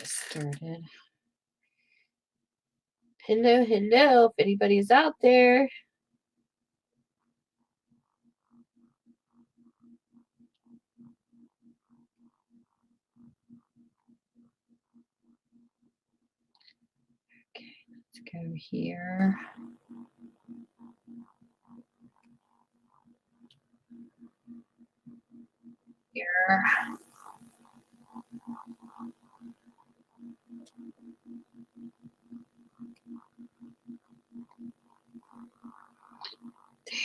started. Hello, hello, if anybody's out there. Okay, let's go here. Here.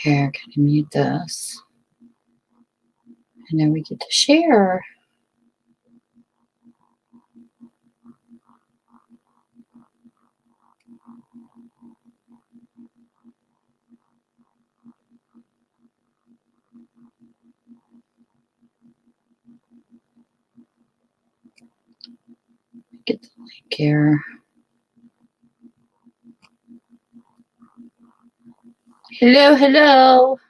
There, can I mute this? And then we get to share. Get the link here. Hello, hello.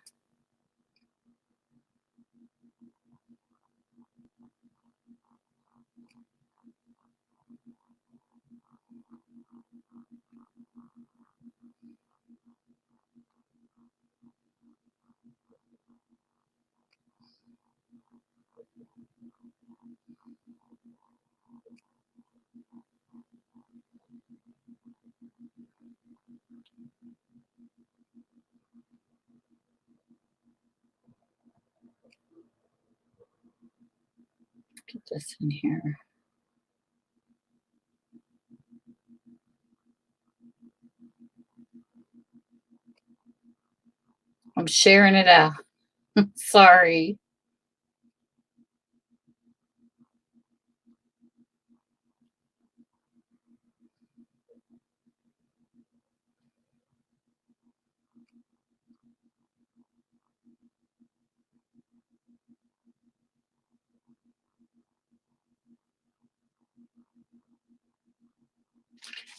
Get this in here. I'm sharing it out. Sorry.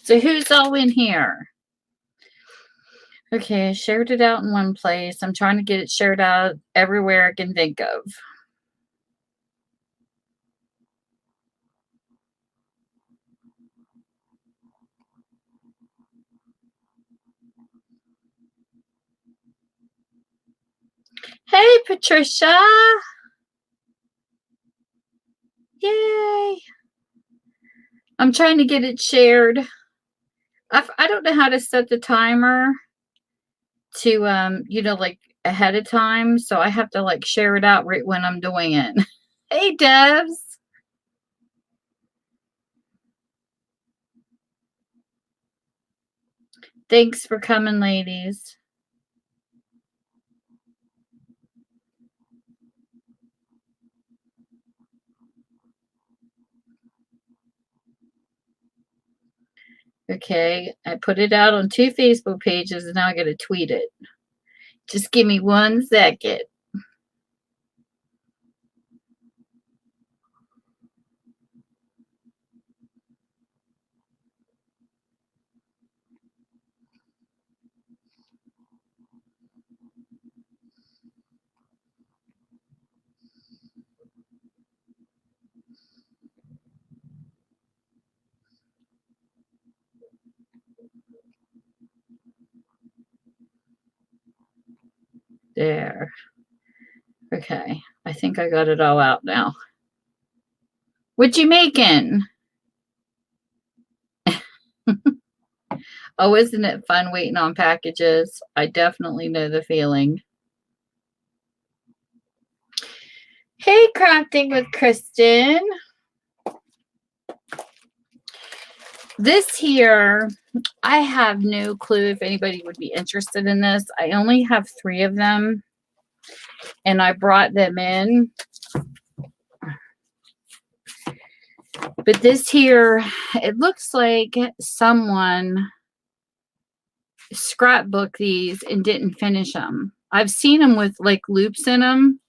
So who's all in here? Okay, I shared it out in one place. I'm trying to get it shared out everywhere I can think of. Hey, Patricia. Yay. I'm trying to get it shared. I don't know how to set the timer to, like ahead of time. So I have to like share it out right when I'm doing it. Hey, Devs. Thanks for coming, ladies. Okay, I put it out on 2 Facebook pages and now I got to tweet it. Just give me 1 second. There. Okay, I think I got it all out now. What you making? Oh, isn't it fun waiting on packages? I definitely know the feeling. Hey, Crafting with Kristen. This here, I have no clue if anybody would be interested in this. I only have 3 of them, and I brought them in. But this here, it looks like someone scrapbooked these and didn't finish them. I've seen them with like loops in them,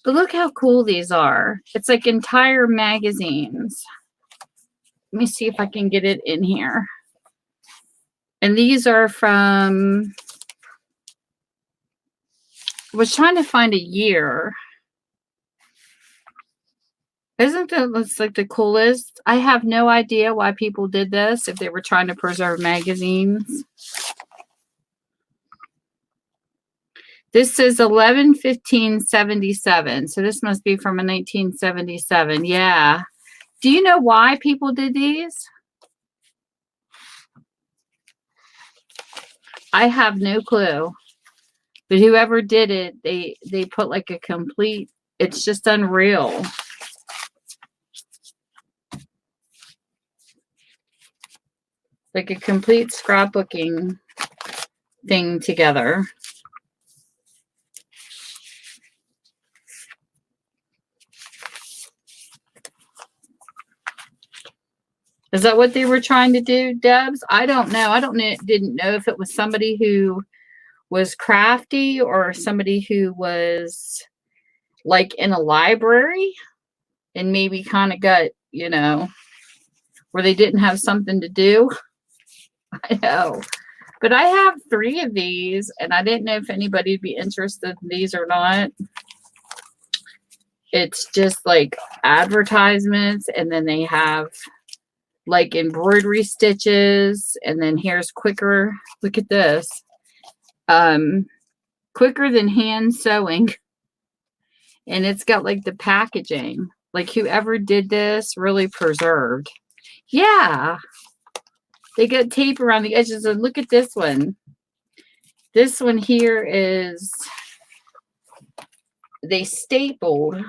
but look how cool these are. It's like entire magazines. Let me see if I can get it in here. And these are from, I was trying to find a year. Isn't that looks like the coolest? I have no idea why people did this, if they were trying to preserve magazines. This is 11/15/77. So this must be from a 1977. Yeah. Do you know why people did these? I have no clue. But whoever did it, they put like a complete, it's just unreal. Like a complete scrapbooking thing together. Is that what they were trying to do, Debs? I don't know. Didn't know if it was somebody who was crafty or somebody who was like in a library and maybe kind of got, where they didn't have something to do. I know. But I have 3 of these, and I didn't know if anybody would be interested in these or not. It's just like advertisements, and then they have like embroidery stitches, and then here's quicker. Look at this. Quicker than hand sewing. And it's got like the packaging. Like whoever did this really preserved. Yeah. They got tape around the edges. And look at this one. This one here is, they stapled,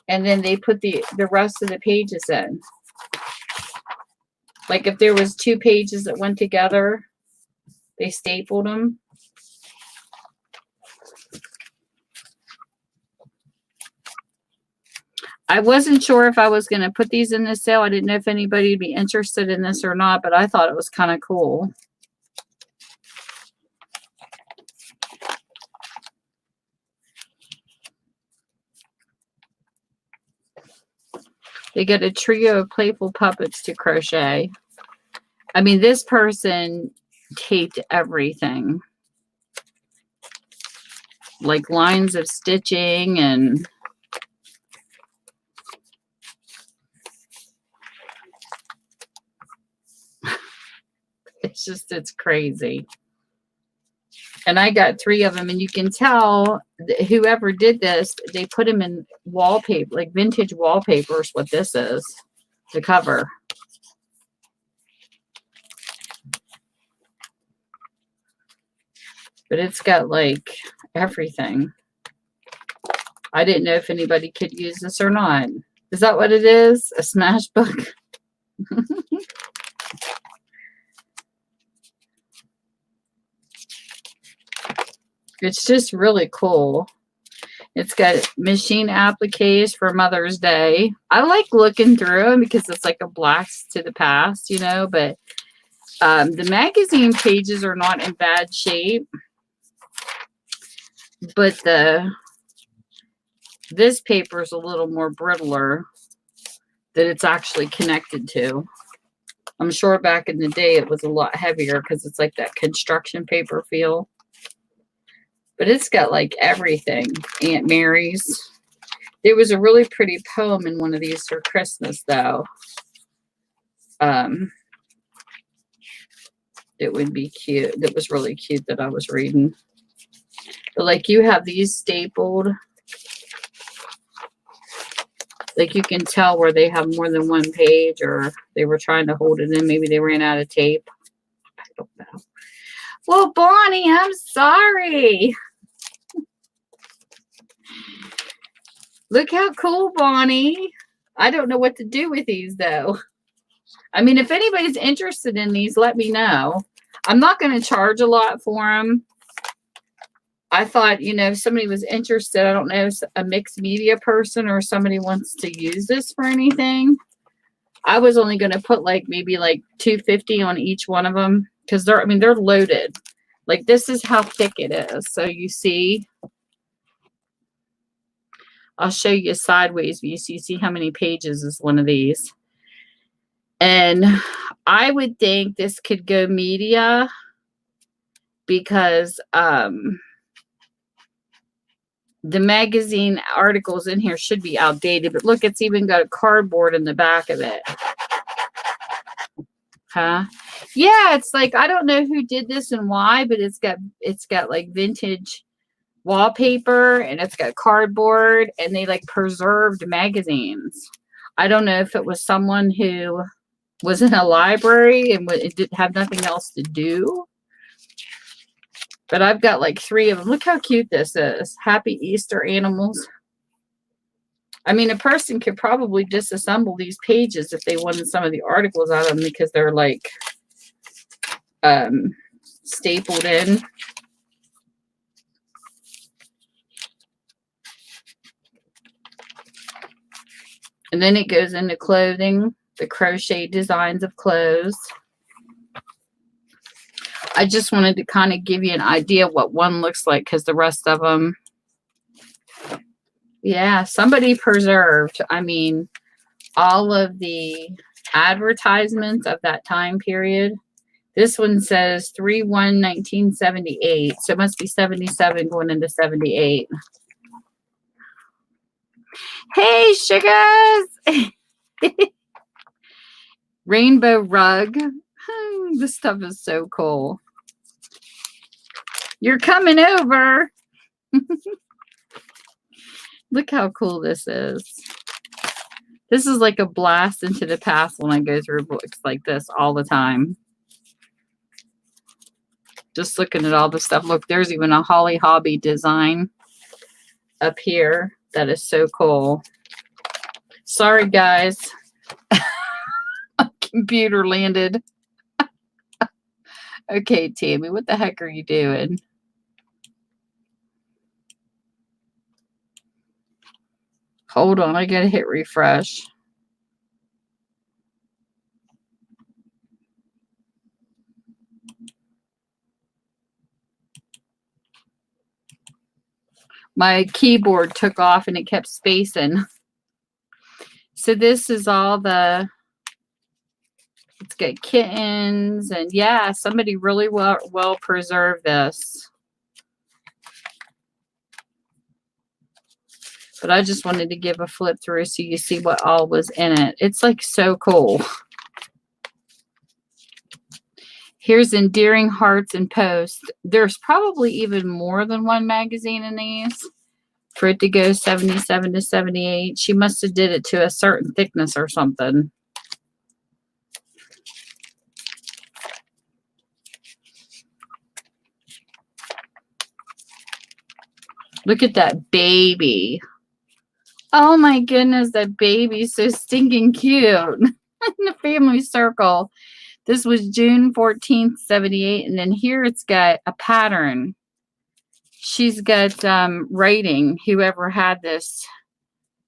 and then they put the rest of the pages in. Like if there was 2 pages that went together, they stapled them. I wasn't sure if I was going to put these in the sale. I didn't know if anybody would be interested in this or not, but I thought it was kind of cool. They get a trio of playful puppets to crochet. I mean, this person taped everything. Like lines of stitching and it's crazy. And I got 3 of them, and you can tell whoever did this, they put them in wallpaper, like vintage wallpaper is what this is, the cover. But it's got like everything. I didn't know if anybody could use this or not. Is that what it is? A smash book? It's just really cool. It's got machine appliques for Mother's Day. I like looking through them because it's like a blast to the past, but the magazine pages are not in bad shape. But this paper is a little more brittler that it's actually connected to. I'm sure back in the day it was a lot heavier because it's like that construction paper feel. But it's got like everything. Aunt Mary's. There was a really pretty poem in one of these for Christmas, though. It would be cute. That was really cute that I was reading. But like you have these stapled. Like you can tell where they have more than 1 page, or they were trying to hold it in. Maybe they ran out of tape. I don't know. Well, Bonnie, I'm sorry. Look how cool, Bonnie. I don't know what to do with these, though. I mean, if anybody's interested in these, let me know. I'm not going to charge a lot for them. I thought, if somebody was interested, I don't know, a mixed media person or somebody wants to use this for anything. I was only going to put maybe $2.50 on each one of them because they're loaded. Like this is how thick it is. So you see, I'll show you a sideways view so you see how many pages is one of these. And I would think this could go media because the magazine articles in here should be outdated, but look, it's even got a cardboard in the back of it. Huh? Yeah, it's like, I don't know who did this and why, but it's got like vintage wallpaper and it's got cardboard, and they like preserved magazines. I don't know if it was someone who was in a library and it didn't have nothing else to do. But I've got like 3 of them. Look how cute this is. Happy Easter animals. I mean, a person could probably disassemble these pages if they wanted some of the articles out of them, because they're like stapled in. And then it goes into clothing, the crochet designs of clothes. I just wanted to kind of give you an idea of what one looks like, because the rest of them, yeah, somebody preserved. I mean, all of the advertisements of that time period. This one says 3/1/1978, so it must be 77 going into 78. Hey, sugars! Rainbow rug. This stuff is so cool. You're coming over. Look how cool this is. This is like a blast into the past when I go through books like this all the time. Just looking at all the stuff. Look, there's even a Holly Hobby design up here. That is so cool. Sorry, guys. My computer landed. Okay, Tammy, what the heck are you doing? Hold on, I gotta hit refresh. My keyboard took off and it kept spacing. So this is all the, it's got kittens, and yeah, somebody really well preserved this. But I just wanted to give a flip through so you see what all was in it. It's like so cool. Here's Endearing Hearts and Post. There's probably even more than one magazine in these for it to go 77 to 78. She must have did it to a certain thickness or something. Look at that baby. Oh my goodness, that baby's so stinking cute. In the family circle. This was June 14th, 78. And then here it's got a pattern. She's got writing. Whoever had this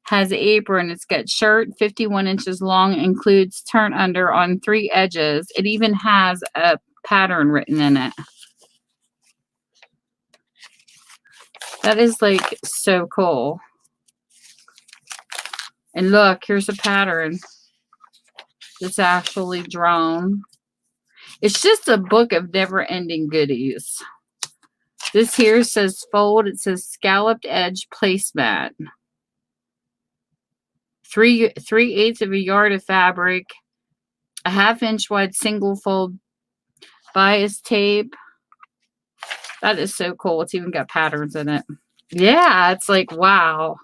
has an apron. It's got shirt 51 inches long, includes turn under on 3 edges. It even has a pattern written in it. That is like so cool. And look, here's a pattern. It's actually drawn. It's just a book of never-ending goodies. This here says fold. It says scalloped edge placemat. 3/8 of a yard of fabric. A 1/2 inch wide single fold bias tape. That is so cool. It's even got patterns in it. Yeah, it's like, wow.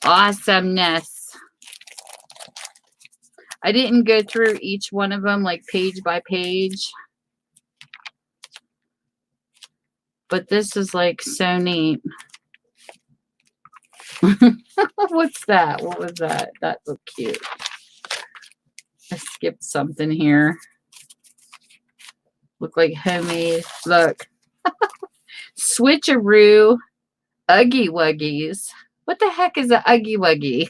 Awesomeness. I didn't go through each one of them like page by page. But this is like so neat. What's that? What was that? That looked cute. I skipped something here. Look like homemade. Look. Switcheroo Uggy Wuggies. What the heck is a Uggy Wuggy?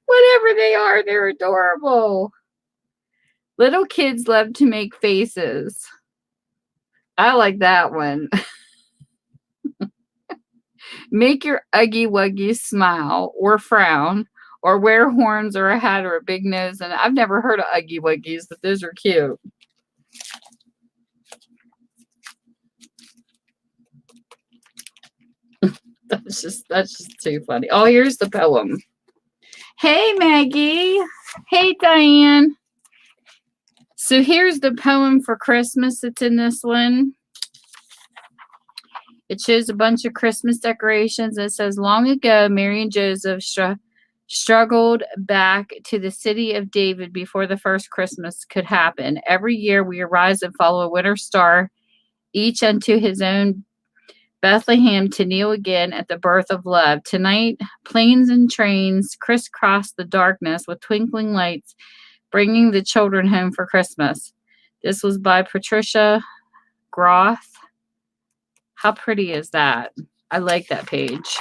Whatever they are, they're adorable. Little kids love to make faces. I like that one. Make your Uggy Wuggy smile or frown, or wear horns or a hat or a big nose. And I've never heard of Uggy Wuggies, but those are cute. That's just too funny. Oh, here's the poem. Hey, Maggie. Hey, Diane. So here's the poem for Christmas that's in this one. It shows a bunch of Christmas decorations. It says, long ago, Mary and Joseph struggled back to the city of David before the first Christmas could happen. Every year we arise and follow a winter star, each unto his own Bethlehem, to kneel again at the birth of love. Tonight, planes and trains crisscross the darkness with twinkling lights, bringing the children home for Christmas. This was by Patricia Groth. How pretty is that? I like that page.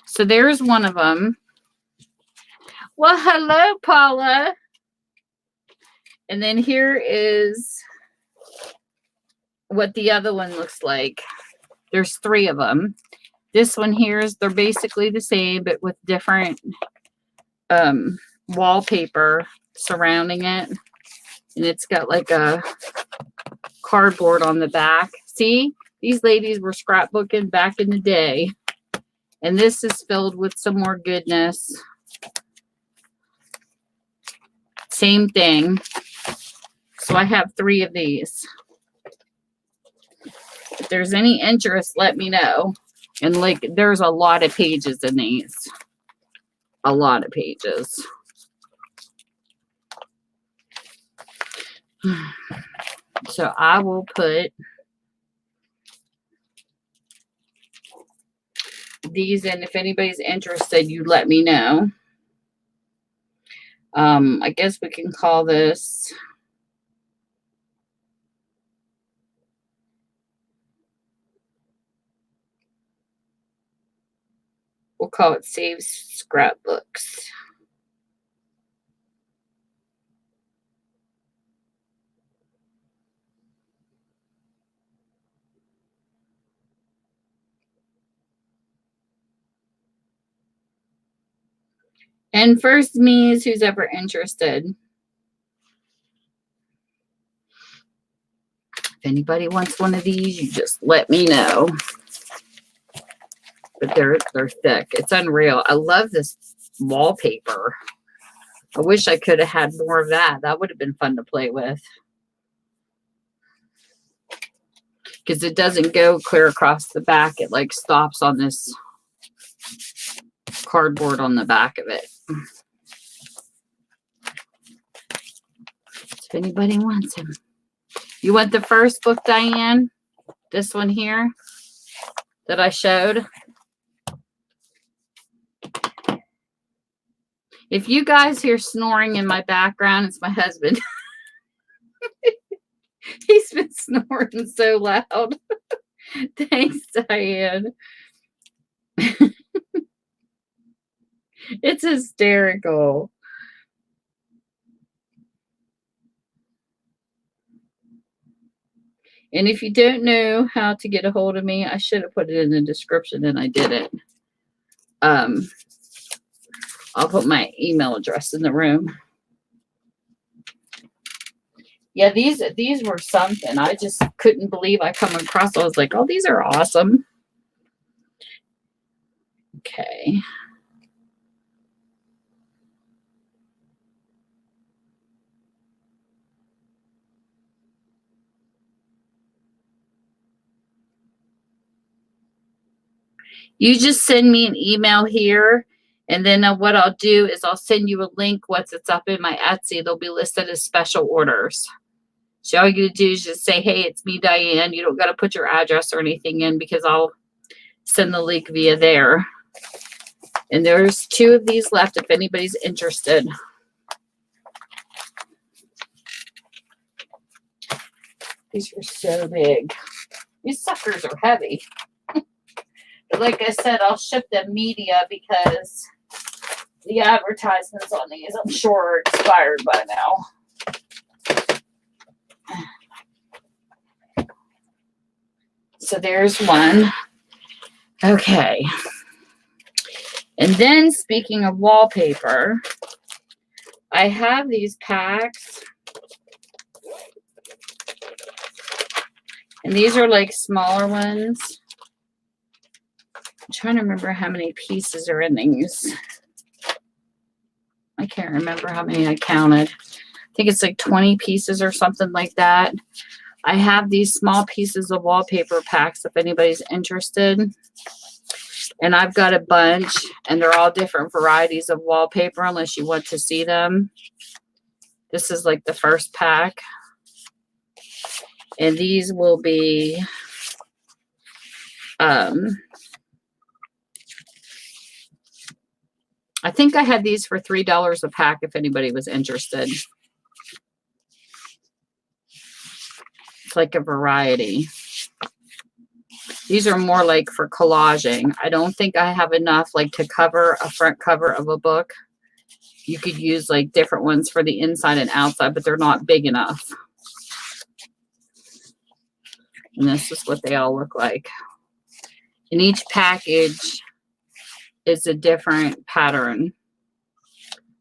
So there's one of them. Well, hello, Paula. And then here is what the other one looks like. There's 3 of them. This one here is, they're basically the same, but with different wallpaper surrounding it. And it's got like a cardboard on the back. See, these ladies were scrapbooking back in the day. And this is filled with some more goodness. Same thing. So I have 3 of these. If there's any interest, let me know. And like, there's a lot of pages in these. A lot of pages. So I will put these in. If anybody's interested, you let me know. I guess we can call this we'll call it Save Scrapbooks. And first me is who's ever interested. If anybody wants one of these, you just let me know. But they're thick. It's unreal. I love this wallpaper. I wish I could have had more of that. That would have been fun to play with. Because it doesn't go clear across the back. It like stops on this cardboard on the back of it. If anybody wants him. You want the first book, Diane? This one here that I showed? If you guys hear snoring in my background, it's my husband. He's been snoring so loud. Thanks, Diane. It's hysterical. And if you don't know how to get a hold of me, I should have put it in the description and I didn't. I'll put my email address in the room. Yeah, these were something. I just couldn't believe I come across. I was like, oh, these are awesome. Okay. You just send me an email here, and then what I'll do is I'll send you a link once it's up in my Etsy. They'll be listed as special orders. So all you gotta do is just say, hey, it's me, Diane. You don't gotta put your address or anything in because I'll send the link via there. And there's 2 of these left if anybody's interested. These are so big. These suckers are heavy. But like I said, I'll ship them media because the advertisements on these, I'm sure, are expired by now. So there's one. Okay. And then speaking of wallpaper, I have these packs. And these are like smaller ones. I'm trying to remember how many pieces are in these. I can't remember how many I counted. I think it's like 20 pieces or something like that. I have these small pieces of wallpaper packs if anybody's interested. And I've got a bunch, and they're all different varieties of wallpaper unless you want to see them. This is like the first pack. And these will be I think I had these for $3 a pack if anybody was interested. It's like a variety. These are more like for collaging. I don't think I have enough like to cover a front cover of a book. You could use like different ones for the inside and outside, but they're not big enough. And this is what they all look like. And each package is a different pattern.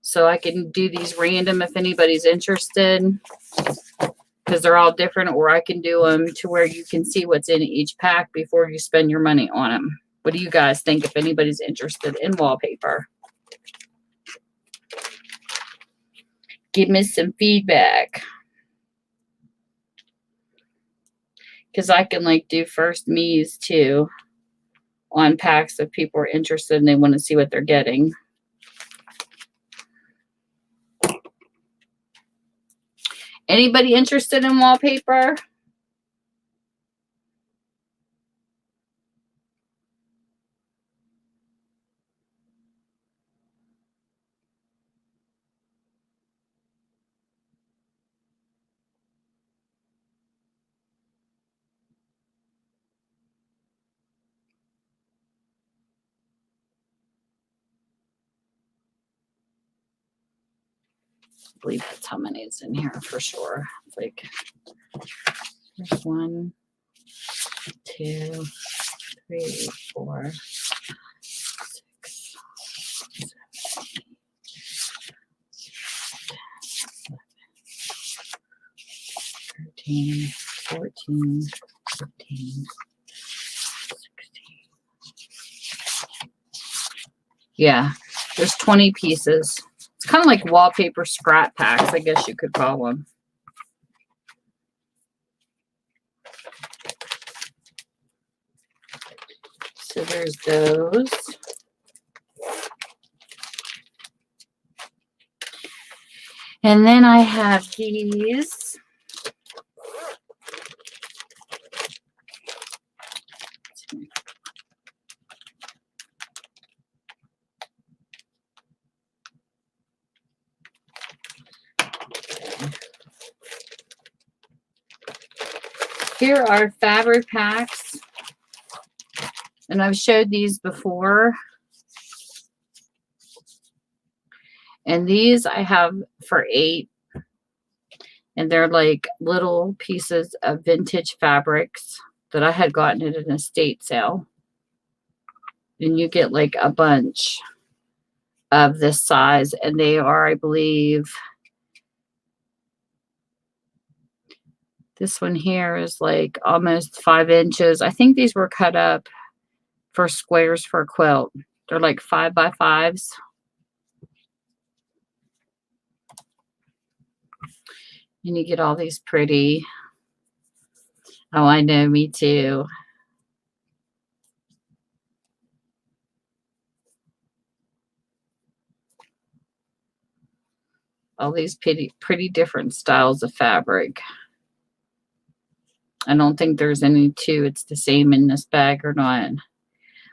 So I can do these random if anybody's interested, because they're all different, or I can do them to where you can see what's in each pack before you spend your money on them. What do you guys think if anybody's interested in wallpaper? Give me some feedback. Because I can like do first me's too on packs if people are interested and they want to see what they're getting. Anybody interested in wallpaper? I believe that's how many is in here for sure. It's like there's 1, 2, 3, 4, 6, 7, 13, 14, 15, 16. Yeah, there's 20 pieces. It's kind of like wallpaper scrap packs, I guess you could call them. So there's those. And then I have these. Here are fabric packs. And I've showed these before. And these I have for $8. And they're like little pieces of vintage fabrics that I had gotten at an estate sale. And you get like a bunch of this size. And they are, I believe, this one here is like almost 5 inches. I think these were cut up for squares for a quilt. They're like 5 by 5s. And you get all these pretty. Oh, I know, me too. All these pretty different styles of fabric. I don't think there's any two it's the same in this bag or not.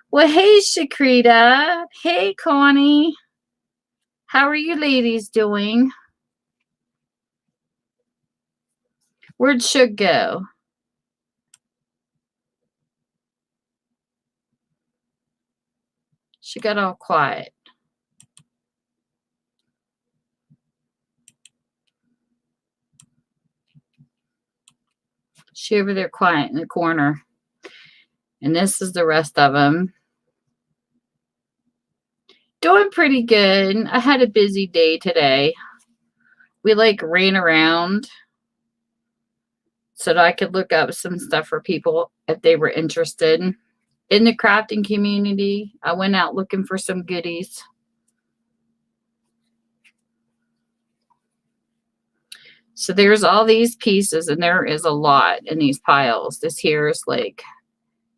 Well, hey, Shakrita. Hey, Connie. How are you ladies doing? Where'd Shug go? She got all quiet. She over there quiet in the corner. And this is the rest of them. Doing pretty good. I had a busy day today. We like ran around. so that I could look up some stuff for people if they were interested. In the crafting community, I went out looking for some goodies. So there's all these pieces, and there is a lot in these piles. This here is like,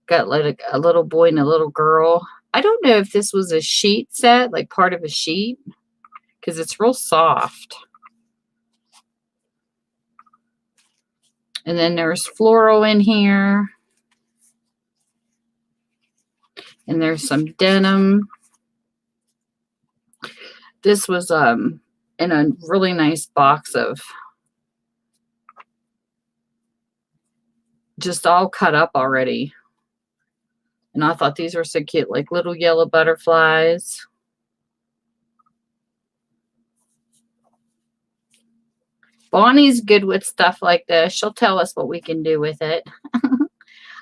got like a little boy and a little girl. I don't know if this was a sheet set, like part of a sheet, because it's real soft. And then there's floral in here. And there's some denim. This was in a really nice box of just all cut up already. And I thought these were so cute, like little yellow butterflies. Bonnie's good with stuff like this. She'll tell us what we can do with it.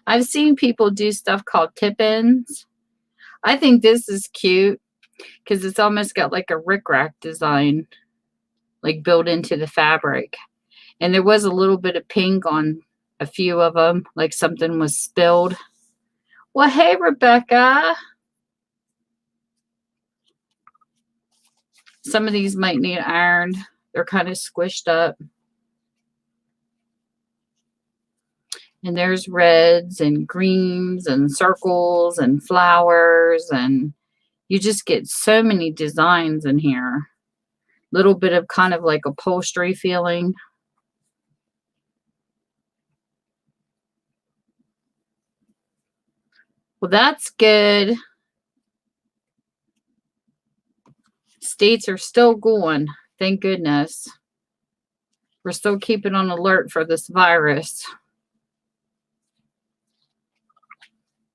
I've seen people do stuff called tip-ins. I think this is cute because it's almost got like a rickrack design, like built into the fabric. And there was a little bit of pink on a few of them, like something was spilled. Well, hey, Rebecca. Some of these might need ironed. They're kind of squished up. And there's reds and greens and circles and flowers. And you just get so many designs in here. Little bit of kind of like upholstery feeling. Well, that's good. States are still going. Thank goodness. We're still keeping on alert for this virus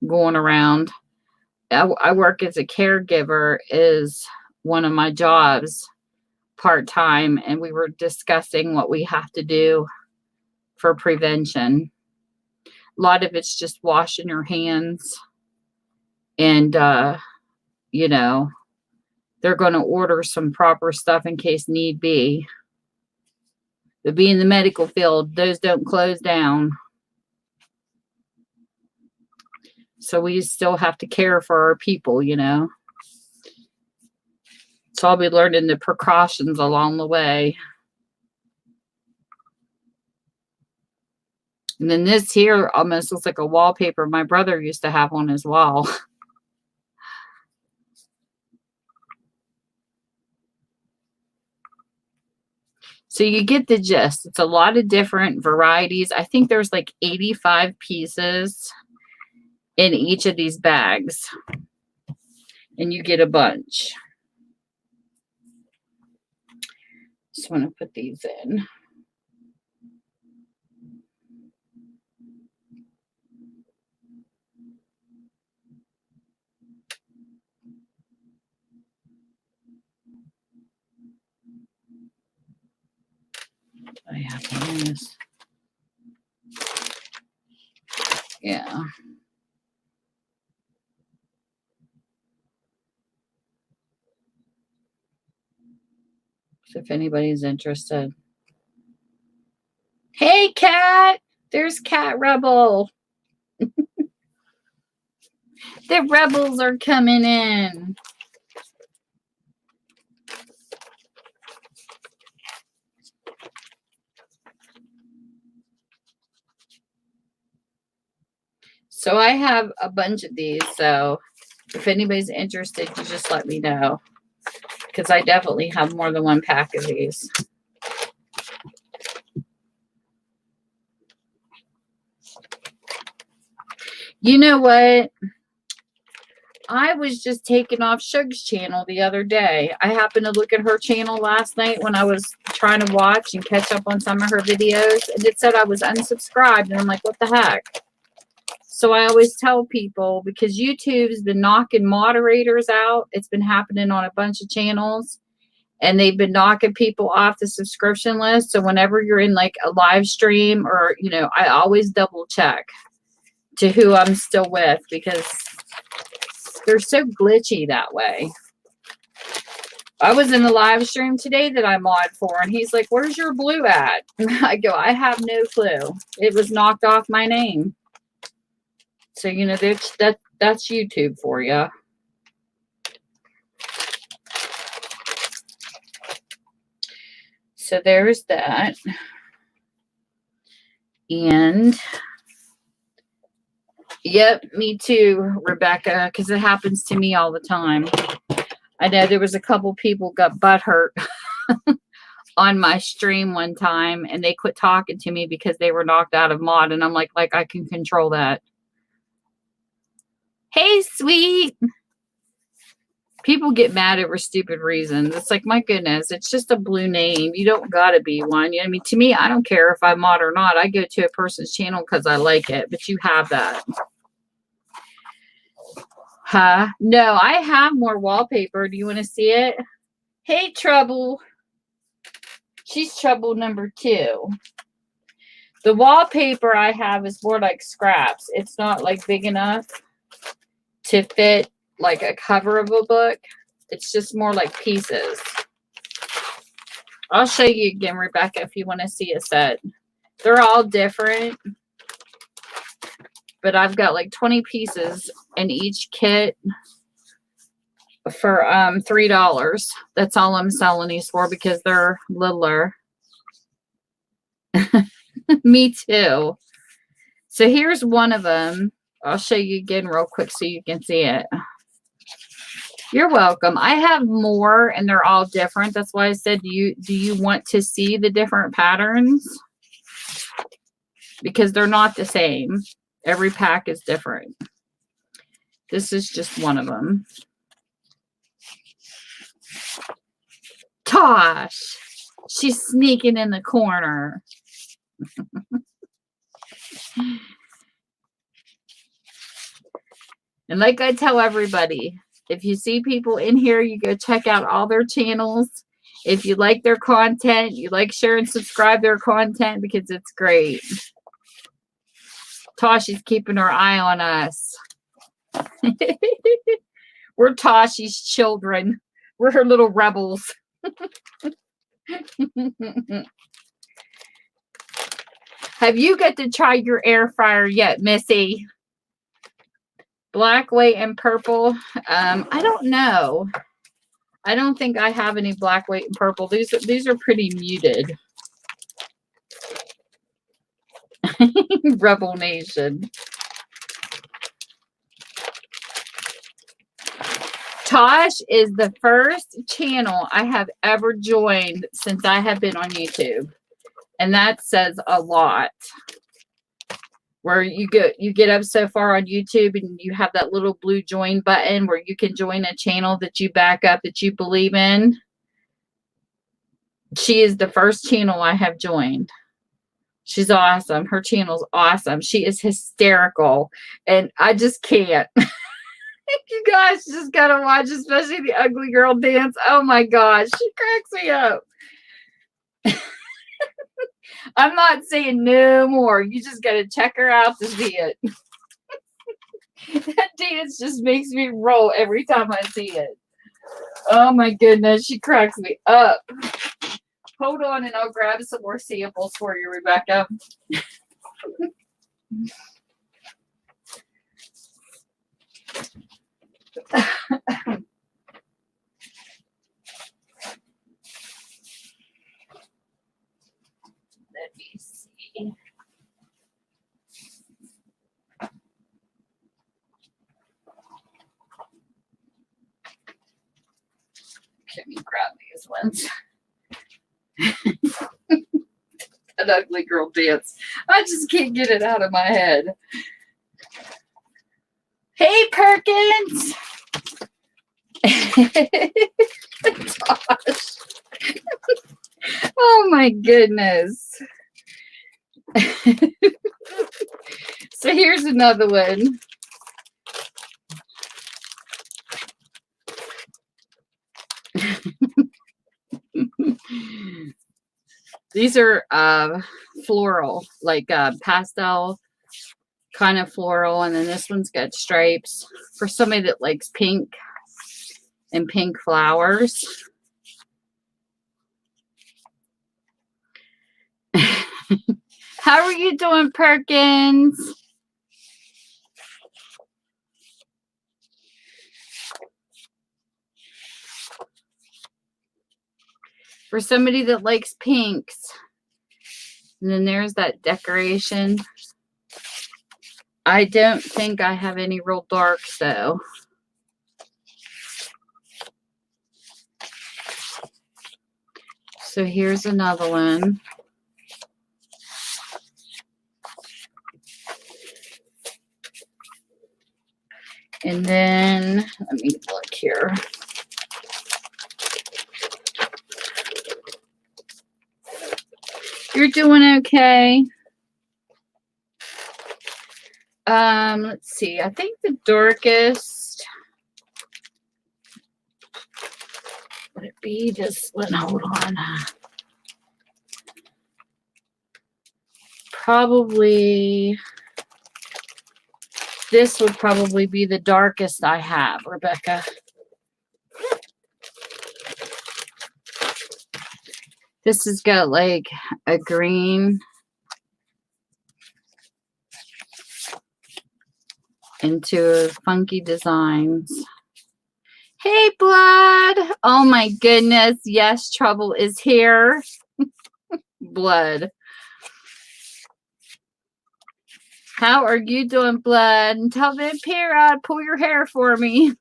going around. I work as a caregiver, is one of my jobs, part-time, and we were discussing what we have to do for prevention. A lot of it's just washing your hands, and you know, they're going to order some proper stuff in case need be. But being in the medical field, those don't close down. So we still have to care for our people, you know. So I'll be learning the precautions along the way. And then this here almost looks like a wallpaper my brother used to have on his wall. So you get the gist. It's a lot of different varieties. I think there's like 85 pieces in each of these bags. And you get a bunch. Just want to put these in. I have this. Yeah. So if anybody's interested. Hey, Cat! There's Cat Rebel. The rebels are coming in. So I have a bunch of these. So if anybody's interested, you just let me know. Because I definitely have more than one pack of these. You know what? I was just taking off Shug's channel the other day. I happened to look at her channel last night when I was trying to watch and catch up on some of her videos. And it said I was unsubscribed. And I'm like, what the heck? So I always tell people, because YouTube's been knocking moderators out. It's been happening on a bunch of channels. And they've been knocking people off the subscription list. So whenever you're in like a live stream or, you know, I always double check to who I'm still with, because they're so glitchy that way. I was in the live stream today that I mod for, and he's like, "Where's your blue at?" And I go, "I have no clue. It was knocked off my name." So you know that's YouTube for you. So there's that. And yep, me too, Rebecca, because it happens to me all the time. I know there was a couple people got butthurt on my stream one time, and they quit talking to me because they were knocked out of mod, and I'm like I can control that. Hey, sweet. People get mad over stupid reasons. It's like, my goodness, it's just a blue name. You don't gotta be one. I mean, to me, I don't care if I'm mod or not. I go to a person's channel because I like it, but you have that. Huh? No, I have more wallpaper. Do you want to see it? Hey, Trouble. She's Trouble number 2. The wallpaper I have is more like scraps. It's not like big enough to fit like a cover of a book. It's just more like pieces. I'll show you again, Rebecca, if you want to see a set. They're all different, but I've got like 20 pieces in each kit for $3. That's all I'm selling these for because they're littler. Me too. So here's one of them. I'll show you again real quick so you can see it. You're welcome. I have more and they're all different. That's why I said, do you want to see the different patterns? Because they're not the same. Every pack is different. This is just one of them. Tosh, she's sneaking in the corner. And like I tell everybody, if you see people in here, you go check out all their channels. If you like their content, you like, share, and subscribe their content because it's great. Toshi's keeping her eye on us. We're Toshi's children. We're her little rebels. Have you got to try your air fryer yet, Missy? Black, white, and purple. I don't know. I don't think I have any black, white, and purple. These are pretty muted. Rebel Nation. Tosh is the first channel I have ever joined since I have been on YouTube. And that says a lot. Where you get up so far on YouTube and you have that little blue join button where you can join a channel that you back up, that you believe in. She is the first channel I have joined. She's awesome. Her channel's awesome. She is hysterical. And I just can't. You guys just gotta watch, especially the ugly girl dance. Oh my gosh, she cracks me up. I'm not saying no more. You just gotta check her out to see it. That dance just makes me roll every time I see it. Oh my goodness, she cracks me up. Hold on and I'll grab some more samples for you, Rebecca. Let me see. Let me grab these ones. An ugly girl dance. I just can't get it out of my head. Hey, Perkins. Gosh. Oh my goodness. So here's another one. These are floral, like pastel kind of floral, and then this one's got stripes for somebody that likes pink and pink flowers. How are you doing, Perkins? For somebody that likes pinks. And then there's that decoration. I don't think I have any real darks though. So here's another one. And then let me look here. You're doing okay. Let's see. I think the darkest would it be this one? Hold on. Probably this would probably be the darkest I have, Rebecca. This has got like a green into funky designs. Hey, Blood. Oh my goodness. Yes, trouble is here. Blood. How are you doing, Blood? And tell Vampira, pull your hair for me.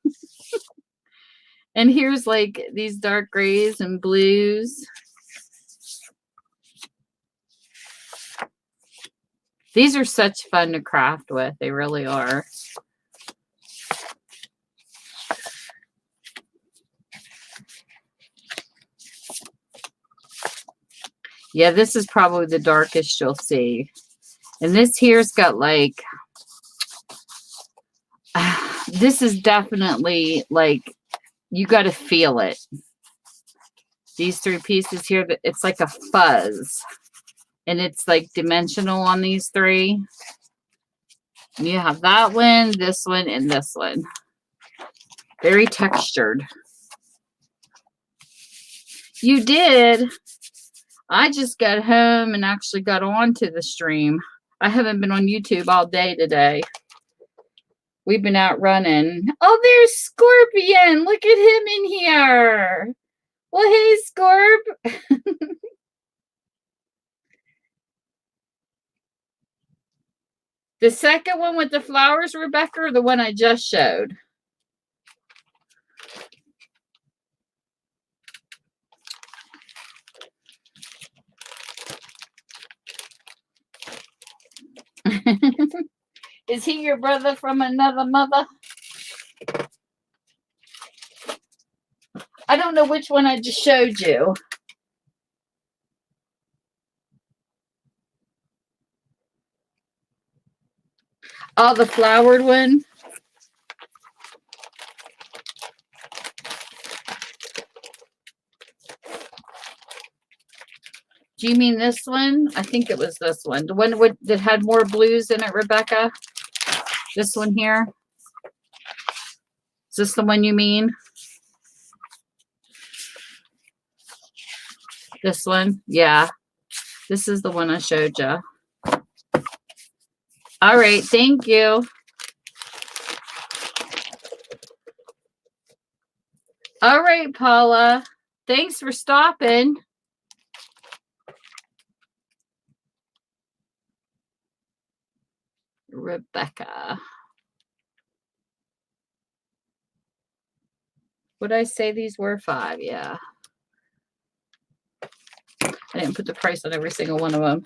And here's like these dark grays and blues. These are such fun to craft with. They really are. Yeah, this is probably the darkest you'll see. And this here's got like, this is definitely like, you got to feel it. These three pieces here, it's like a fuzz. And it's like dimensional on these three. And you have that one, this one, and this one. Very textured. You did. I just got home and actually got onto the stream. I haven't been on YouTube all day today. We've been out running. Oh, there's Scorpion. Look at him in here. Well, hey, Scorp. The second one with the flowers, Rebecca, or the one I just showed? Is he your brother from another mother? I don't know which one I just showed you. Oh, the flowered one? Do you mean this one? I think it was this one. The one that had more blues in it, Rebecca? This one here? Is this the one you mean? This one? Yeah. This is the one I showed you. All right. Thank you. All right, Paula. Thanks for stopping. Rebecca. Would I say these were 5? Yeah. I didn't put the price on every single one of them.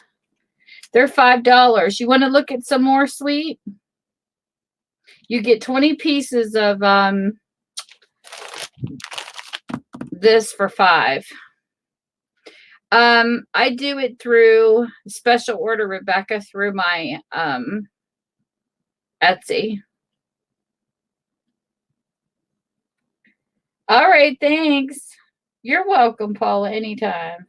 They're $5. You want to look at some more, sweet? You get 20 pieces of this for $5. I do it through special order, Rebecca, through my Etsy. All right, thanks. You're welcome, Paula, anytime.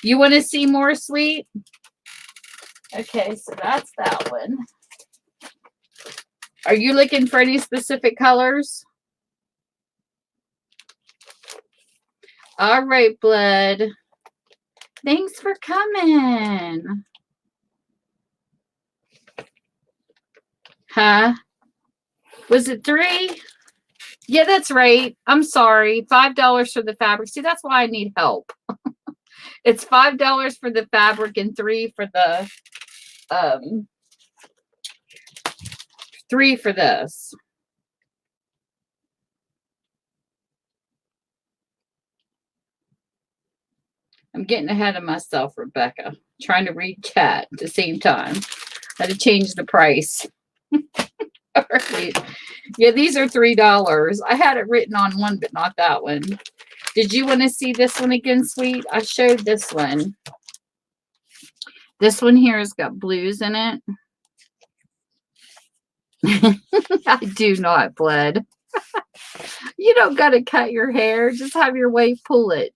You want to see more, sweet? Okay, so that's that one. Are you looking for any specific colors? All right, Blood. Thanks for coming. Huh? Was it 3? Yeah, that's right. I'm sorry. $5 for the fabric. See, that's why I need help. It's $5 for the fabric and 3 for the 3 for this. I'm getting ahead of myself, Rebecca. Trying to read chat at the same time. I had to change the price. All right. Yeah, these are $3. I had it written on one, but not that one. Did you want to see this one again, sweet? I showed this one. This one here has got blues in it. I do not, Bled. You don't got to cut your hair. Just have your wife pull it.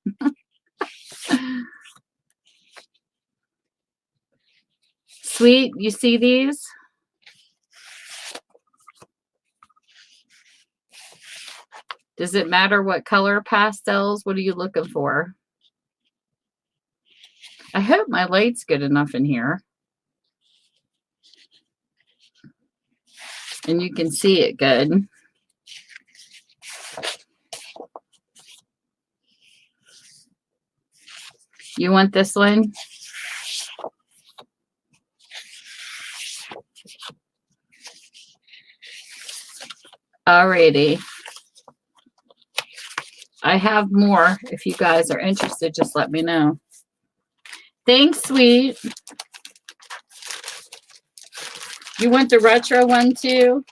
Sweet, you see these? Does it matter what color pastels? What are you looking for? I hope my light's good enough in here. And you can see it good. You want this one? Alrighty. I have more. If you guys are interested, just let me know. Thanks, sweet. You want the retro one too?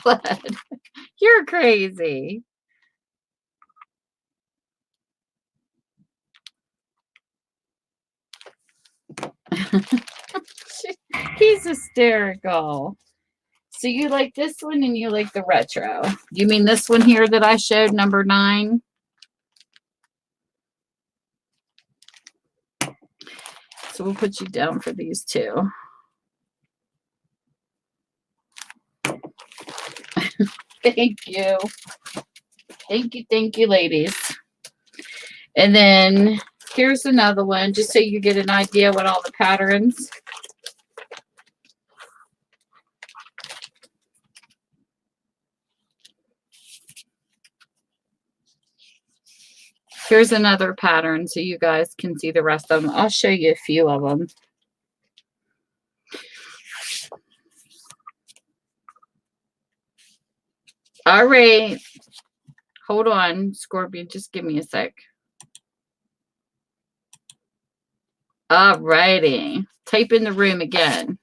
Blood. You're crazy. He's hysterical. So you like this one and you like the retro. You mean this one here that I showed, number 9? So we'll put you down for these two. Thank you. Thank you, ladies. And then here's another one, just so you get an idea what all the patterns. Here's another pattern so you guys can see the rest of them. I'll show you a few of them. All right. Hold on, Scorpion. Just give me a sec. All righty. Type in the room again.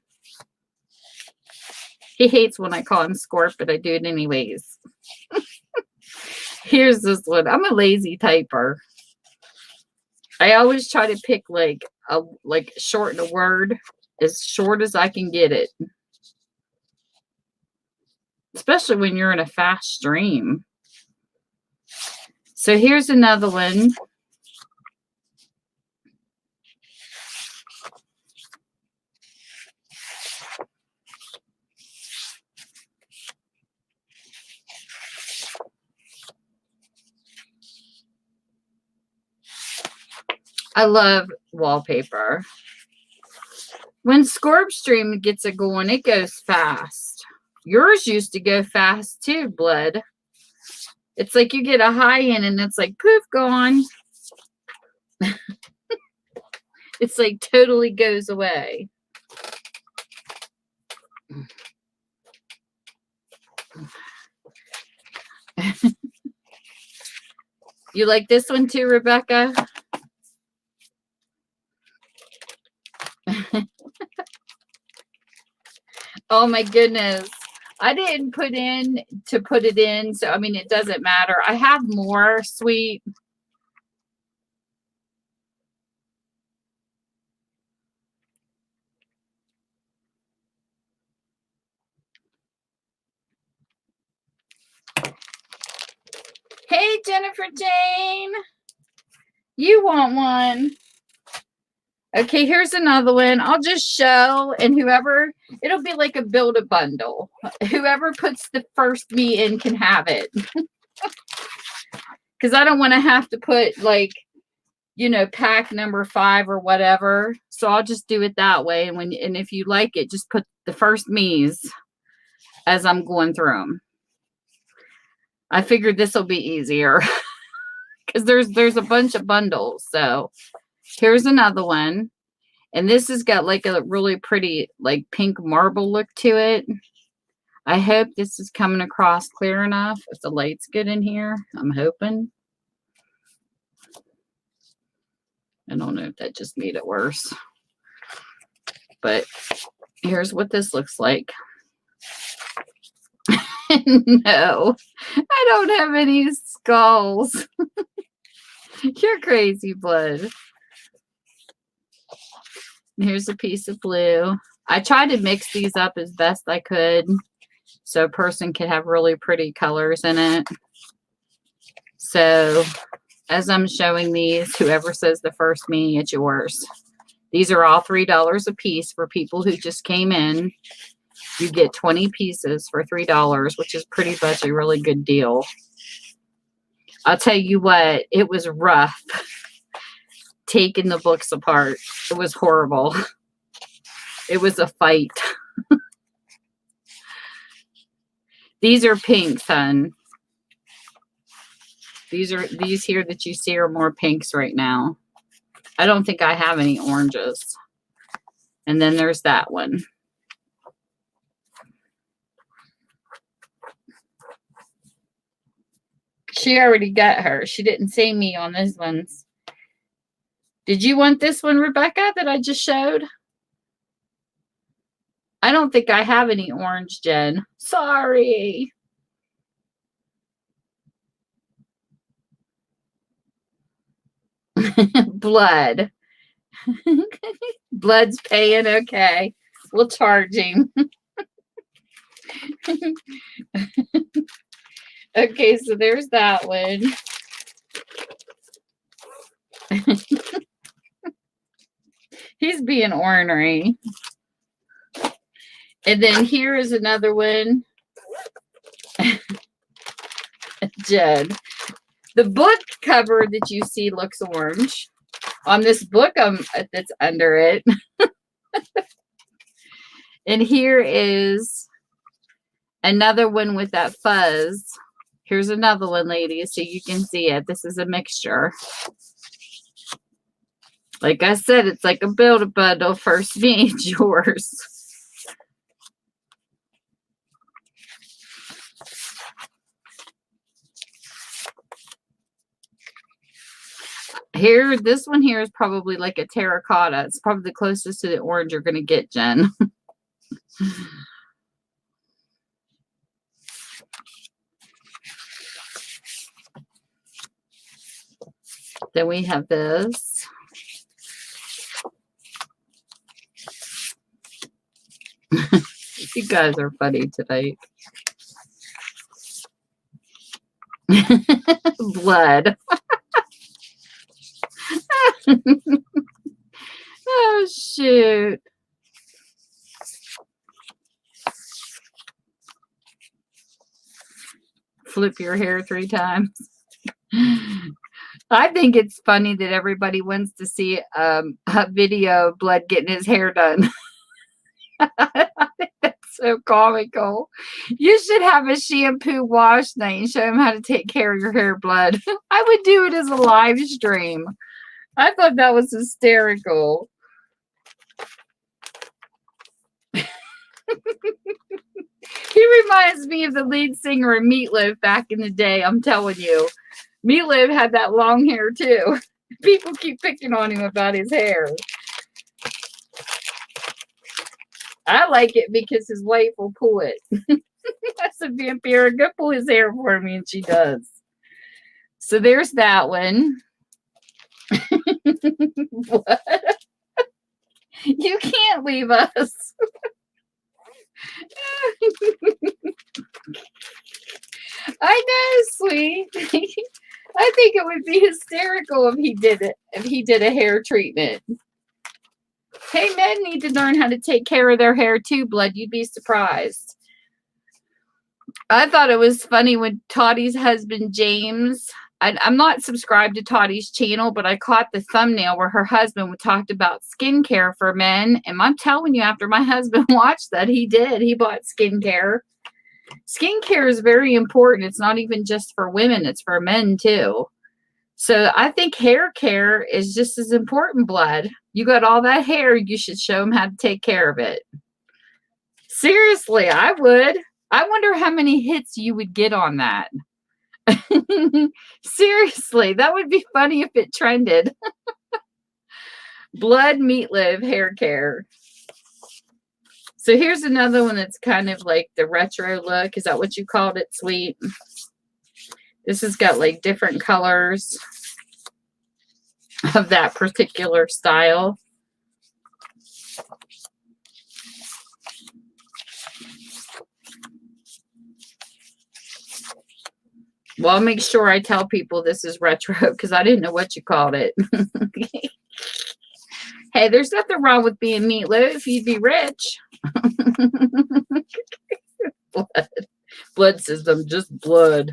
He hates when I call him Scorp, but I do it anyways. Here's this one. I'm a lazy typer. I always try to pick shorten a word as short as I can get it. Especially when you're in a fast stream. So here's another one. I love wallpaper. When Scorp Stream gets it going, it goes fast. Yours used to go fast too, Blood. It's like you get a high in and it's like poof, gone. It's like totally goes away. You like this one too, Rebecca? Oh my goodness. I didn't put in to put it in, so I mean it doesn't matter. I have more, sweet. Hey, Jennifer Jane. You want one? Okay, here's another one. I'll just show, and whoever, it'll be like a build a bundle. Whoever puts the first me in can have it. Because I don't want to have to put like, you know, pack number 5 or whatever. So I'll just do it that way. And if you like it, just put the first me's as I'm going through them. I figured this will be easier because there's a bunch of bundles. So here's another one. And this has got like a really pretty like pink marble look to it. I hope this is coming across clear enough. If the light's good in here, I'm hoping. I don't know if that just made it worse. But here's what this looks like. No, I don't have any skulls. You're crazy, Blood. Here's a piece of blue. I tried to mix these up as best I could so a person could have really pretty colors in it. So as I'm showing these, whoever says the first me, it's yours. These are all $3 a piece for people who just came in. You get 20 pieces for $3, which is pretty much a really good deal. I'll tell you what, it was rough taking the books apart. It was horrible. It was a fight. These are pinks, hun. These here that you see are more pinks right now. I don't think I have any oranges. And then there's that one. She already got her. She didn't say me on these ones. Did you want this one, Rebecca, that I just showed? I don't think I have any orange, Jen. Sorry. Blood. Blood's paying. Okay. We'll charge him. Okay, so there's that one. He's being ornery. And then here is another one. Jed. The book cover that you see looks orange. On this book that's under it. And here is another one with that fuzz. Here's another one, ladies, so you can see it. This is a mixture. Like I said, it's like a build-a-bundle. First me, it's yours. Here, this one here is probably like a terracotta. It's probably the closest to the orange you're going to get, Jen. Then we have this. You guys are funny tonight. Blood. Oh, shoot. Flip your hair 3 times. I think it's funny that everybody wants to see a video of Blood getting his hair done. I think that's so comical. You should have a shampoo wash night and show him how to take care of your hair, Blood. I would do it as a live stream. I thought that was hysterical. He reminds me of the lead singer of Meatloaf back in the day, I'm telling you. Meatloaf had that long hair too. People keep picking on him about his hair. I like it because his wife will pull it. I said, Vampira, go pull his hair for me, and she does. So there's that one. What? You can't leave us. I know, sweet. I think it would be hysterical if he did it. If he did a hair treatment. Hey, men need to learn how to take care of their hair too, Blood. You'd be surprised. I thought it was funny when Tottie's husband, James, I'm not subscribed to Tottie's channel, but I caught the thumbnail where her husband talked about skincare for men. And I'm telling you, after my husband watched that, he did. He bought skincare. Skincare is very important. It's not even just for women, it's for men too. So I think hair care is just as important, Blood. You got all that hair, you should show them how to take care of it. Seriously, I would. I wonder how many hits you would get on that. Seriously, that would be funny if it trended. Blood Meatloaf hair care. So here's another one that's kind of like the retro look. Is that what you called it, Sweet? This has got like different colors of that particular style. Well, I'll make sure I tell people this is retro because I didn't know what you called it. Hey, there's nothing wrong with being Meatloaf. You'd be rich. Blood. Blood says I'm just blood.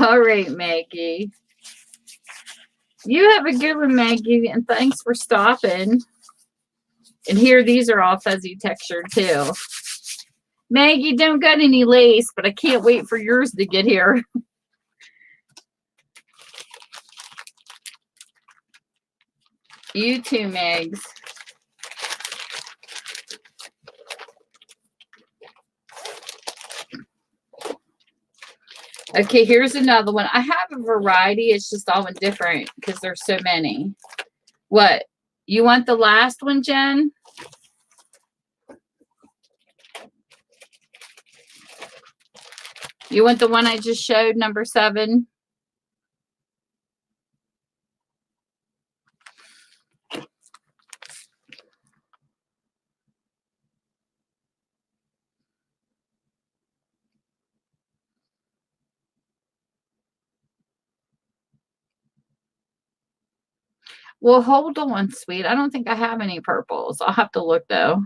All right, Maggie. You have a good one, Maggie, and thanks for stopping. And here, these are all fuzzy textured too. Maggie, don't got any lace, but I can't wait for yours to get here. You too, Megs. Okay, here's another one. I have a variety. It's just all different because there's so many. What? You want the last one, Jen? You want the one I just showed, number 7? Well, hold on, sweet. I don't think I have any purples. I'll have to look, though.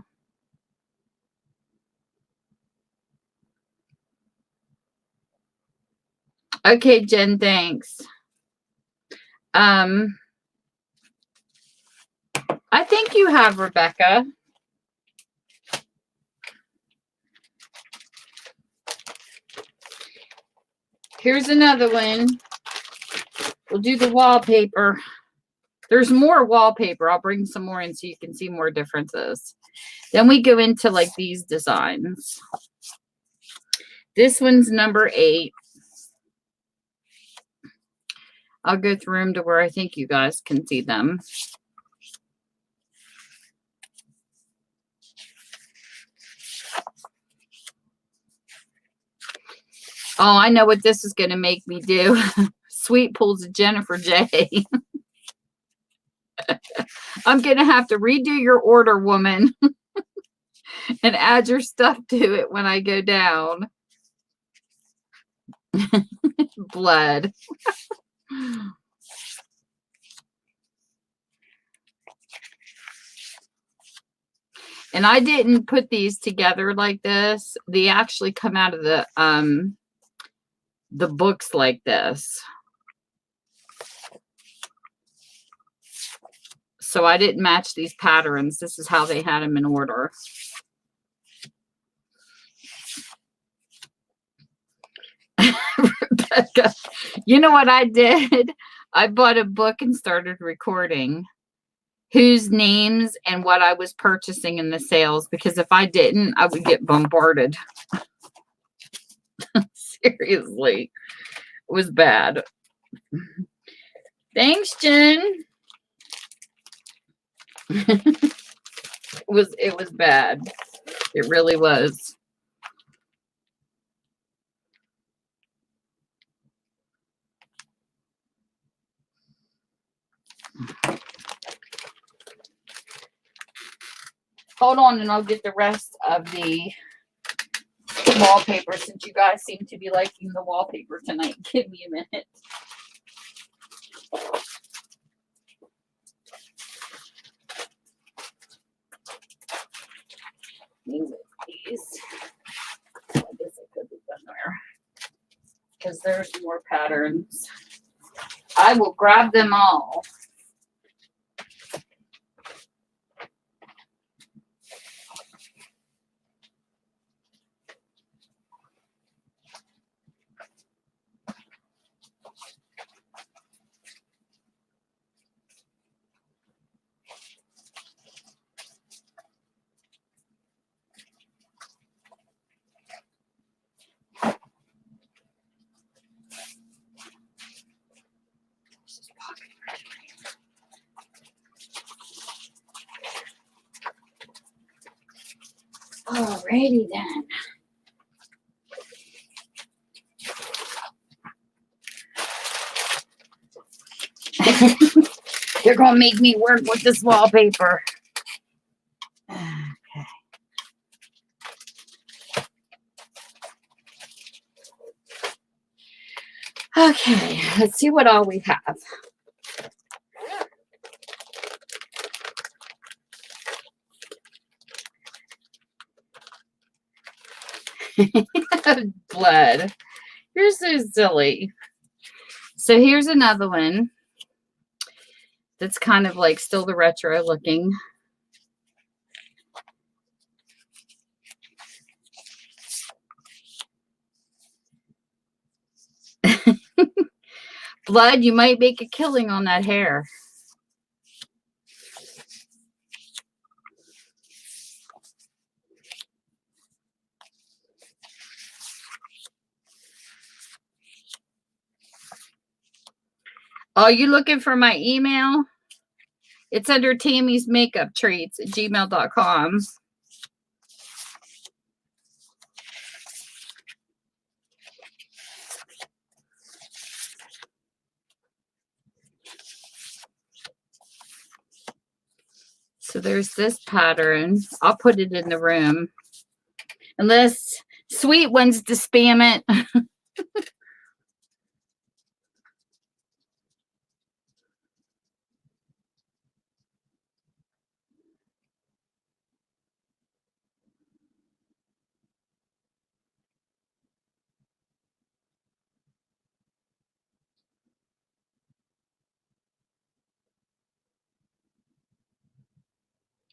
Okay, Jen, thanks. I think you have, Rebecca. Here's another one. We'll do the wallpaper. There's more wallpaper. I'll bring some more in so you can see more differences. Then we go into like these designs. This one's number 8. I'll go through them to where I think you guys can see them. Oh, I know what this is going to make me do. Sweet pulls a Jennifer J. I'm going to have to redo your order, woman, and add your stuff to it when I go down. Blood. And I didn't put these together like this. They actually come out of the books like this. So I didn't match these patterns. This is how they had them in order. Rebecca, you know what I did? I bought a book and started recording whose names and what I was purchasing in the sales, because if I didn't, I would get bombarded. Seriously, it was bad. Thanks, Jen. It was bad. It really was. Hold on, and I'll get the rest of the wallpaper since you guys seem to be liking the wallpaper tonight. Give me a minute. These. I guess it could be done there because there's more patterns. I will grab them all. Alrighty then. They're gonna make me work with this wallpaper. Okay. Okay, let's see what all we have. Blood. You're so silly. So here's another one that's kind of like still the retro looking. Blood, you might make a killing on that hair. Oh, you looking for my email? It's under Tammy's Makeup Treats at gmail.com. So there's this pattern. I'll put it in the room. Unless Sweet wants to spam it.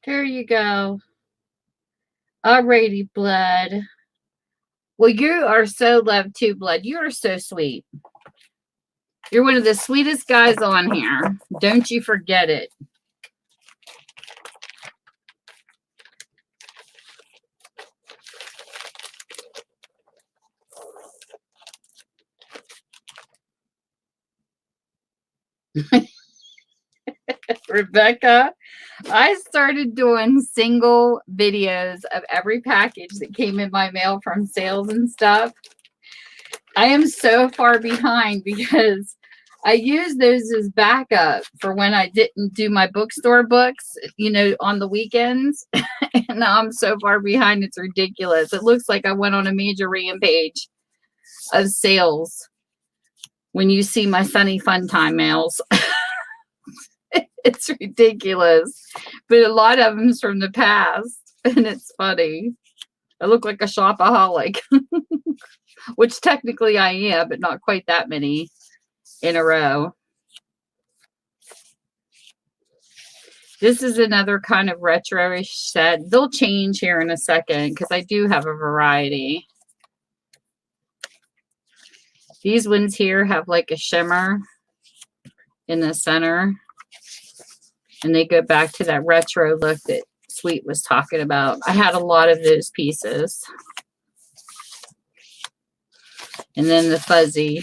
There you go. Alrighty, Blood. Well, you are so loved too, Blood. You are so sweet. You're one of the sweetest guys on here. Don't you forget it. Rebecca, I started doing single videos of every package that came in my mail from sales and stuff. I am so far behind because I use those as backup for when I didn't do my bookstore books, you know, on the weekends. And now I'm so far behind, it's ridiculous. It looks like I went on a major rampage of sales when you see my Sunny Fun Time mails. It's ridiculous. But a lot of them's from the past, and it's funny. I look like a shopaholic, which technically I am, but not quite that many in a row. This is another kind of retro-ish set. They'll change here in a second because I do have a variety. These ones here have like a shimmer in the center. And they go back to that retro look that Sweet was talking about. I had a lot of those pieces. And then the fuzzy.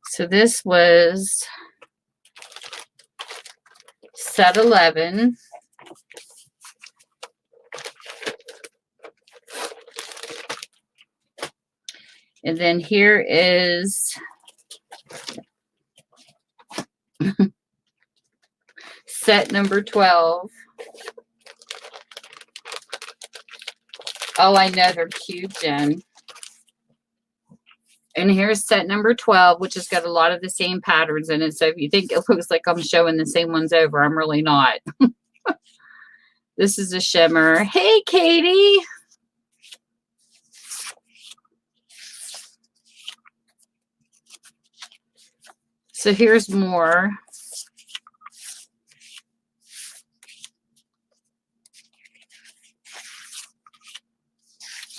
So this was set 11. And then here is set number 12. Oh, I know they're cute, Jen. And here's set number 12, which has got a lot of the same patterns in it. So if you think it looks like I'm showing the same ones over, I'm really not. This is a shimmer. Hey, Katie. So here's more.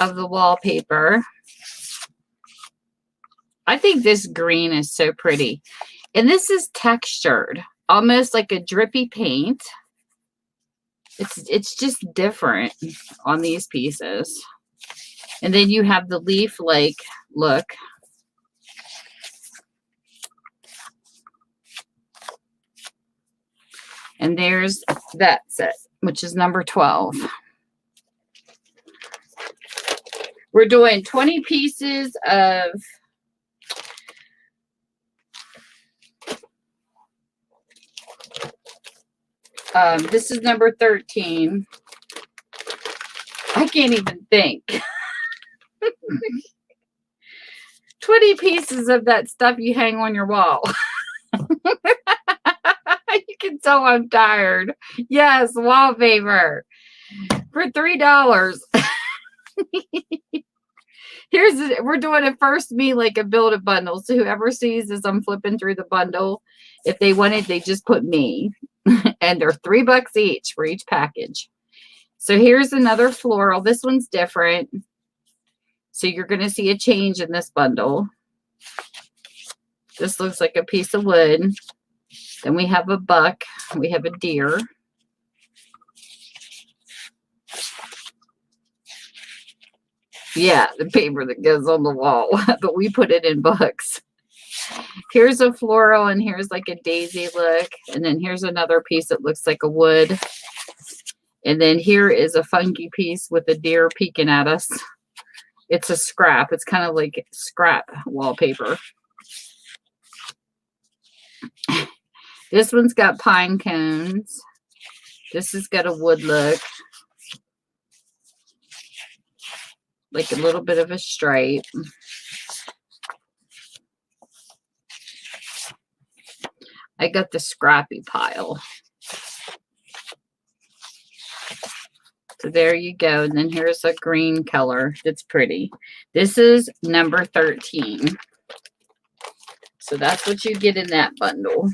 Of the wallpaper. I think this green is so pretty. And this is textured, almost like a drippy paint. It's just different on these pieces. And then you have the leaf-like look. And there's that set, which is number 12. We're doing 20 pieces of this is number 13. I can't even think. 20 pieces of that stuff you hang on your wall. You can tell I'm tired. Yes, wallpaper for $3. We're doing a first me like a build a bundle. So whoever sees as I'm flipping through the bundle, if they wanted, they just put me. And they're $3 each for each package. So here's another floral. This one's different. So you're going to see a change in this bundle. This looks like a piece of wood. Then we have a buck. We have a deer. Yeah, the paper that goes on the wall, but we put it in books. Here's a floral, and here's like a daisy look. And then here's another piece that looks like a wood. And then here is a funky piece with a deer peeking at us. It's a scrap. It's kind of like scrap wallpaper. This one's got pine cones. This has got a wood look. Like a little bit of a stripe. I got the scrappy pile. So there you go. And then here's a green color that's pretty. This is number 13. So that's what you get in that bundle.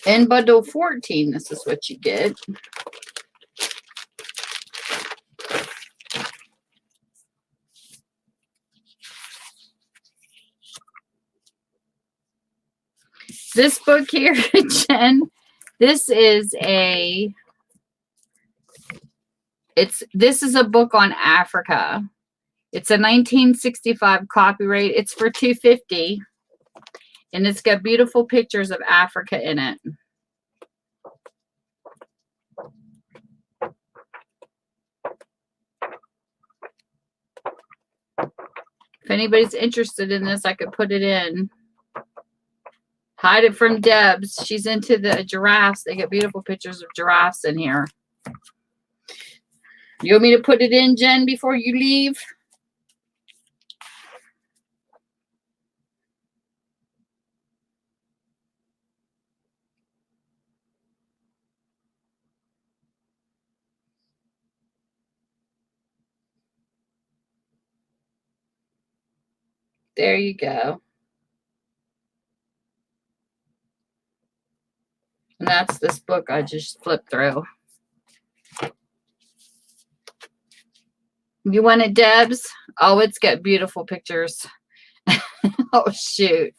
In bundle 14, this is what you get. This book here, Jen, this is a book on Africa. It's a 1965 copyright. It's for $2.50. And it's got beautiful pictures of Africa in it. If anybody's interested in this, I could put it in. Hide it from Debs. She's into the giraffes. They get beautiful pictures of giraffes in here. You want me to put it in, Jen, before you leave? There you go. And that's this book I just flipped through. You want it, Debs? Oh, it's got beautiful pictures. Oh, shoot.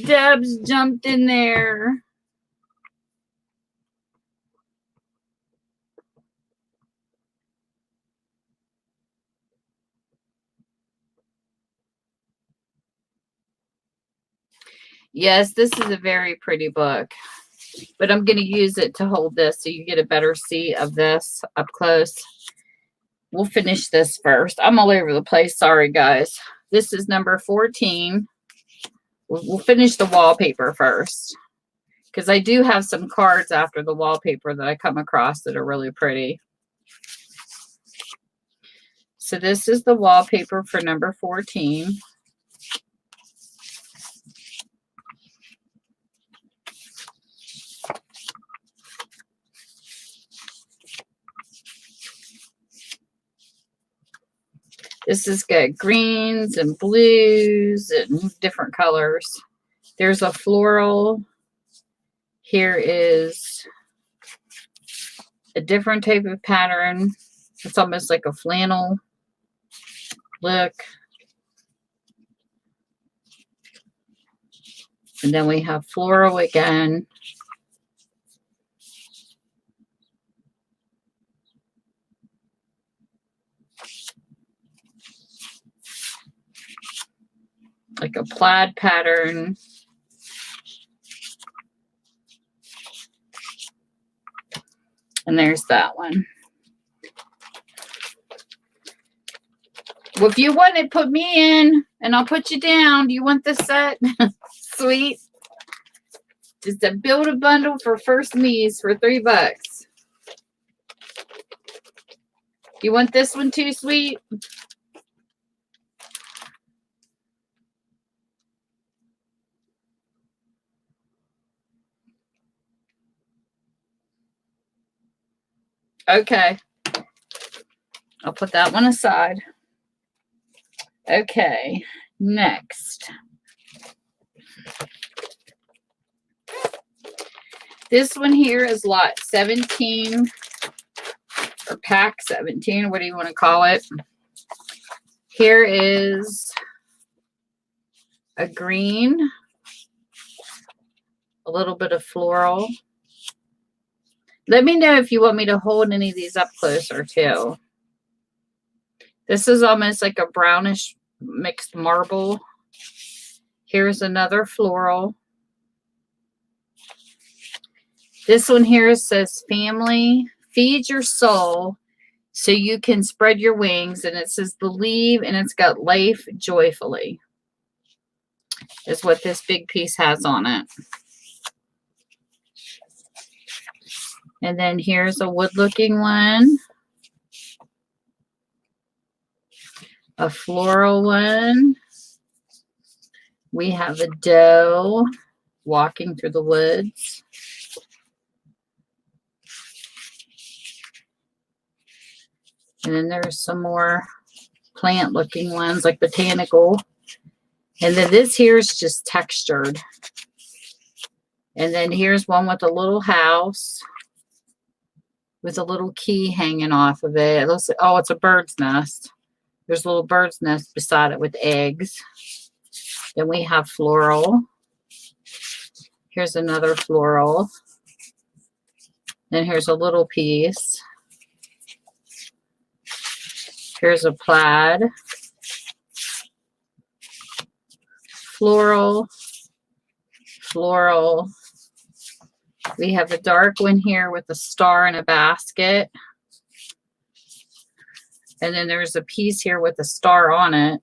Debs jumped in there. Yes, this is a very pretty book, but I'm going to use it to hold this so you get a better see of this up close. We'll finish this first. I'm all over the place. Sorry, guys. This is number 14. We'll finish the wallpaper first, because I do have some cards after the wallpaper that I come across that are really pretty. So this is the wallpaper for number 14. This has got greens and blues and different colors. There's a floral. Here is a different type of pattern. It's almost like a flannel look. And then we have floral again. Like a plaid pattern. And there's that one. Well, if you want it, put me in and I'll put you down. Do you want this set? Sweet. Just a build a bundle for First Me's for $3. You want this one too, sweet? Okay. I'll put that one aside. Okay. Next. This one here is lot 17 or pack 17. What do you want to call it? Here is a green, a little bit of floral. Let me know if you want me to hold any of these up closer too. This is almost like a brownish mixed marble. Here's another floral. This one here says family, feed your soul so you can spread your wings. And it says believe, and it's got life joyfully is what this big piece has on it. And then here's a wood looking one. A floral one. We have a doe walking through the woods. And then there's some more plant looking ones like botanical. And then this here is just textured. And then here's one with a little house with a little key hanging off of it. It looks like, oh, it's a bird's nest. There's a little bird's nest beside it with eggs. Then we have floral. Here's another floral. Then here's a little piece. Here's a plaid. Floral. Floral. We have a dark one here with a star in a basket. And then there's a piece here with a star on it.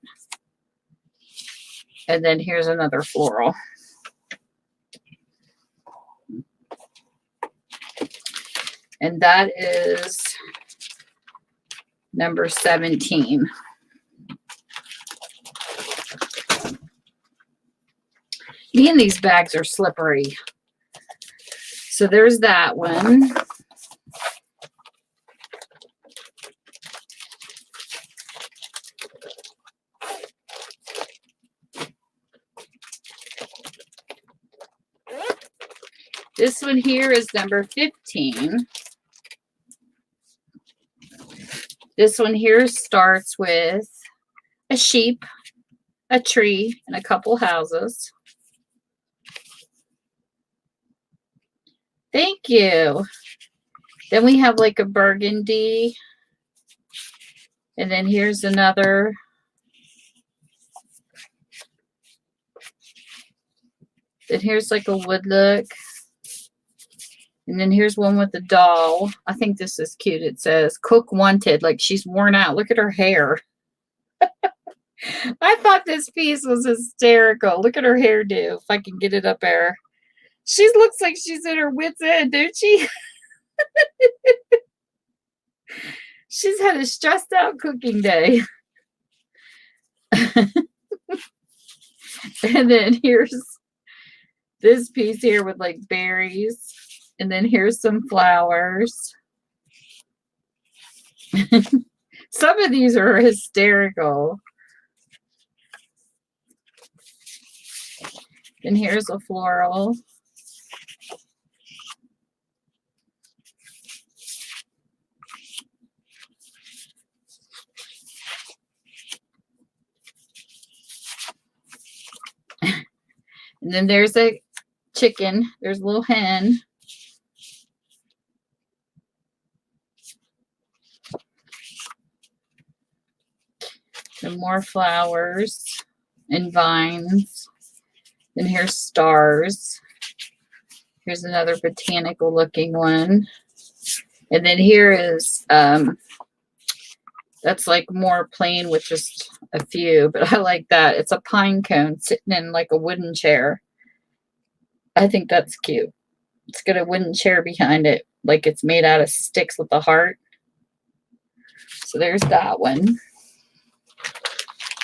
And then here's another floral. And that is number 17. Me and these bags are slippery. So there's that one. This one here is number 15. This one here starts with a sheep, a tree, and a couple houses. Thank you. Then we have like a burgundy. And then here's another. Then here's like a wood look. And then here's one with a doll. I think this is cute. It says cook wanted, like she's worn out. Look at her hair. I thought this piece was hysterical. Look at her hairdo, if I can get it up there. She looks like she's in her wits' end, don't she? She's had a stressed out cooking day. And then here's this piece here with like berries. And then here's some flowers. Some of these are hysterical. And here's a floral. And then there's a chicken. There's a little hen. And more flowers and vines. And here's stars. Here's another botanical looking one. And then here is, that's like more plain with just a few, but I like that. It's a pine cone sitting in like a wooden chair. I think that's cute. It's got a wooden chair behind it, like it's made out of sticks with a heart. So there's that one.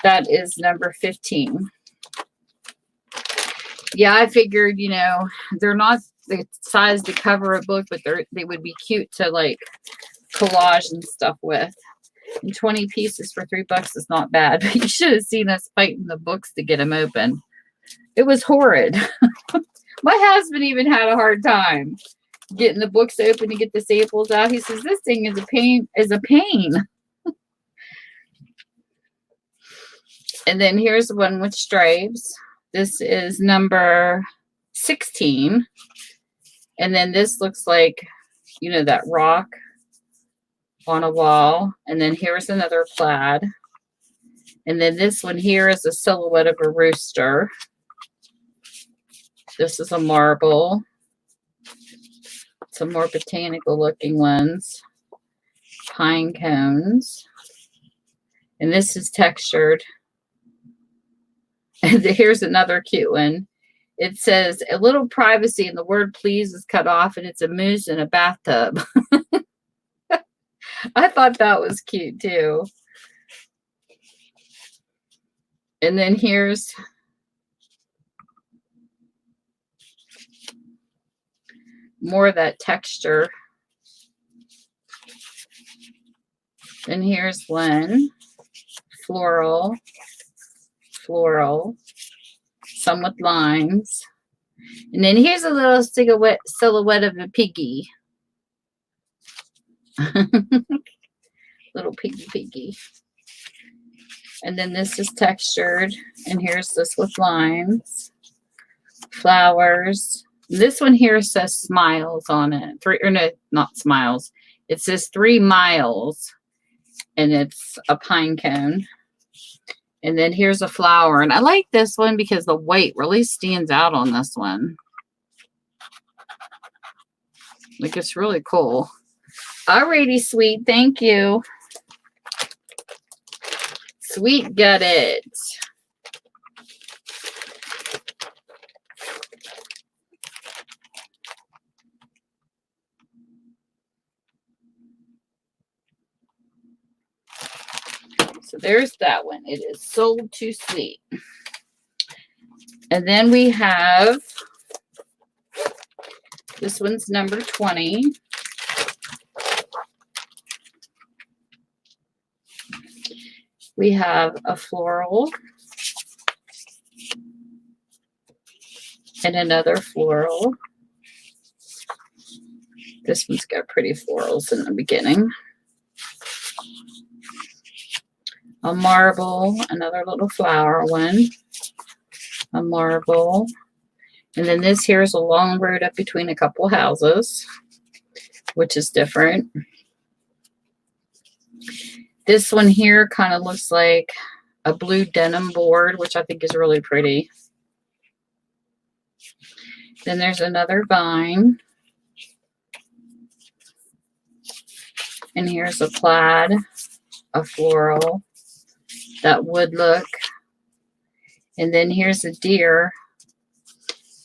That is number 15. Yeah, I figured, you know, they're not the size to cover a book, but they would be cute to like collage and stuff with. And 20 pieces for $3 is not bad, but you should have seen us fighting the books to get them open. It was horrid. My husband even had a hard time getting the books open to get the samples out. He says, this thing is a pain, And then here's one with stripes. This is number 16. And then this looks like, you know, that rock on a wall. And then here's another plaid. And then this one here is a silhouette of a rooster. This is a marble. Some more botanical looking ones. Pine cones. And this is textured. And here's another cute one. It says, a little privacy, and the word please is cut off, and it's a moose in a bathtub. I thought that was cute too. And then here's more of that texture. And here's one. Floral. Some with lines. And then here's a little silhouette of a piggy. Little piggy. And then this is textured. And here's this with lines. Flowers. This one here says smiles on it. Not smiles. It says 3 miles. And it's a pine cone. And then here's a flower. And I like this one because the white really stands out on this one. Like, it's really cool. Alrighty, sweet. Thank you. Sweet, got it. So there's that one. It is sold to Sweet. And then we have, this one's number 20. We have a floral and another floral. This one's got pretty florals in the beginning. A marble, another little flower one. A marble. And then this here is a long road up between a couple houses, which is different. This one here kind of looks like a blue denim board, which I think is really pretty. Then there's another vine. And here's a plaid, a floral, that wood look. And then here's a deer.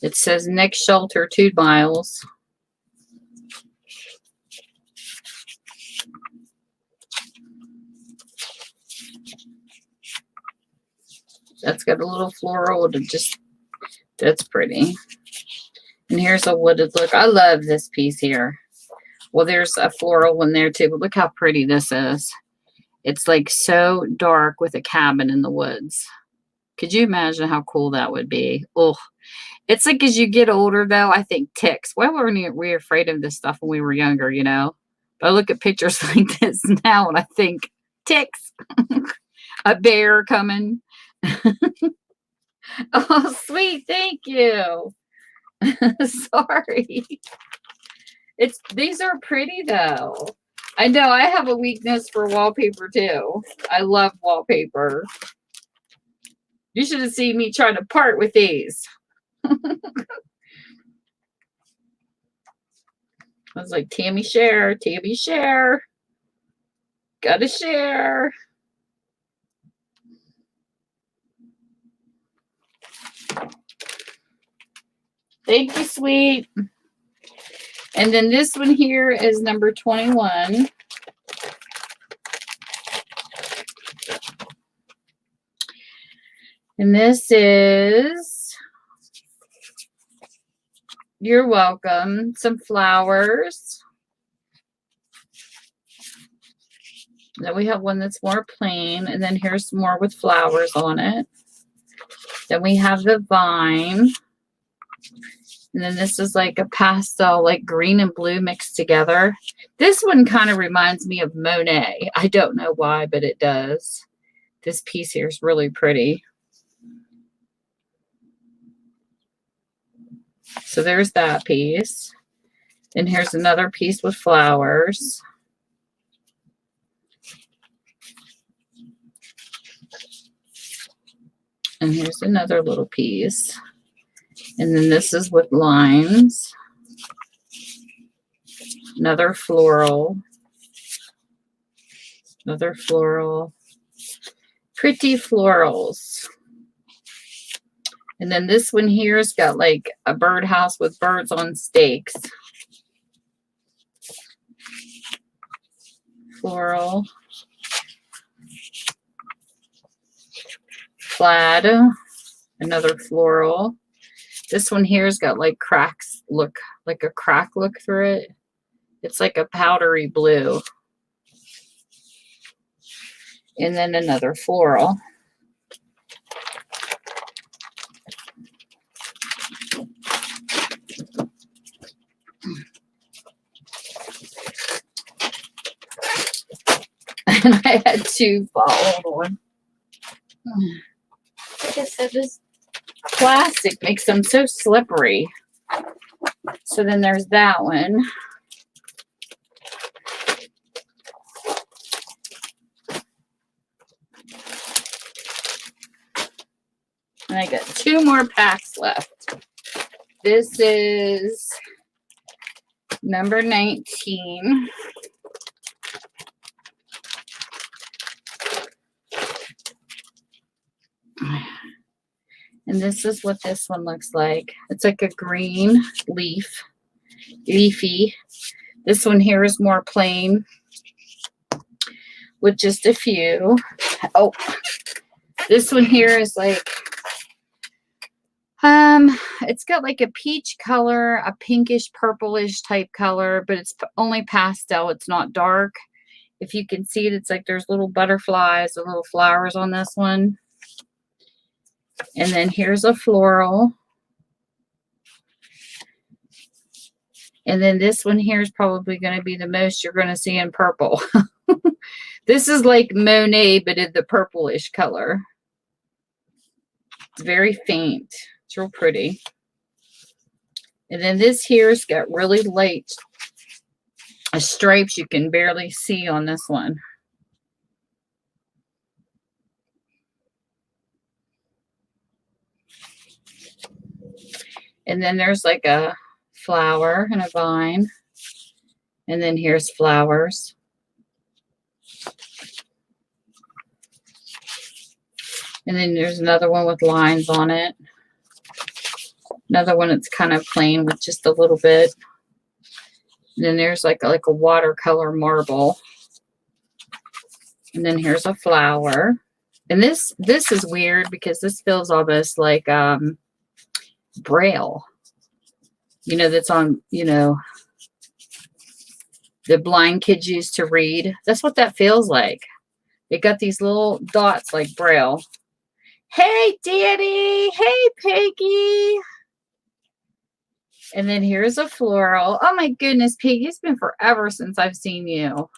It says next shelter 2 miles. That's got a little floral to just, that's pretty. And here's a wooded look. I love this piece here. Well, there's a floral one there too, but look how pretty this is. It's like so dark with a cabin in the woods. Could you imagine how cool that would be? Oh, it's like as you get older though, I think ticks. Why weren't we afraid of this stuff when we were younger, you know? But I look at pictures like this now and I think ticks. A bear coming. Oh, sweet. Thank you. Sorry. These are pretty though. I know I have a weakness for wallpaper too. I love wallpaper. You should have seen me trying to part with these. I was like, Tammy share, gotta share. Thank you, sweet. And then this one here is number 21. And this is, you're welcome, some flowers. Then we have one that's more plain, and then here's some more with flowers on it. Then we have the vine. And then this is like a pastel, like green and blue mixed together. This one kind of reminds me of Monet. I don't know why, but it does. This piece here is really pretty. So there's that piece. And here's another piece with flowers. And here's another little piece. And then this is with lines. Another floral. Another floral. Pretty florals. And then this one here has got like a birdhouse with birds on stakes. Floral. Plaid. Another floral. This one here has got like cracks look, like a crack look through it. It's like a powdery blue. And then another floral. And I had to follow on. Like I said, this plastic makes them so slippery. So then there's that one. And I got 2 more packs left. This is number 19. And this is what this one looks like. It's like a green leafy. This one here is more plain with just a few. Oh, this one here is like, it's got like a peach color, a pinkish purplish type color, but it's only pastel. It's not dark. If you can see it, it's like there's little butterflies or little flowers on this one. And then here's a floral. And then this one here is probably going to be the most you're going to see in purple. This is like Monet, but in the purplish color. It's very faint. It's real pretty. And then this here's got really light stripes you can barely see on this one. And then there's like a flower and a vine. And then here's flowers. And then there's another one with lines on it. Another one that's kind of plain with just a little bit. And then there's like a watercolor marble. And then here's a flower. And this is weird because this feels almost like Braille. You know, that's on, you know, the blind kids used to read. That's what that feels like. It got these little dots like Braille. Hey, Danny. Hey, Peggy. And then here's a floral. Oh, my goodness, Peggy. It's been forever since I've seen you.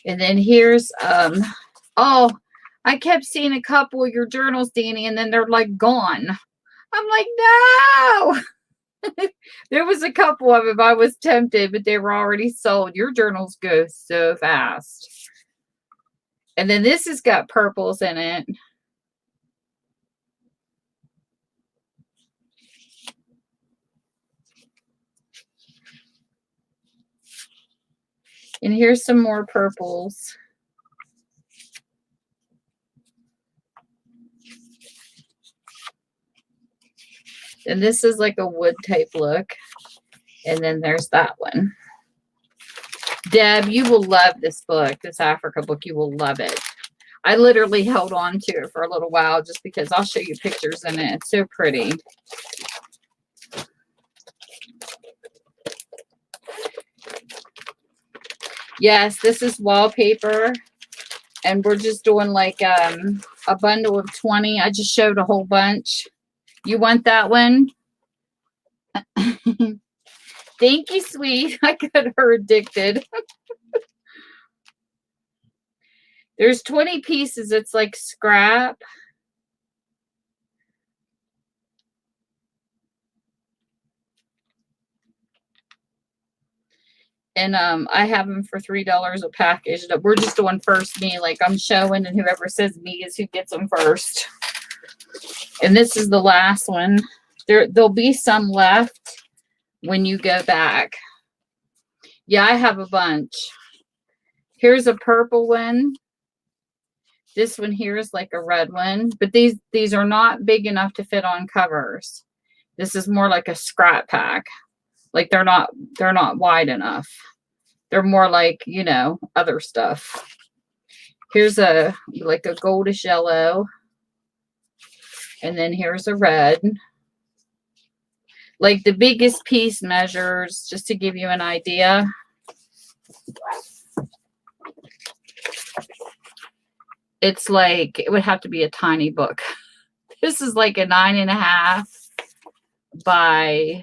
And then here's, oh, I kept seeing a couple of your journals, Danny, and then they're like gone. I'm like, no. There was a couple of them I was tempted, but they were already sold. Your journals go so fast. And then this has got purples in it. And here's some more purples. And this is like a wood type look. And then there's that one. Deb, you will love this book, this Africa book. You will love it. I literally held on to it for a little while just because I'll show you pictures in it. It's so pretty. Yes, this is wallpaper. And we're just doing like a bundle of 20. I just showed a whole bunch. You want that one? Thank you, sweet. I got her addicted. There's 20 pieces. It's like scrap. And I have them for $3 a package. We're just doing first me, like I'm showing, and whoever says me is who gets them first. And this is the last one. There'll be some left when you go back. Yeah, I have a bunch. Here's a purple one. This one here is like a red one, but these are not big enough to fit on covers. This is more like a scrap pack. Like they're not wide enough. They're more like, you know, other stuff. Here's like a goldish yellow. And then here's a red. Like the biggest piece measures, just to give you an idea. It's like, it would have to be a tiny book. This is like a 9.5 by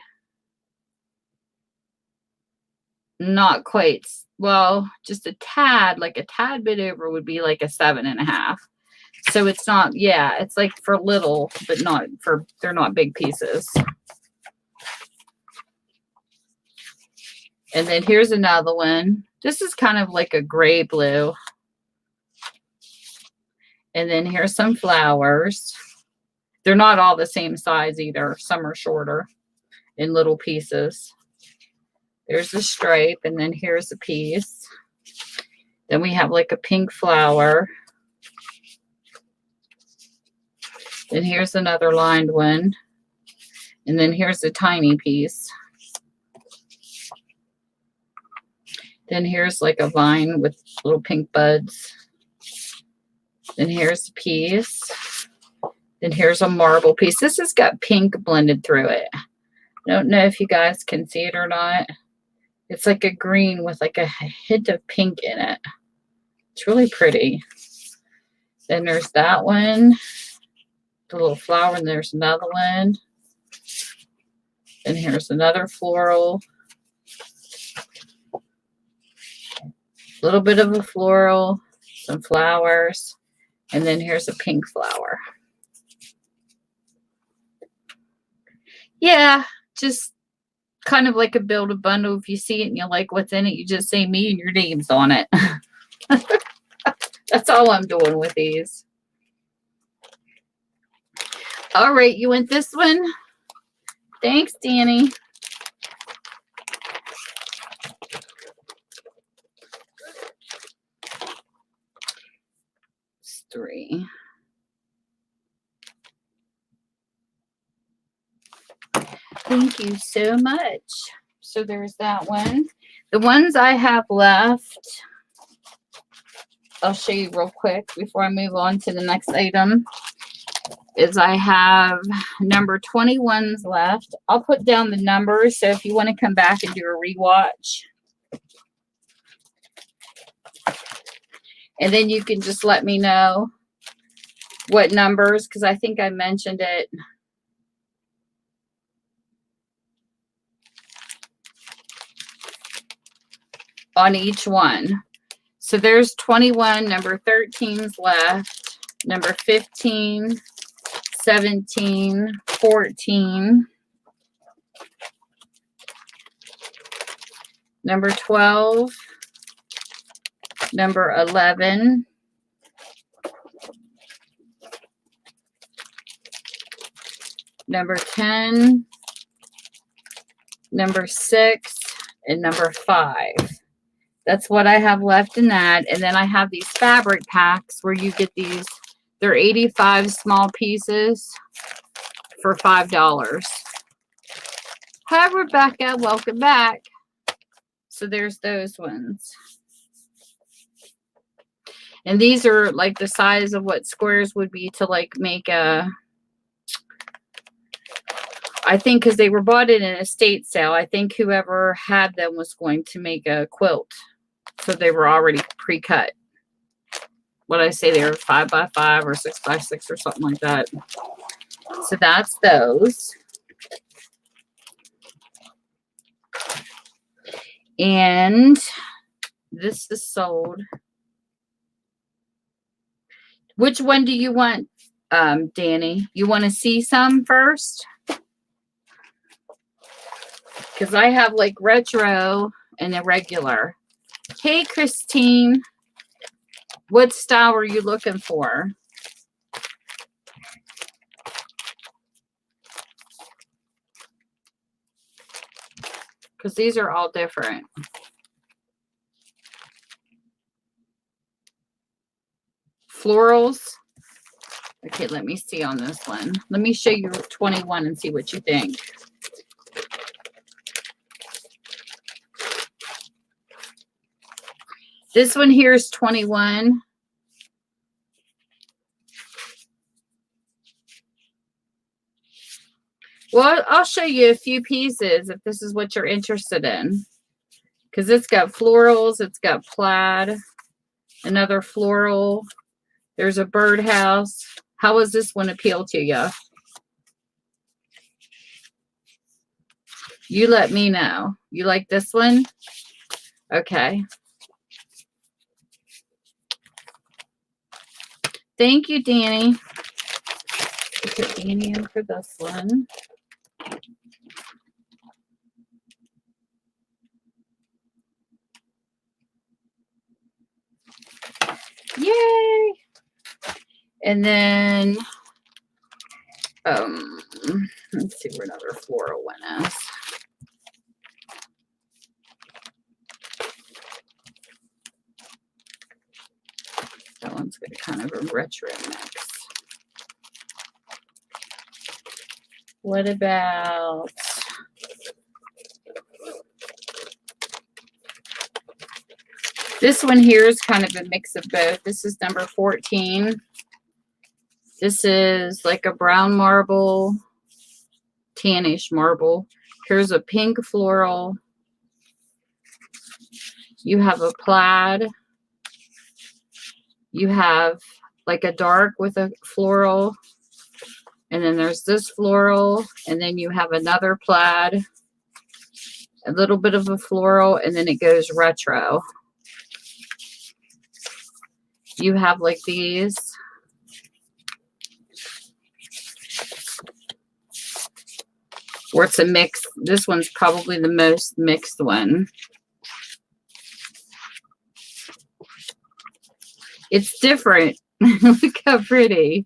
not quite, well, just a tad, like a tad bit over would be like a 7.5. So it's not, yeah, it's like for little, but not for, they're not big pieces. And then here's another one. This is kind of like a gray blue. And then here's some flowers. They're not all the same size either. Some are shorter in little pieces. There's a stripe, and then here's a piece. Then we have like a pink flower. Then here's another lined one. And then here's a tiny piece. Then here's like a vine with little pink buds. Then here's a piece. Then here's a marble piece. This has got pink blended through it. I don't know if you guys can see it or not. It's like a green with like a hint of pink in it. It's really pretty. Then there's that one. The little flower, and there's another one. And here's another floral. A little bit of a floral, some flowers, and then here's a pink flower. Yeah, just kind of like a build a bundle. If you see it and you like what's in it, you just say me and your name's on it. That's all I'm doing with these. All right, you want this one? Thanks, Danny. Thank you so much. So there's that one. The ones I have left, I'll show you real quick before I move on to the next item, is I have number 21s left. I'll put down the numbers, so if you want to come back and do a rewatch. And then you can just let me know what numbers, because I think I mentioned it. On each one. So there's 21, number 13's left, number 15, 17, 14, number 12, number 11, number 10, number 6, and number 5. That's what I have left in that. And then I have these fabric packs where you get these. They're 85 small pieces for $5. Hi, Rebecca. Welcome back. So there's those ones. And these are like the size of what squares would be to like make a, I think because they were bought in an estate sale, I think whoever had them was going to make a quilt. So they were already pre-cut. What I say, they were 5 by 5 or 6 by 6 or something like that. So that's those. And this is sold. Which one do you want, Danny? You want to see some first? Because I have like retro and a regular. Hey, Christine. What style are you looking for? Because these are all different. Florals. Okay, let me see on this one. Let me show you 21 and see what you think. This one here is 21. Well, I'll show you a few pieces if this is what you're interested in. Because it's got florals, it's got plaid, another floral. There's a birdhouse. How does this one appeal to you? You let me know. You like this one? Okay. Thank you, Danny. Put Danny in for this one. Yay! And then, let's see where another floral one is. That one's got kind of a retro mix. What about this one here? Is kind of a mix of both. This is number 14. This is like a brown marble, tannish marble. Here's a pink floral. You have a plaid. You have like a dark with a floral. And then there's this floral. And then you have another plaid. A little bit of a floral. And then it goes retro. You have like these. Where it's a mix. This one's probably the most mixed one. It's different. Look how pretty.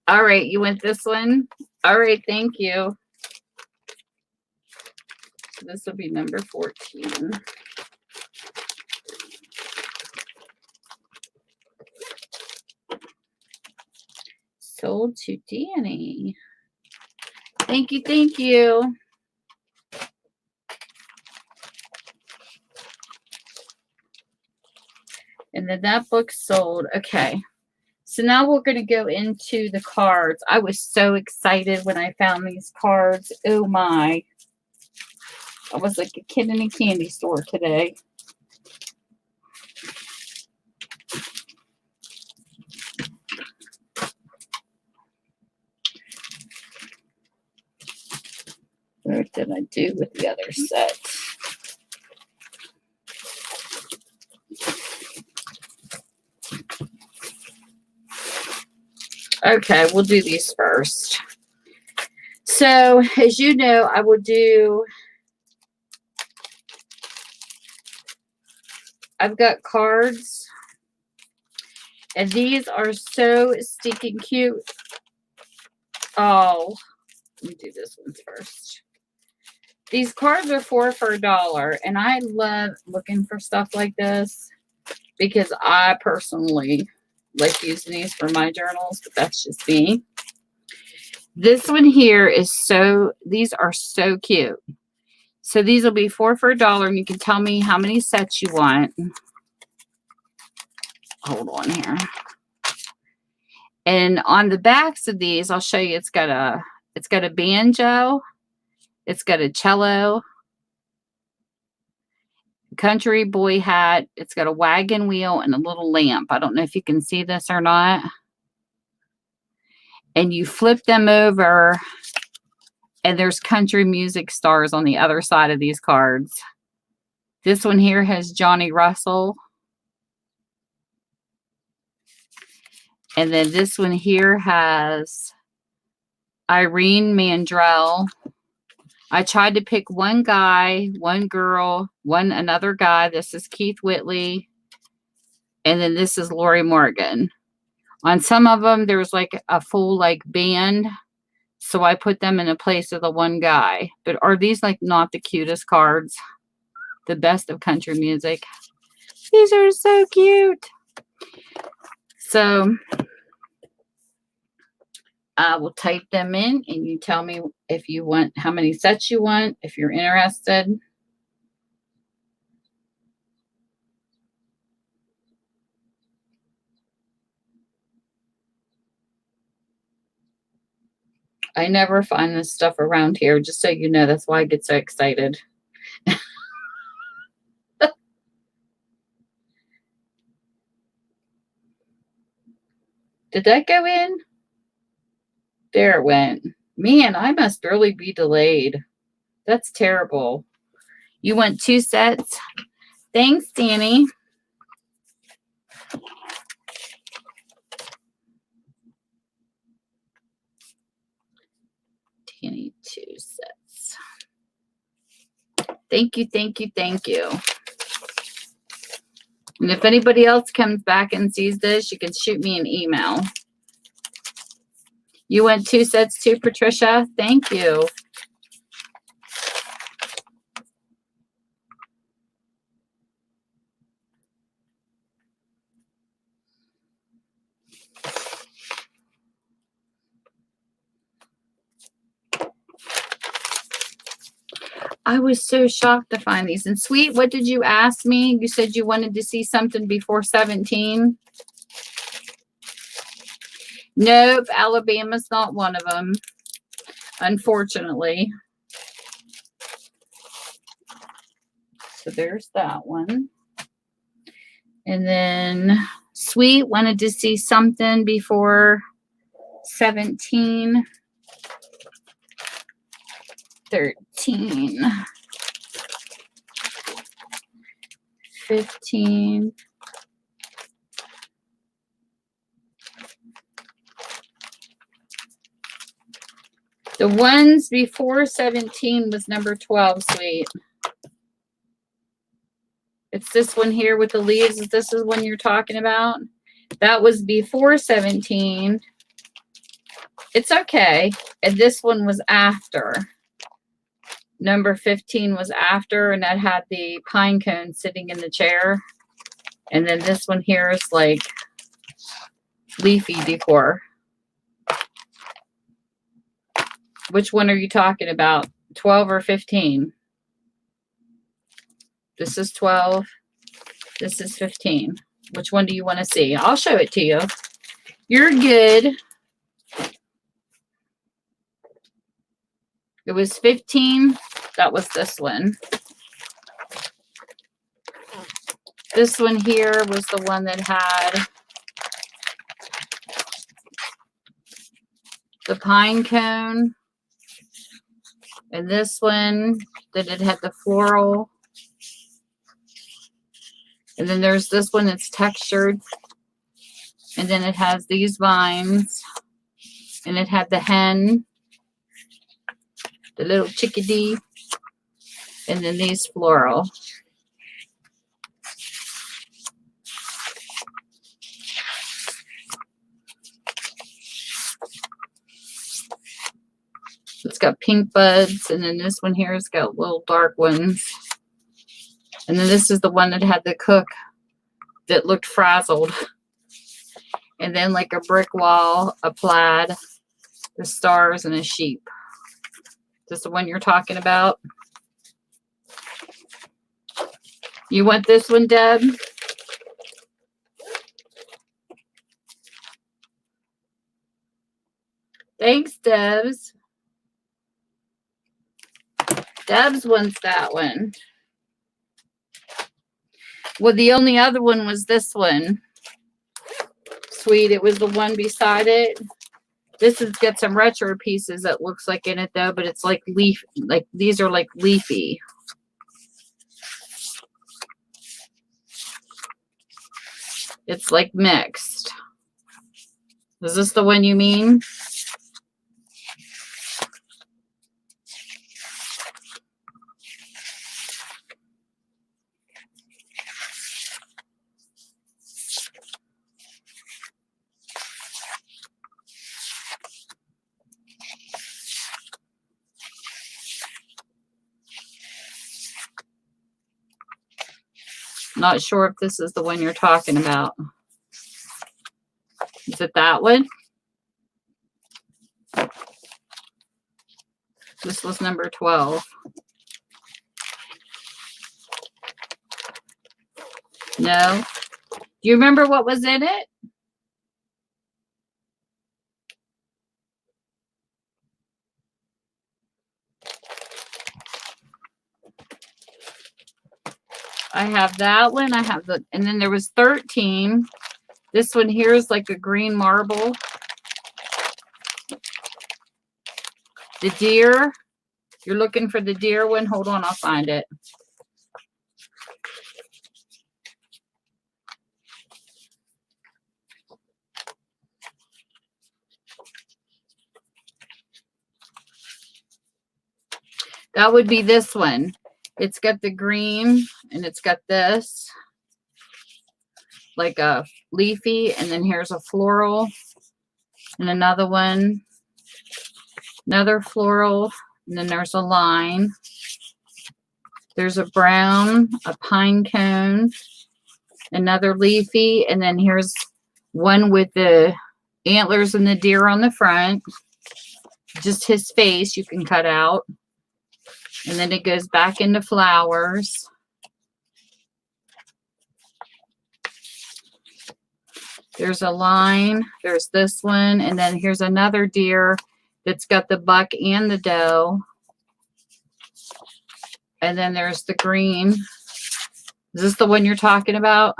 All right, you want this one? All right, thank you. This will be number 14. Sold to Danny. Thank you, thank you. And then that book sold. Okay. So now we're going to go into the cards. I was so excited when I found these cards. Oh my. I was like a kid in a candy store today. What did I do with the other set? Okay, we'll do these first. So, as you know, I will do, I've got cards, and these are so stinking cute. Oh, let me do this one first. These cards are 4 for $1, and I love looking for stuff like this because I personally like using these for my journals, but that's just me. This one here is these are so cute. So these will be 4 for $1, and you can tell me how many sets you want. Hold on here. And on the backs of these, I'll show you, it's got a banjo, it's got a cello, country boy hat, it's got a wagon wheel and a little lamp. I don't know if you can see this or not. And you flip them over, and there's country music stars on the other side of these cards. This one here has Johnny Russell. And then this one here has Irene Mandrell. I tried to pick one guy, one girl, another guy. This is Keith Whitley. And then this is Lori Morgan. On some of them, there was like a full like band. So I put them in a place of the one guy. But are these like not the cutest cards? The best of country music. These are so cute. So I will type them in, and you tell me if you want, how many sets you want, if you're interested. I never find this stuff around here, just so you know. That's why I get so excited. Did that go in? There it went. Man, I must really be delayed. That's terrible. You want 2 sets? Thanks, Danny. Danny, 2 sets. Thank you, thank you, thank you. And if anybody else comes back and sees this, you can shoot me an email. You want 2 sets too, Patricia? Thank you. I was so shocked to find these. And Sweet, what did you ask me? You said you wanted to see something before 17. Nope, Alabama's not one of them, unfortunately. So there's that one. And then Sweet wanted to see something before 17. 13. 15. The ones before 17 was number 12, Sweet. It's this one here with the leaves. This is one you're talking about. That was before 17. It's okay. And this one was after. Number 15 was after, and that had the pine cone sitting in the chair. And then this one here is like leafy decor. Which one are you talking about? 12 or 15? This is 12. This is 15. Which one do you want to see? I'll show it to you. You're good. It was 15. That was this one. This one here was the one that had the pine cone. And this one that it had the floral. And then there's this one that's textured. And then it has these vines. And it had the hen. The little chickadee. And then these floral. It's got pink buds, and then this one here has got little dark ones. And then this is the one that had the cook that looked frazzled. And then like a brick wall, a plaid, the stars, and a sheep. Is this the one you're talking about? You want this one, Deb? Thanks, Debs. Debs wants that one. Well, the only other one was this one. Sweet, it was the one beside it. This has got some retro pieces that looks like in it though, but it's like leaf, like these are like leafy. It's like mixed. Is this the one you mean? Not sure if this is the one you're talking about. Is it that one? This was number 12. No. Do you remember what was in it? I have that one. I have the, and then there was 13. This one here is like a green marble. The deer. You're looking for the deer one? Hold on, I'll find it. That would be this one. It's got the green and it's got this like a leafy, and then here's a floral and another one, another floral, and then there's a line. There's a brown, a pine cone, another leafy, and then here's one with the antlers and the deer on the front. Just his face you can cut out. And then it goes back into flowers. There's a line. There's this one. And then here's another deer that's got the buck and the doe. And then there's the green. Is this the one you're talking about?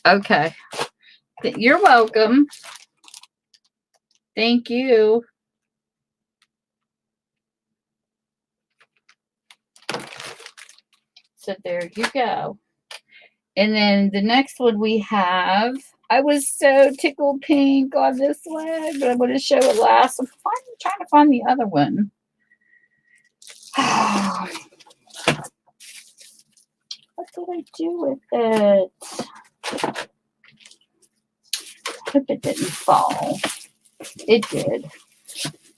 Okay. You're welcome. Thank you. So there you go. And then the next one we have, I was so tickled pink on this one, but I'm going to show it last. I'm trying to find the other one. What did I do with it? Hope it didn't fall. It did.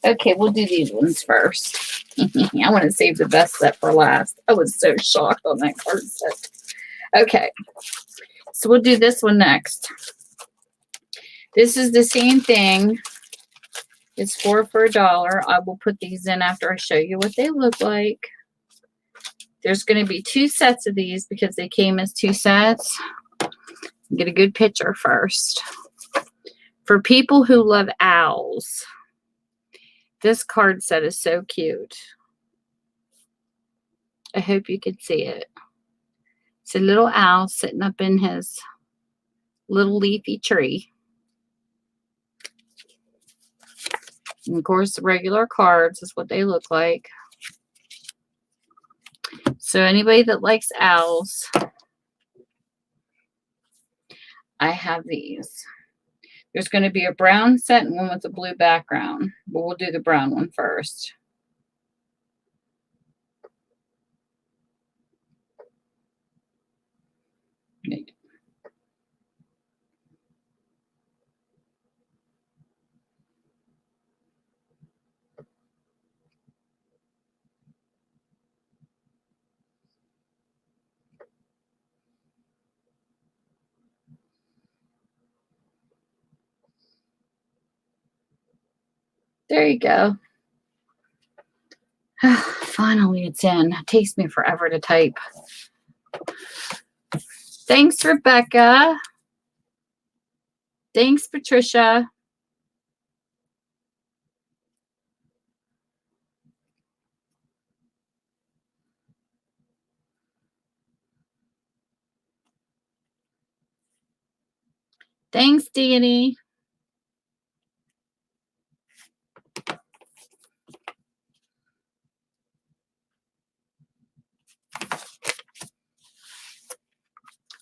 Okay, we'll do these ones first. I want to save the best set for last. I was so shocked on that card set. Okay, so we'll do this one next. This is the same thing. It's 4 for $1. I will put these in after I show you what they look like. There's going to be 2 sets of these because they came as 2 sets. Get a good picture first. For people who love owls, this card set is so cute. I hope you can see it. It's a little owl sitting up in his little leafy tree. And of course, the regular cards is what they look like. So anybody that likes owls, I have these. There's going to be a brown set and one with a blue background, but we'll do the brown one first. There you go. Finally, it's in. It takes me forever to type. Thanks, Rebecca. Thanks, Patricia. Thanks, Danny.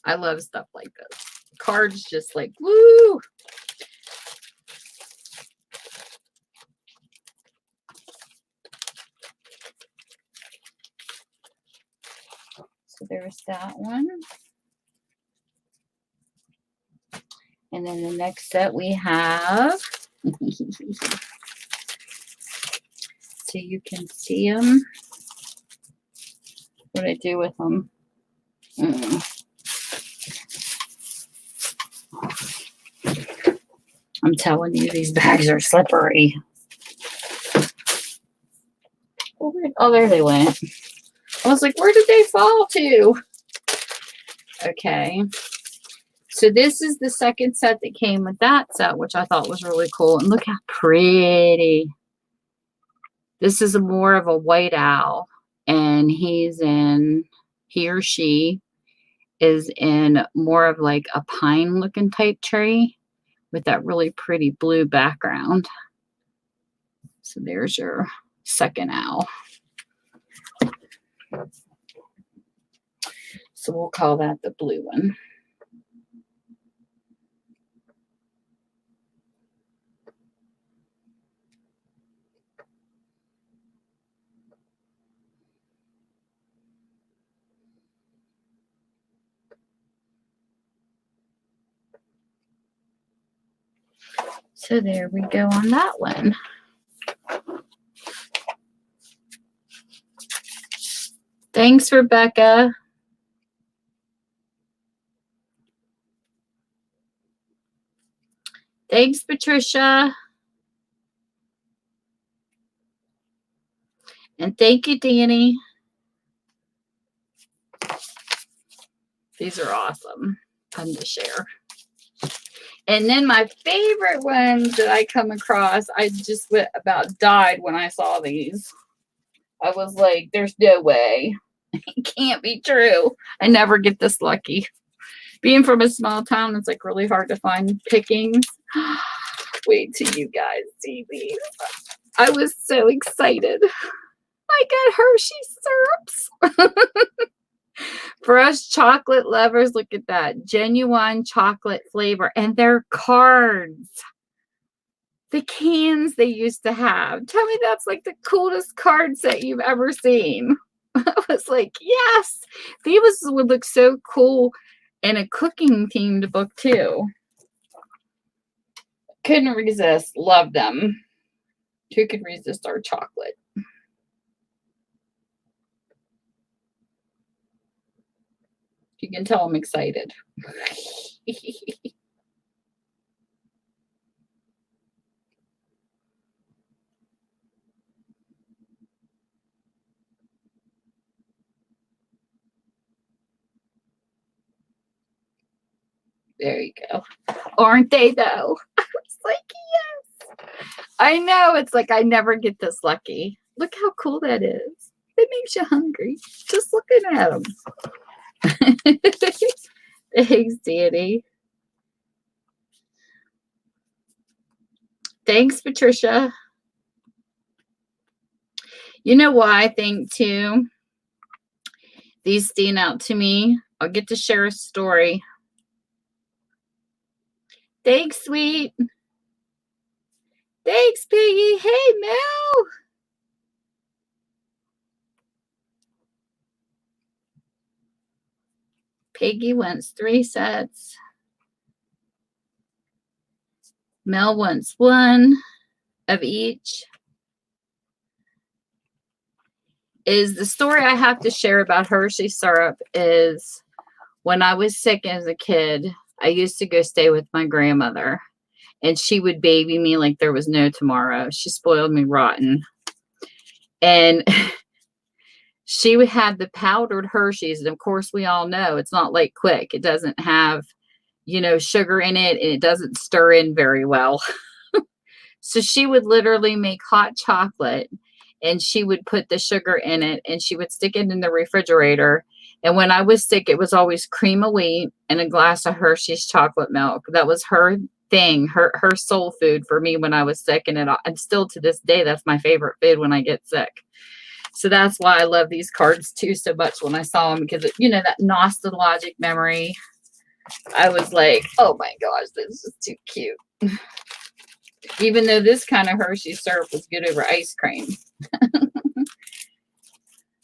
I love stuff like this. Cards just like, woo! So there's that one. And then the next set we have, so you can see them. What I do with them. I'm telling you, these bags are slippery. Oh, there they went. I was like, where did they fall to? Okay. So this is the second set that came with that set, which I thought was really cool. And look how pretty. This is more of a white owl. And he or she is in more of like a pine looking type tree with that really pretty blue background. So there's your second owl. So we'll call that the blue one. So there we go on that one. Thanks, Rebecca. Thanks, Patricia. And thank you, Danny. These are awesome. Fun to share. And then my favorite ones that I come across, I just about died when I saw these. I was like, there's no way. It can't be true. I never get this lucky. Being from a small town, it's like really hard to find pickings. Wait till you guys see these. I was so excited. I got Hershey syrups. For us chocolate lovers, look at that. Genuine chocolate flavor. And they're cards. The cans they used to have. Tell me that's like the coolest card set you've ever seen. I was like, yes. These would look so cool in a cooking themed book too. Couldn't resist. Love them. Who could resist our chocolate? You can tell I'm excited. There you go. Aren't they though? I was like, yes. I know. It's like I never get this lucky. Look how cool that is. It makes you hungry. Just looking at them. Thanks, Danny. Thanks, Patricia. You know why I think too? These stand out to me. I'll get to share a story. Thanks, sweet. Thanks, Piggy. Hey, Mel. Piggy wants 3 sets. Mel wants 1 of each. Is the story I have to share about Hershey syrup is when I was sick as a kid, I used to go stay with my grandmother, and she would baby me like there was no tomorrow. She spoiled me rotten. And she would have the powdered Hershey's. And of course, we all know it's not like Quick. It doesn't have, sugar in it, and it doesn't stir in very well. So she would literally make hot chocolate, and she would put the sugar in it, and she would stick it in the refrigerator. And when I was sick, it was always cream of wheat and a glass of Hershey's chocolate milk. That was her thing, her soul food for me when I was sick. And still to this day, that's my favorite food when I get sick. So that's why I love these cards too so much when I saw them, because, that nostalgic memory. I was like, oh my gosh, this is too cute. Even though this kind of Hershey syrup was good over ice cream.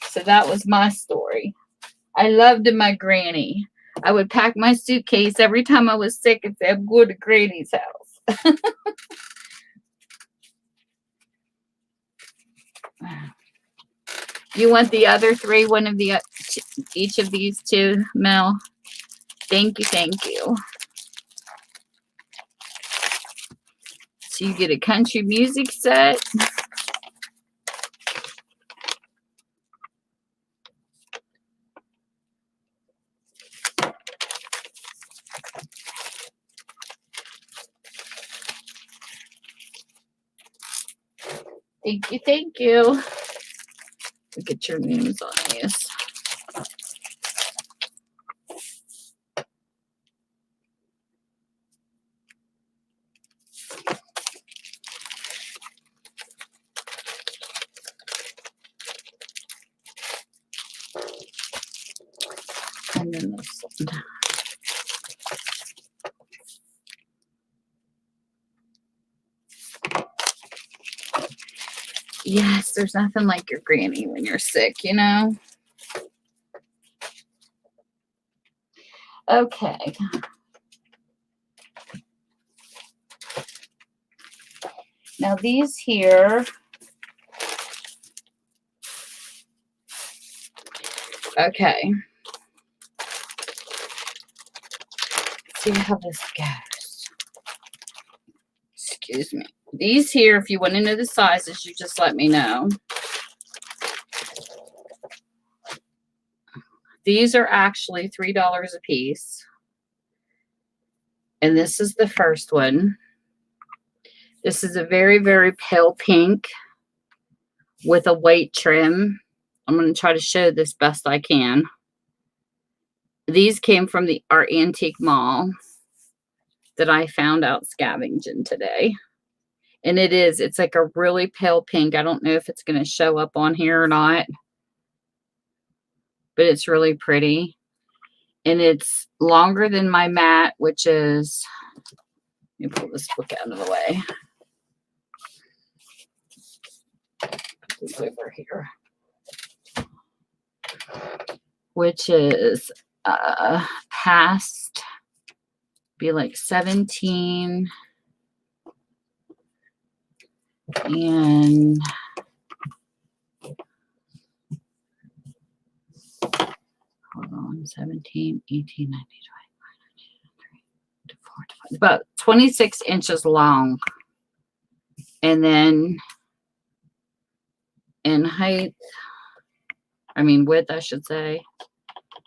So that was my story. I loved my granny. I would pack my suitcase every time I was sick and say, I'm going to Granny's house. You want the other 3, one of the each of these 2, Mel? Thank you, thank you. So you get a country music set. Thank you, thank you. Get your names on these. And then this one. Yes, there's nothing like your granny when you're sick, Okay. Now these here. Okay. Let's see how this goes. Excuse me. These here, if you want to know the sizes, you just let me know. These are actually $3 a piece. And this is the first one. This is a very, very pale pink with a white trim. I'm going to try to show this best I can. These came from the Art Antique Mall that I found out scavenging today. And it's like a really pale pink. I don't know if it's going to show up on here or not, but it's really pretty. And it's longer than my mat, which is, let me pull this book out of the way. Put this over here. Which is past, be like 17. And hold on. 17, 18, 19, 20, about 26 inches long. And then in height, width, I should say,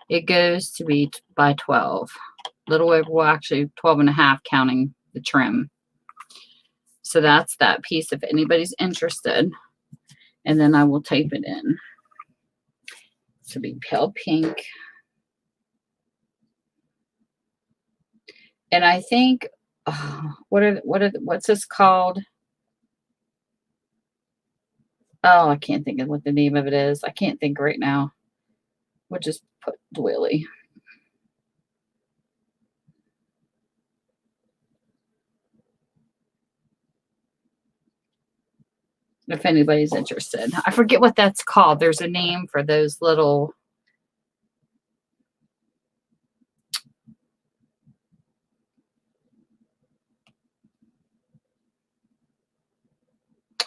it goes to be by 12. A little over, well, actually 12 and a half counting the trim. So that's that piece if anybody's interested. And then I will tape it in. This will be pale pink. And I think, what's this called? Oh, I can't think of what the name of it is. I can't think right now. We'll just put Dwilly. If anybody's interested. I forget what that's called. There's a name for those little...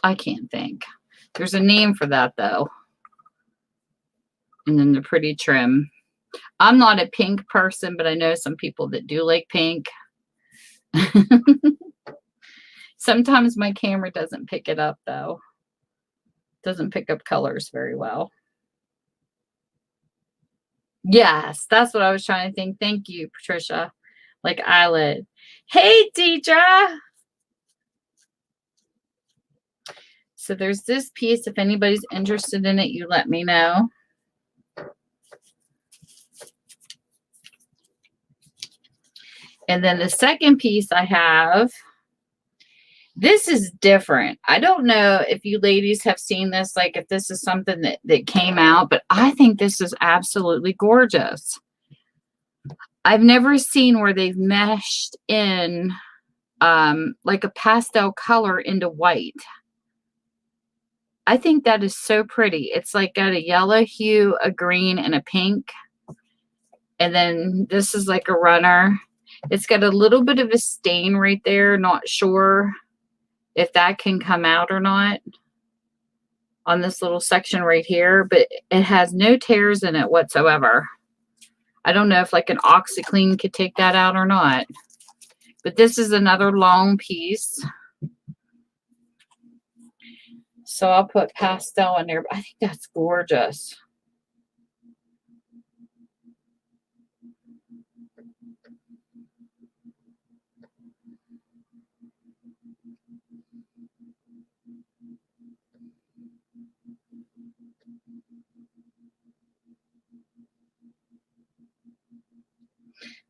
I can't think. There's a name for that, though. And then the pretty trim. I'm not a pink person, but I know some people that do like pink. Sometimes my camera doesn't pick it up, though. Doesn't pick up colors very well. Yes, that's what I was trying to think. Thank you, Patricia. Like eyelid. Hey, Deidre. So there's this piece. If anybody's interested in it, you let me know. And then the second piece I have, this is different. I don't know if you ladies have seen this, like if this is something that came out, but I think this is absolutely gorgeous. I've never seen where they've meshed in like a pastel color into white. I think that is so pretty. It's like got a yellow hue, a green, and a pink. And then this is like a runner. It's got a little bit of a stain right there. Not sure if that can come out or not on this little section right here, but it has no tears in it whatsoever. I don't know if like an OxiClean could take that out or not. But this is another long piece. So I'll put pastel in there. But I think that's gorgeous.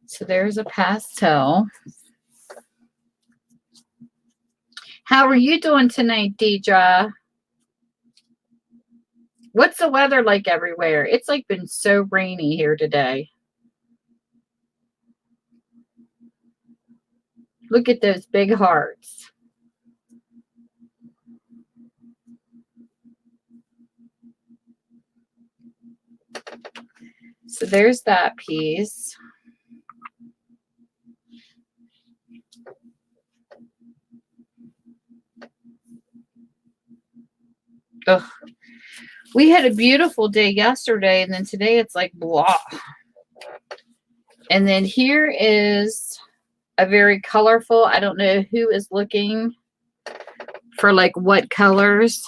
So there's a pastel. How are you doing tonight, Deidre? What's the weather like everywhere? It's like been so rainy here today. Look at those big hearts. So there's that piece. Ugh. We had a beautiful day yesterday, and then today it's like blah. And then here is a very colorful, I don't know who is looking for like what colors,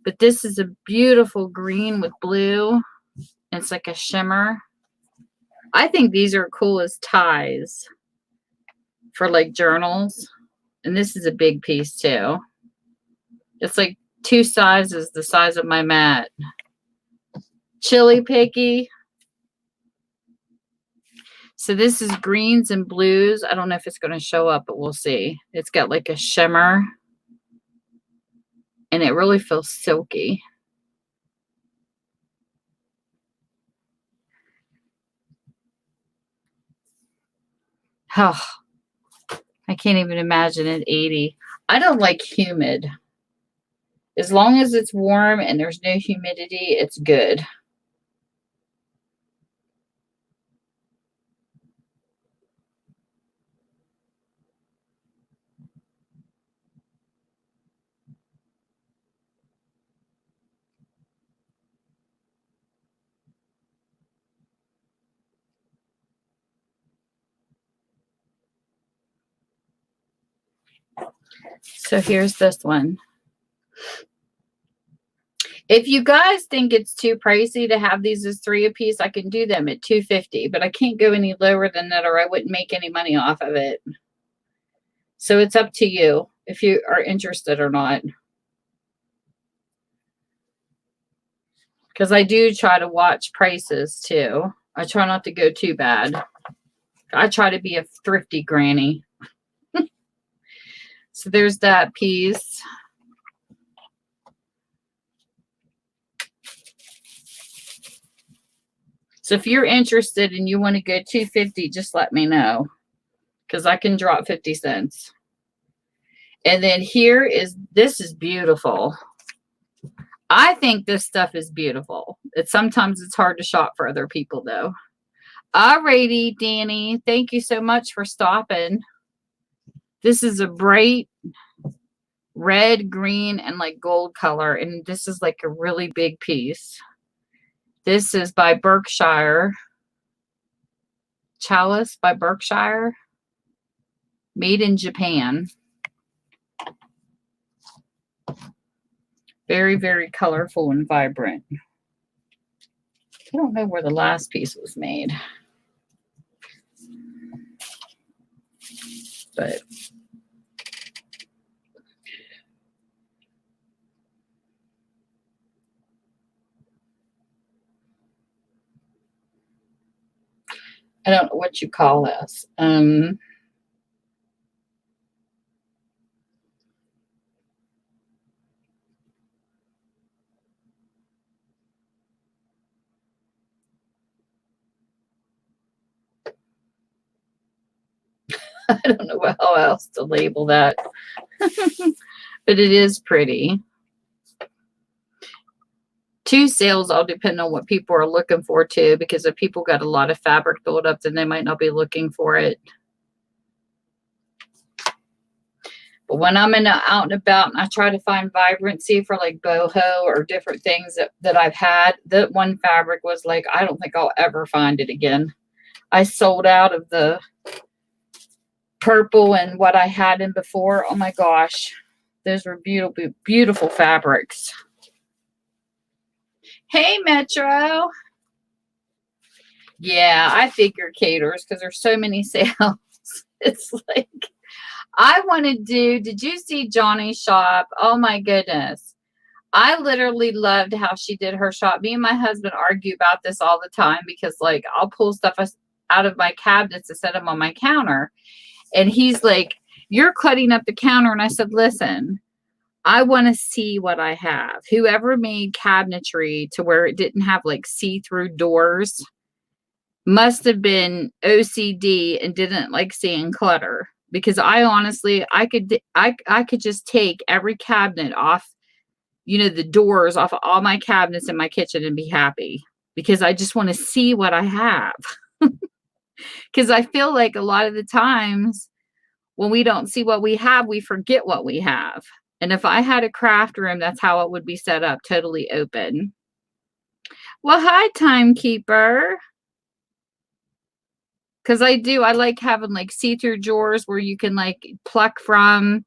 but this is a beautiful green with blue. It's like a shimmer. I think these are cool as ties for like journals. And this is a big piece too. It's like two sizes the size of my mat. Chili Picky. So this is greens and blues. I don't know if it's going to show up, but we'll see. It's got like a shimmer. And it really feels silky. Oh, I can't even imagine at 80. I don't like humid. As long as it's warm and there's no humidity, it's good. So here's this one. If you guys think it's too pricey to have these as 3 a piece, I can do them at $2.50, but I can't go any lower than that or I wouldn't make any money off of it. So it's up to you if you are interested or not. Because I do try to watch prices too. I try not to go too bad. I try to be a thrifty granny. So there's that piece. So if you're interested and you want to go $2.50, just let me know. Because I can drop 50 cents. And then this is beautiful. I think this stuff is beautiful. Sometimes it's hard to shop for other people though. Alrighty, Danny. Thank you so much for stopping. This is a bright red, green, and like gold color. And this is like a really big piece. This is by Berkshire. Chalice by Berkshire. Made in Japan. Very, very colorful and vibrant. I don't know where the last piece was made. But I don't know what you call this. I don't know how else to label that. But it is pretty. Two sales all depend on what people are looking for too, because if people got a lot of fabric build up, then they might not be looking for it. But when I'm out and about and I try to find vibrancy for like boho or different things that I've had, that one fabric was like, I don't think I'll ever find it again. I sold out of the purple and what I had in before. Oh my gosh. Those were beautiful, beautiful fabrics. Hey, Metro. Yeah, I figure caters because there's so many sales. It's like, I want to did you see Johnny's shop? Oh my goodness. I literally loved how she did her shop. Me and my husband argue about this all the time because like I'll pull stuff out of my cabinets to set them on my counter. And he's like, you're cluttering up the counter. And I said, listen, I want to see what I have. Whoever made cabinetry to where it didn't have like see-through doors must have been OCD and didn't like seeing clutter. Because I honestly, I could just take every cabinet off, the doors off of all my cabinets in my kitchen and be happy. Because I just want to see what I have. Because I feel like a lot of the times when we don't see what we have, we forget what we have. And if I had a craft room, that's how it would be set up, totally open. Well, hi, Timekeeper. Because I like having like see-through drawers where you can like pluck from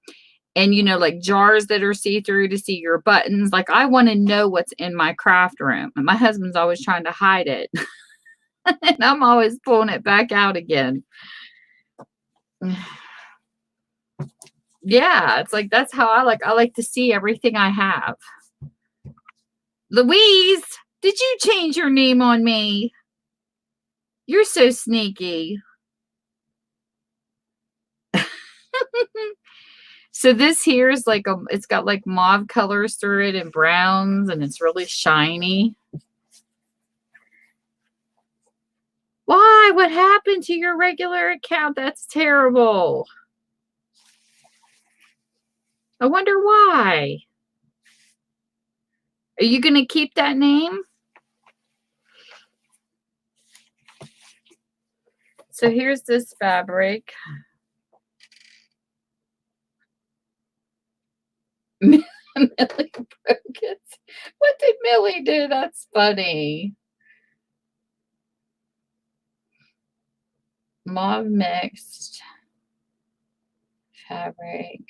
and, like jars that are see-through to see your buttons. Like I want to know what's in my craft room. And my husband's always trying to hide it. And I'm always pulling it back out again. Yeah, it's like that's how I like to see everything I have. Louise, did you change your name on me? You're so sneaky. So this here is like it's got like mauve colors through it and browns, and it's really shiny. Why? What happened to your regular account? That's terrible. I wonder why. Are you going to keep that name? So here's this fabric. Millie broke it. What did Millie do? That's funny. Mauve mixed fabric.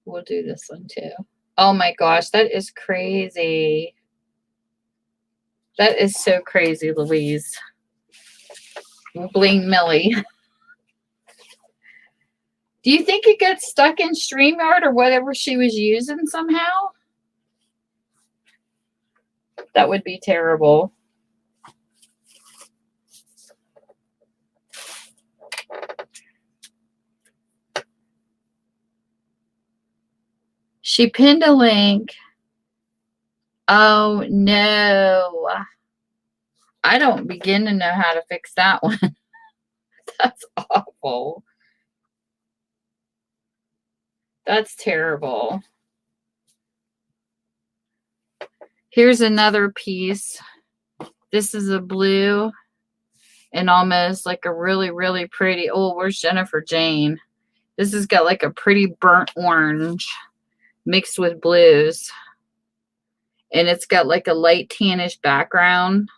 We'll do this one too. Oh my gosh, that is crazy. That is so crazy, Louise. Bling Millie. Do you think it gets stuck in StreamYard or whatever she was using somehow? That would be terrible. She pinned a link. Oh no. I don't begin to know how to fix that one. That's awful. That's terrible. Here's another piece. This is a blue and almost like a really, really pretty. Oh, where's Jennifer Jane? This has got like a pretty burnt orange mixed with blues. And it's got like a light tannish background.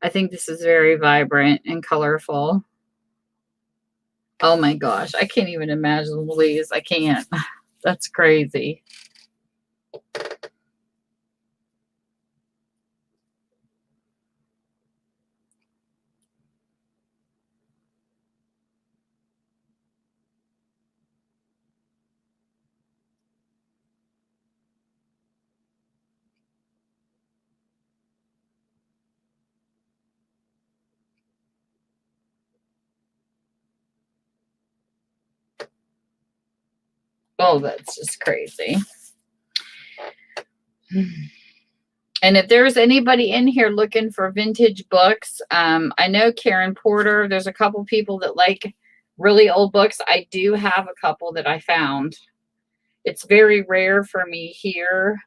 I think this is very vibrant and colorful. Oh my gosh, I can't even imagine, Louise. I can't. That's crazy. Oh, that's just crazy. And if there's anybody in here looking for vintage books, I know Karen Porter, there's a couple people that like really old books. I do have a couple that I found. It's very rare for me here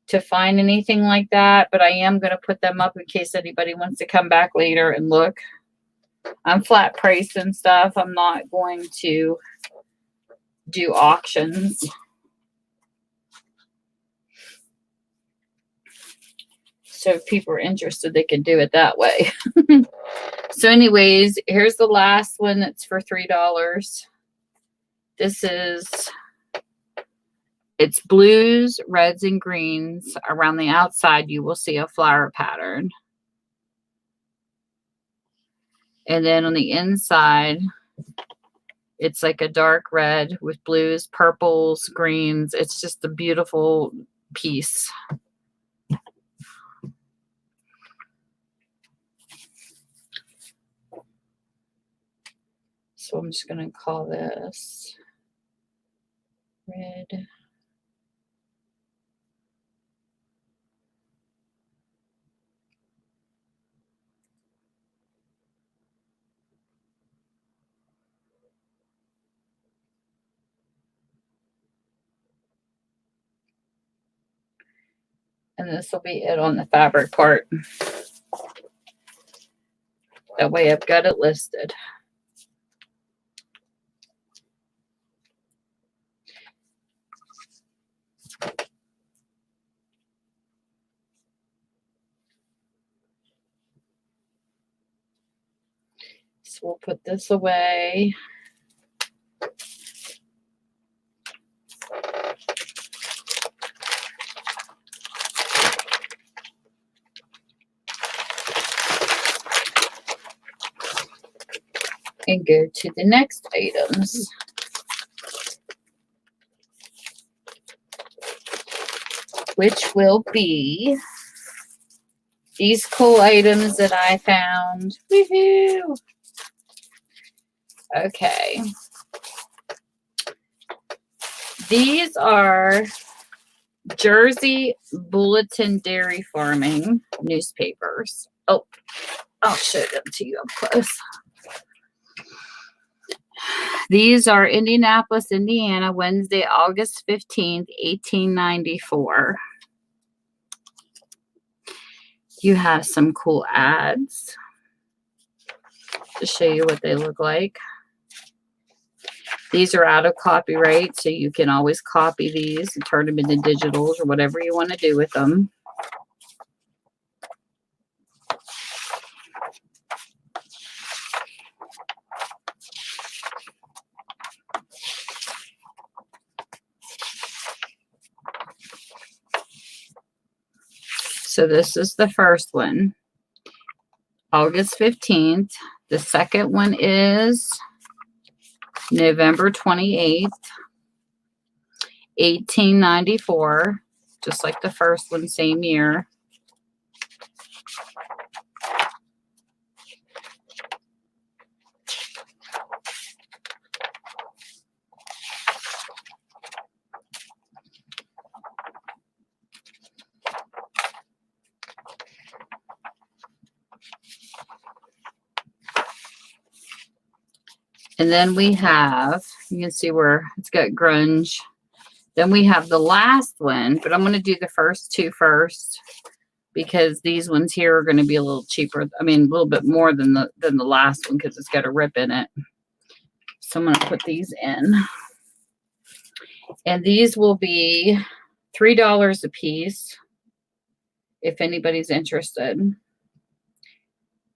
to find anything like that, but I am going to put them up in case anybody wants to come back later and look. I'm flat priced and stuff. I'm not going to do auctions. So if people are interested, they can do it that way. So anyways, here's the last one that's for $3. This is, it's blues, reds, and greens. Around the outside, you will see a flower pattern. And then on the inside, it's like a dark red with blues, purples, greens. It's just a beautiful piece. So I'm just going to call this red. And this will be it on the fabric part. That way I've got it listed. So we'll put this away. And go to the next items. Which will be these cool items that I found. Woohoo! Okay. These are Jersey Bulletin Dairy Farming newspapers. Oh, I'll show them to you up close. These are Indianapolis, Indiana, Wednesday, August 15th, 1894. You have some cool ads to show you what they look like. These are out of copyright, so you can always copy these and turn them into digitals or whatever you want to do with them. So this is the first one, August 15th. The second one is November 28th, 1894, just like the first one, same year. And then we have, you can see where it's got grunge. Then we have the last one, but I'm going to do the first two first because these ones here are going to be a little cheaper. I mean, a little bit more than the last one because it's got a rip in it. So I'm going to put these in. And these will be $3 a piece if anybody's interested.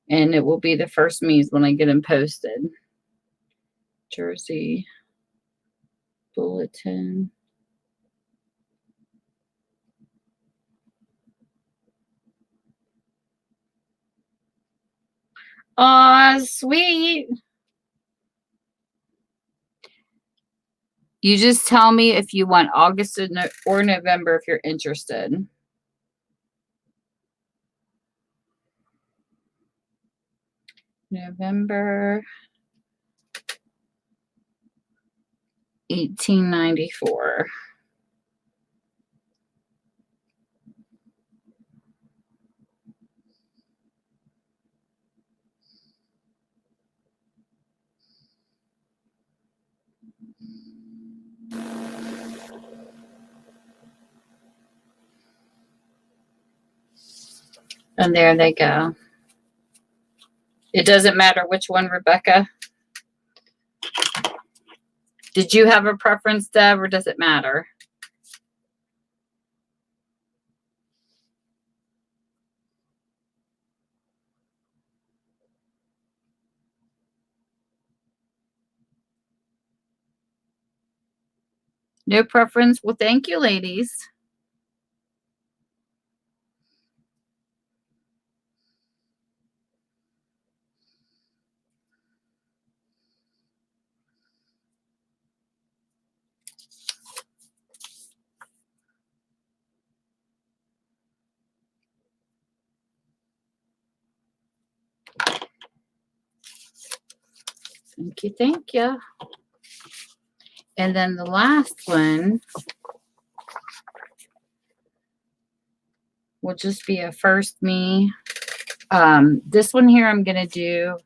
And it will be the first Mies when I get them posted. Jersey Bulletin. Aw, sweet. You just tell me if you want August or November if you're interested. November 1894. And there they go. It doesn't matter which one, Rebecca. Did you have a preference, Deb, or does it matter? No preference? Well, thank you, ladies. Thank you, thank you. And then the last one will just be a first me. This one here I'm going to do,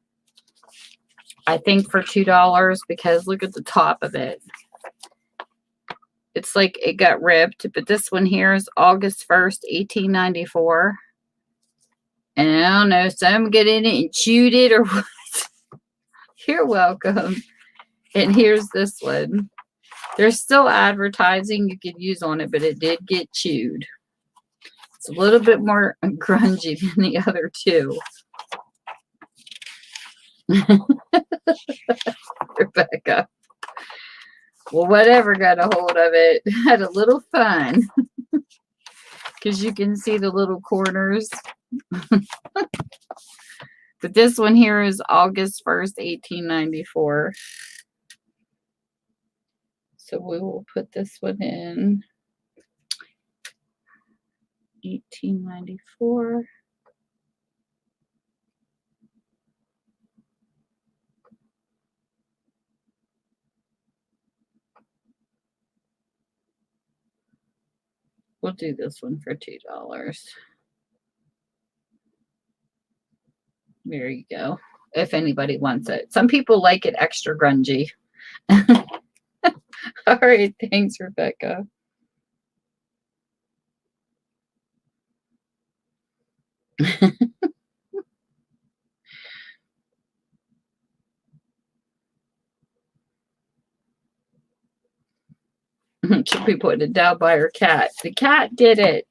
I think, for $2 because look at the top of it. It's like it got ripped, but this one here is August 1st, 1894. And I don't know, some get in it and chewed it or what. You're welcome. And here's this one. There's still advertising you could use on it, but it did get chewed. It's a little bit more grungy than the other two. Rebecca. Well, whatever got a hold of it. Had a little fun. Because you can see the little corners. But this one here is August 1st, 1894. So we will put this one in 1894. We'll do this one for $2. There you go. If anybody wants it. Some people like it extra grungy. All right. Thanks, Rebecca. She'll be putting it down by her cat. The cat did it.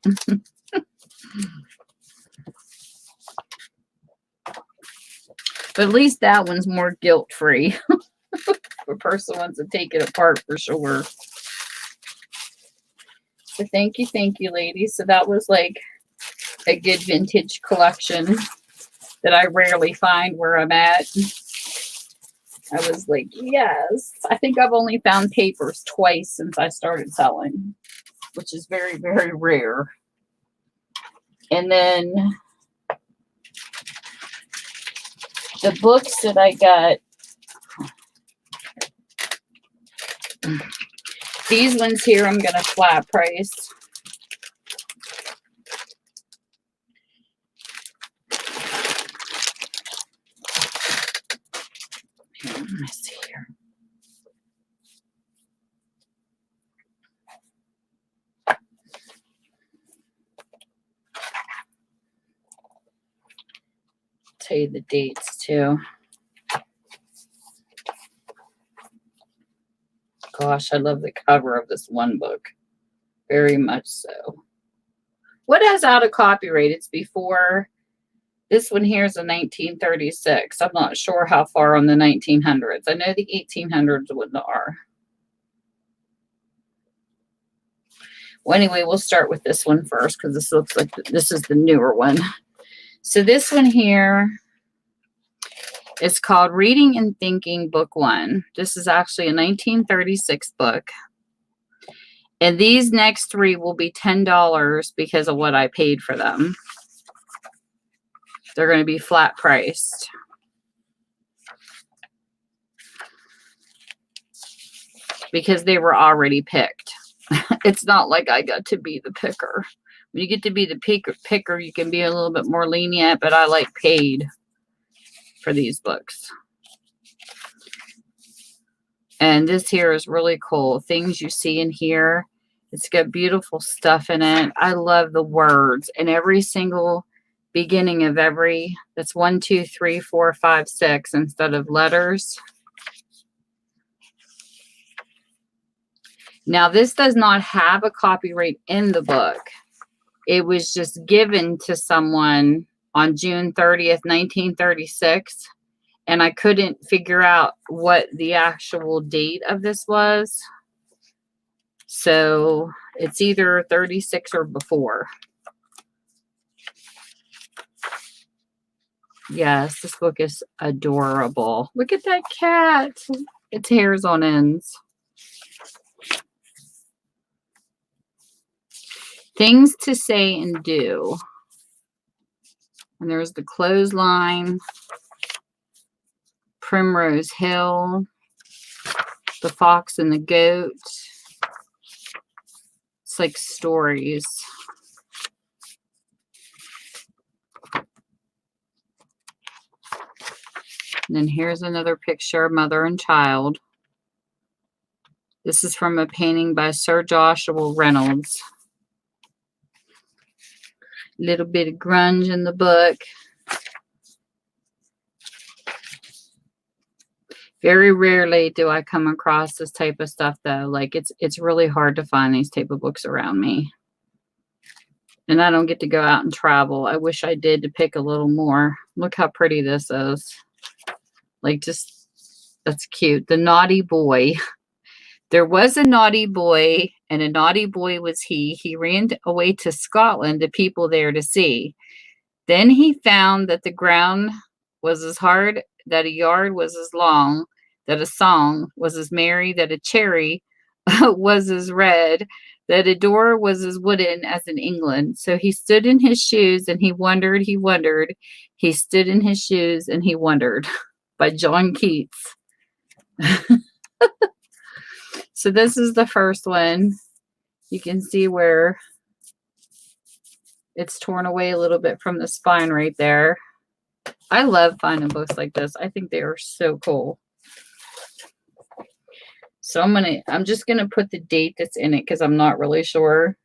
But at least that one's more guilt-free. If a person wants to take it apart for sure. So thank you, ladies. So that was like a good vintage collection that I rarely find where I'm at. I was like, yes. I think I've only found papers twice since I started selling, which is very, very rare. And then the books that I got, these ones here, I'm going to flat price. Let me see here. Tell you the dates too. Gosh, I love the cover of this one book. Very much so. What has out of copyright? It's before. This one here is a 1936. I'm not sure how far on the 1900s. I know the 1800s wouldn't are. Well, anyway, we'll start with this one first because this looks like this is the newer one. So this one here is called Reading and Thinking Book 1. This is actually a 1936 book. And these next three will be $10 because of what I paid for them. They're going to be flat priced. Because they were already picked. It's not like I got to be the picker. When you get to be the picker, you can be a little bit more lenient, but I like paid for these books. And this here is really cool. Things you see in here. It's got beautiful stuff in it. I love the words and every single beginning of every, that's 1, 2, 3, 4, 5, 6 instead of letters. Now, this does not have a copyright in the book. It was just given to someone on June 30th, 1936. And I couldn't figure out what the actual date of this was. So it's either 36 or before. Yes, this book is adorable. Look at that cat. Its hair's on ends. Things to say and do. And there's the clothesline, Primrose Hill, the Fox and the Goat. It's like stories. And then here's another picture, mother and child. This is from a painting by Sir Joshua Reynolds. Little bit of grunge in the book. Very rarely do I come across this type of stuff though. Like it's really hard to find these type of books around me. And I don't get to go out and travel. I wish I did to pick a little more. Look how pretty this is. Like just, that's cute. The Naughty Boy. There was a naughty boy, and a naughty boy was he. He ran away to Scotland, the people there to see. Then he found that the ground was as hard, that a yard was as long, that a song was as merry, that a cherry was as red, that a door was as wooden as in England. So he stood in his shoes and he wondered, he wondered. He stood in his shoes and he wondered. By John Keats. So this is the first one. You can see where it's torn away a little bit from the spine right there. I love finding books like this. I think they are so cool. So I'm just gonna put the date that's in it because I'm not really sure.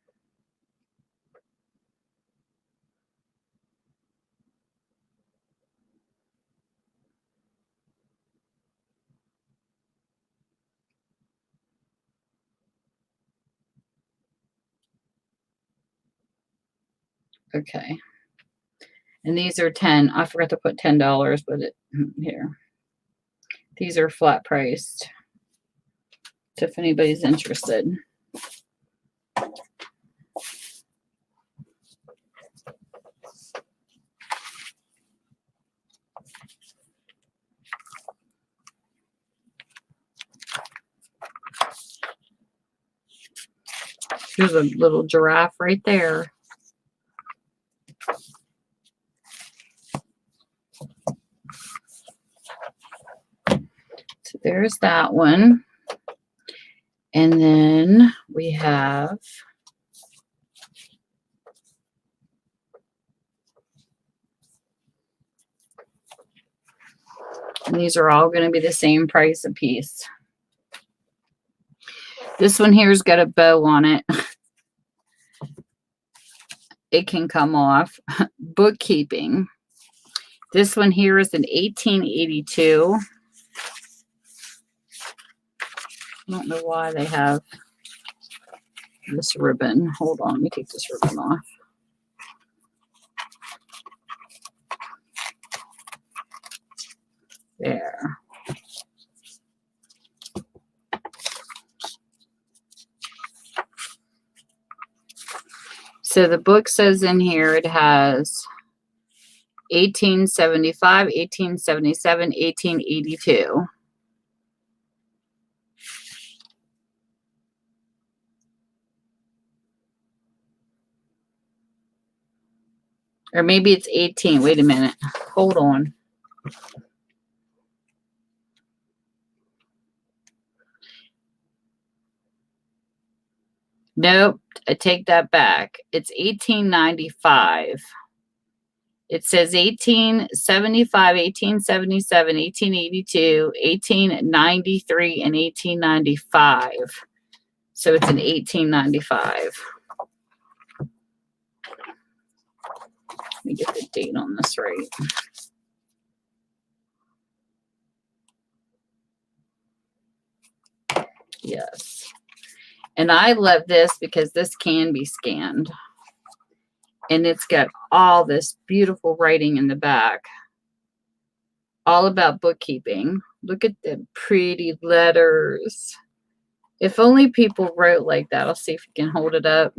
Okay. And these are 10. I forgot to put $10, but here. These are flat priced. So if anybody's interested. There's a little giraffe right there. So there's that one. And then we have and these are all going to be the same price a piece. This one here's got a bow on it. It can come off. Bookkeeping. This one here is an 1882. I don't know why they have this ribbon. Hold on, let me take this ribbon off. There. So the book says in here it has 1875, 1877, 1882. Or maybe it's 18. Wait a minute. Hold on. Nope. I take that back. It's 1895. It says 1875, 1877, 1882, 1893, and 1895. So it's an 1895. Let me get the date on this right. Yes. And I love this because this can be scanned. And it's got all this beautiful writing in the back. All about bookkeeping. Look at the pretty letters. If only people wrote like that. I'll see if you can hold it up.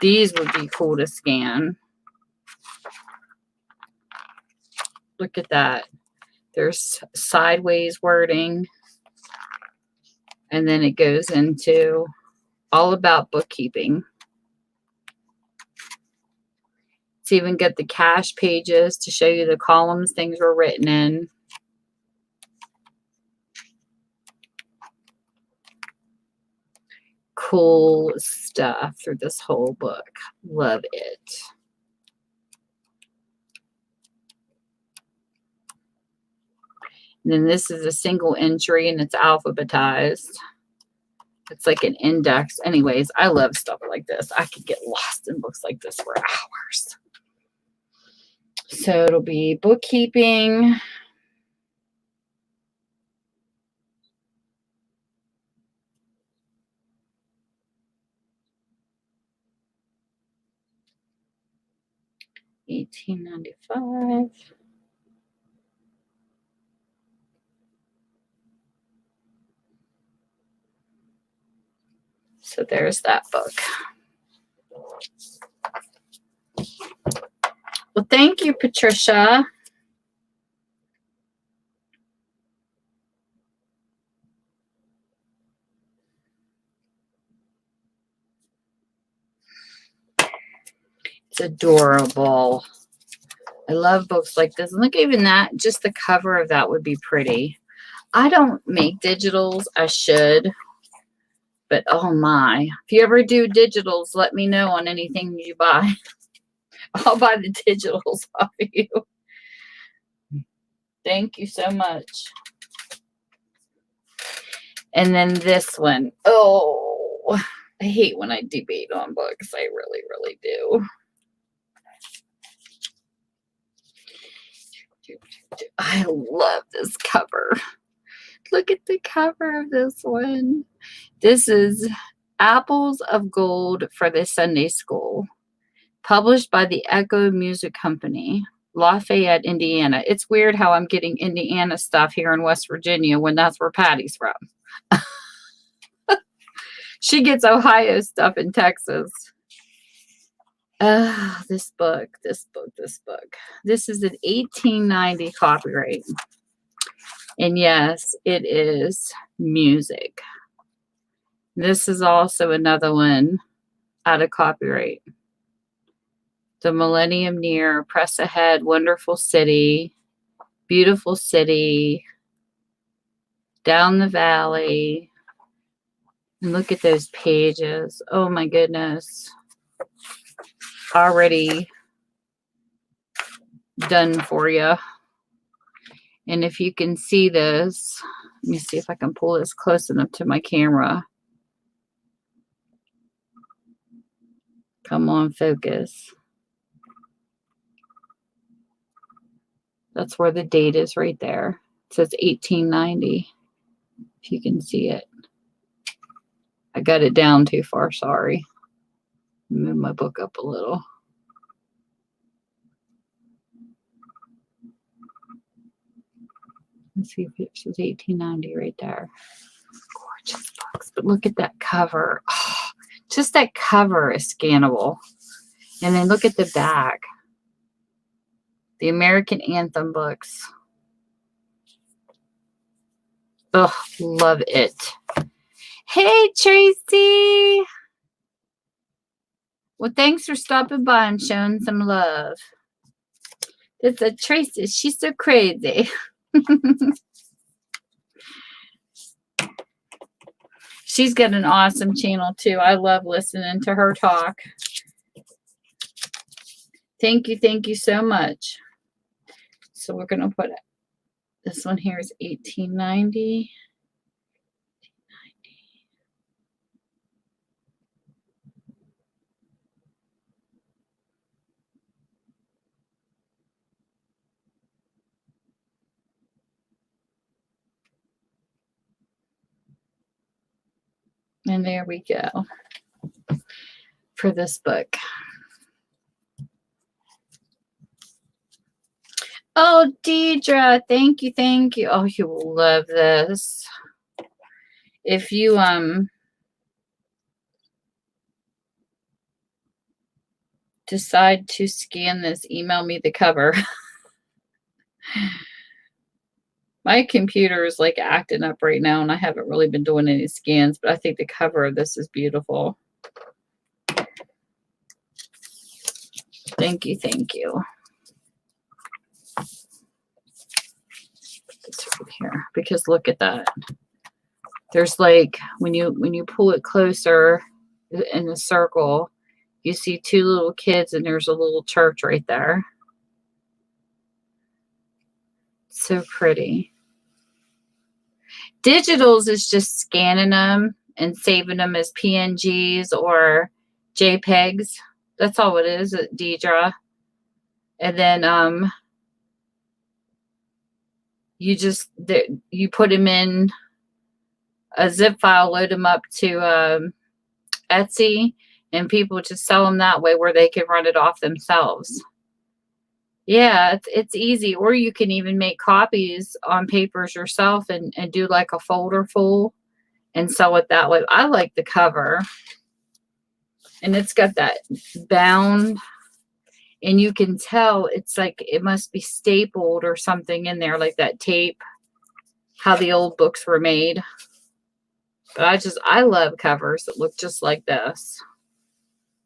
These would be cool to scan. Look at that. There's sideways wording. And then it goes into all about bookkeeping. It's even got the cash pages to show you the columns things were written in. Cool stuff through this whole book. Love it. And then this is a single entry and it's alphabetized. It's like an index. Anyways, I love stuff like this. I could get lost in books like this for hours. So it'll be bookkeeping. $18.95. So there's that book. Well, thank you, Patricia. It's adorable. I love books like this. And look, even that, just the cover of that would be pretty. I don't make digitals. I should. But oh my. If you ever do digitals, let me know on anything you buy. I'll buy the digitals off of you. Thank you so much. And then this one. Oh, I hate when I debate on books. I really, really do. I love this cover. Look at the cover of this one. This is Apples of Gold for the Sunday School, published by the Echo Music Company, Lafayette, Indiana. It's weird how I'm getting Indiana stuff here in West Virginia when that's where Patty's from. She gets Ohio stuff in Texas. This book. This is an 1890 copyright. And yes, it is music. This is also another one out of copyright. The Millennium Near, Press Ahead, Wonderful City, Beautiful City, Down the Valley. And look at those pages. Oh my goodness. Already done for you. And if you can see this, let me see if I can pull this close enough to my camera. Come on, focus. That's where the date is right there. It says 1890. If you can see it. I got it down too far, sorry. Move my book up a little. Let's see if it says 1890 right there. Gorgeous books. But look at that cover. Oh, just that cover is scannable. And then look at the back. The American Anthem books. Ugh, love it. Hey, Tracy. Well, thanks for stopping by and showing some love. It's a Tracy. She's so crazy. She's got an awesome channel too. I love listening to her talk. Thank you so much. So we're going to put it. This one here is 1890. And there we go for this book. Oh, Deidre, thank you. Oh, you will love this. If you decide to scan this, email me the cover. My computer is like acting up right now, and I haven't really been doing any scans, but I think the cover of this is beautiful. Thank you. Put this right here, because look at that. There's like when you pull it closer in the circle, you see two little kids, and there's a little church right there. So pretty. Digitals is just scanning them and saving them as PNGs or JPEGs. That's all it is, Deidre. And then you put them in a zip file, load them up to Etsy, and people just sell them that way where they can run it off themselves. Yeah, it's easy. Or you can even make copies on papers yourself and do like a folder full and sell it that way. I like the cover. And it's got that bound. And you can tell it's like it must be stapled or something in there, like that tape, how the old books were made. But I love covers that look just like this.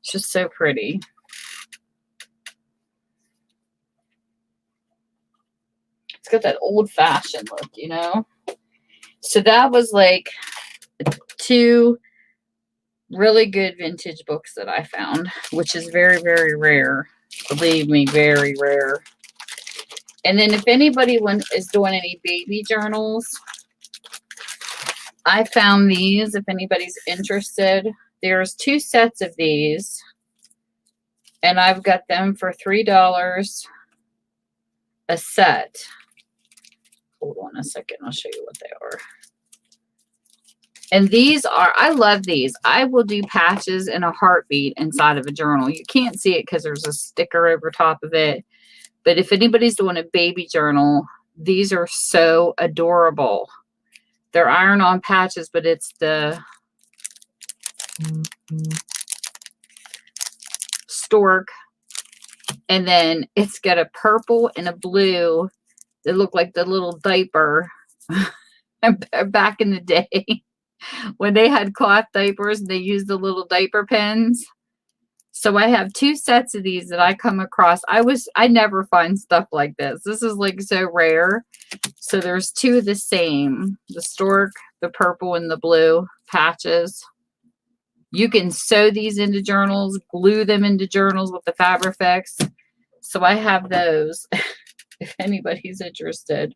It's just so pretty. It's got that old-fashioned look, you know? So that was like 2 really good vintage books that I found, which is very, very rare. Believe me, very rare. And then if anybody is doing any baby journals, I found these. If anybody's interested, there's 2 sets of these, and I've got them for $3 a set. Hold on a second. I'll show you what they are. And these are, I love these. I will do patches in a heartbeat inside of a journal. You can't see it because there's a sticker over top of it. But if anybody's doing a baby journal, these are so adorable. They're iron-on patches, but it's the stork. And then it's got a purple and a blue that look like the little diaper back in the day. when they had cloth diapers, they used the little diaper pins. So I have 2 sets of these that I come across. I never find stuff like this. This is like so rare. So there's 2 of the same, the stork, the purple and the blue patches. You can sew these into journals, glue them into journals with the Fabrifix. So I have those if anybody's interested.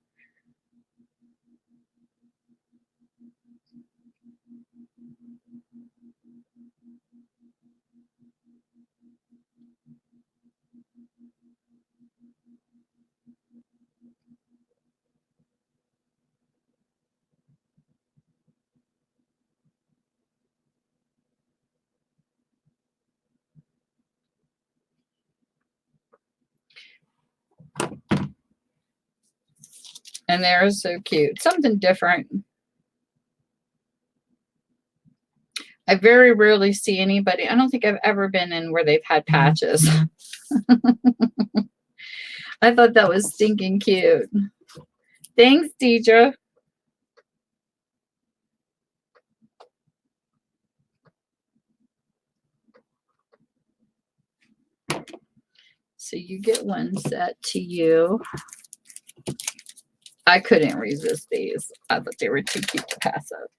And they're so cute. Something different. I very rarely see anybody. I don't think I've ever been in where they've had patches. I thought that was stinking cute. Thanks, Deidre. So you get one set to you. I couldn't resist these. I thought they were too cute to pass up.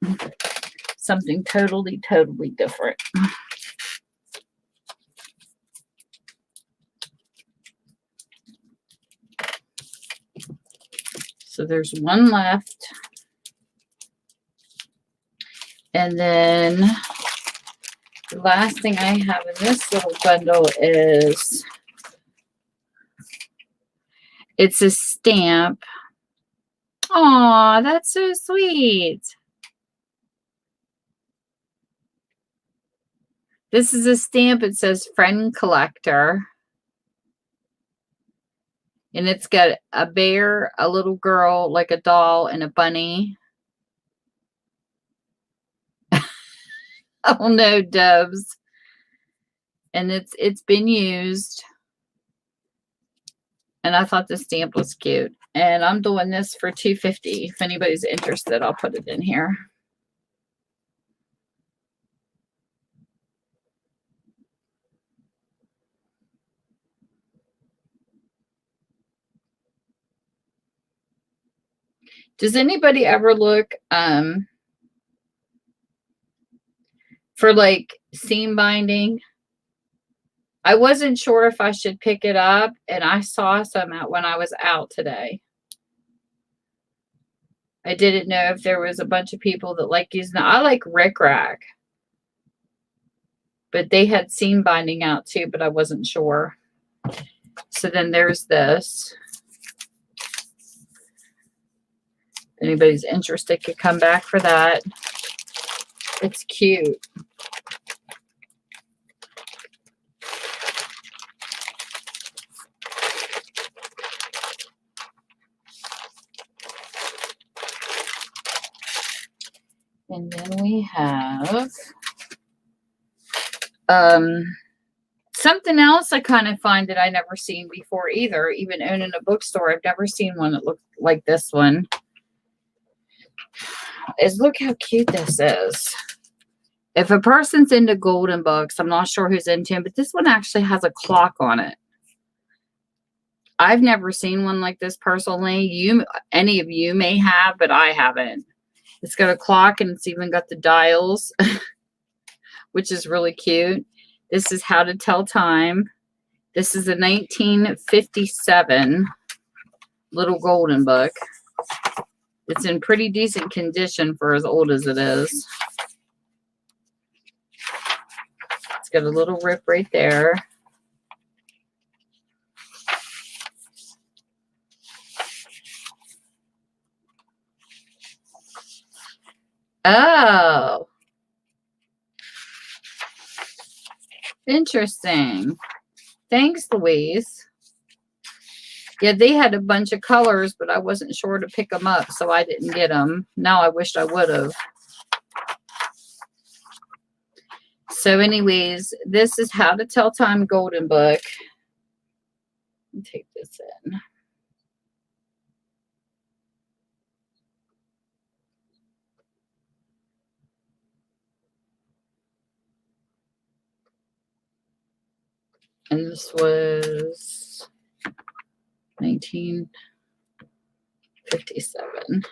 Something totally, totally different. So there's one left. And then the last thing I have in this little bundle is, it's a stamp. Aw, that's so sweet. This is a stamp. It says Friend Collector. And it's got a bear, a little girl, like a doll, and a bunny. Oh no, Dubs. And it's been used. And I thought the stamp was cute. And I'm doing this for $2.50. If anybody's interested, I'll put it in here. Does anybody ever look for like seam binding? I wasn't sure if I should pick it up, and I saw some out when I was out today. I didn't know if there was a bunch of people that like using it. I like Rick Rack, but they had seam binding out too, but I wasn't sure. So then there's this. If anybody's interested, could come back for that. It's cute. And then we have something else I kind of find that I never seen before either. Even owning a bookstore, I've never seen one that looked like this one. Is look how cute this is. If a person's into golden books, I'm not sure who's into them, but this one actually has a clock on it. I've never seen one like this personally. Any of you may have, but I haven't. It's got a clock and it's even got the dials, which is really cute. This is How to Tell Time. This is a 1957 little golden book. It's in pretty decent condition for as old as it is. It's got a little rip right there. Oh. Interesting. Thanks, Louise. Yeah, they had a bunch of colors, but I wasn't sure to pick them up, so I didn't get them. Now I wished I would have. So anyways, this is How to Tell Time golden book. Let me take this in. And this was 1957.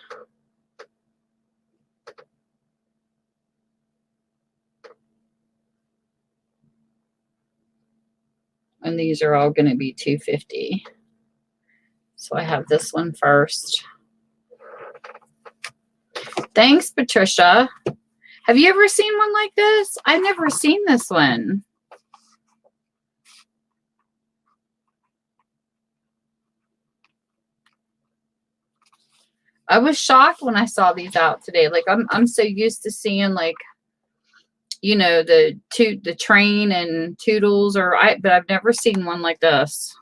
And these are all going to be $2.50. So I have this one first. Thanks, Patricia. Have you ever seen one like this? I've never seen this one. I was shocked when I saw these out today. Like I'm so used to seeing, like, you know, the train and Toodles, but I've never seen one like this.